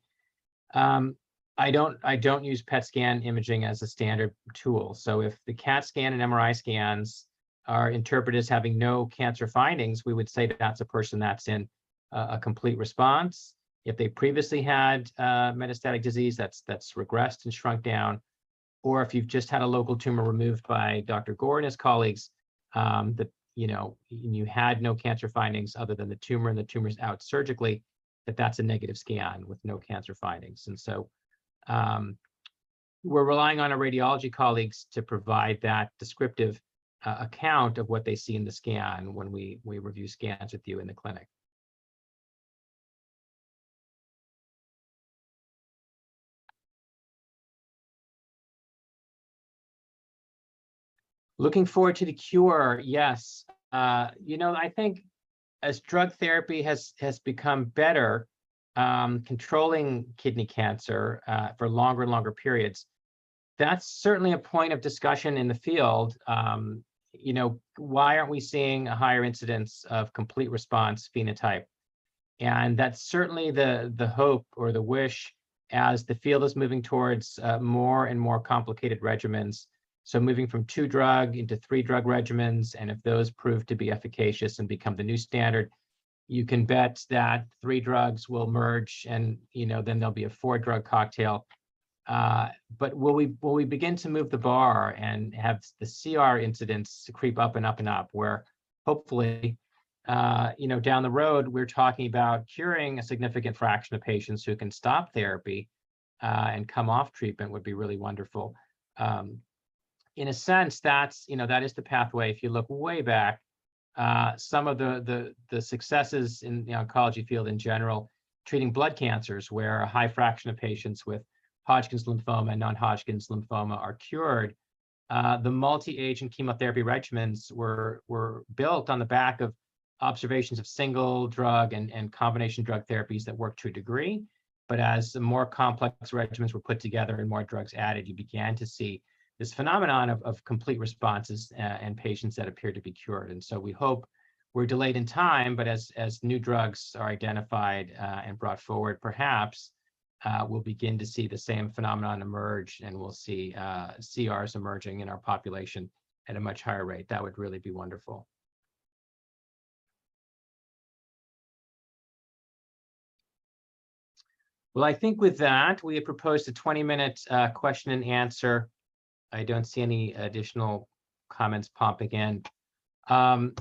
Speaker 1: I don't use PET scan imaging as a standard tool. So if the CAT scan and MRI scans are interpreted as having no cancer findings, we would say that that's a person that's in a complete response. If they previously had metastatic disease that's regressed and shrunk down, or if you've just had a local tumor removed by Dr. Gore and his colleagues, that you had no cancer findings other than the tumor and the tumor's out surgically, that's a negative scan with no cancer findings. And so we're relying on our radiology colleagues to provide that descriptive account of what they see in the scan when we review scans with you in the clinic. Looking forward to the cure, yes. I think as drug therapy has become better, controlling kidney cancer for longer and longer periods, that's certainly a point of discussion in the field. Why aren't we seeing a higher incidence of complete response phenotype? And that's certainly the hope or the wish as the field is moving towards more and more complicated regimens. So moving from 2-drug into 3-drug regimens, and if those prove to be efficacious and become the new standard, you can bet that 3 drugs will merge, and then there'll be a 4-drug cocktail. But will we begin to move the bar and have the CR incidence to creep up and up and up, where hopefully, down the road we're talking about curing a significant fraction of patients who can stop therapy and come off treatment would be really wonderful. In a sense, that is the pathway. If you look way back, some of the successes in the oncology field in general, treating blood cancers, where a high fraction of patients with Hodgkin's lymphoma and non-Hodgkin's lymphoma are cured, the multi-agent chemotherapy regimens were built on the back of observations of single drug and combination drug therapies that work to a degree. But as the more complex regimens were put together and more drugs added, you began to see this phenomenon of complete responses and patients that appear to be cured. And so we hope we're delayed in time, but as new drugs are identified and brought forward, perhaps we'll begin to see the same phenomenon emerge, and we'll see CRs emerging in our population at a much higher rate. That would really be wonderful. Well, I think with that, we had proposed a 20-minute question and answer. I don't see any additional comments popping in.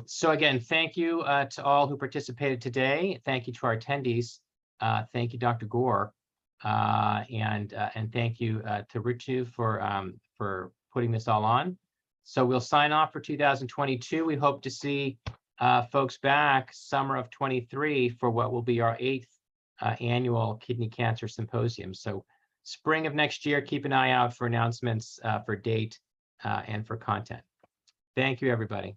Speaker 1: So again, thank you to all who participated today. Thank you to our attendees. Thank you, Dr. Gore. And thank you to Ritu for putting this all on. So we'll sign off for 2022. We hope to see folks back summer of 23 for what will be our 8th annual Kidney Cancer Symposium. So spring of next year, keep an eye out for announcements for date and for content. Thank you, everybody.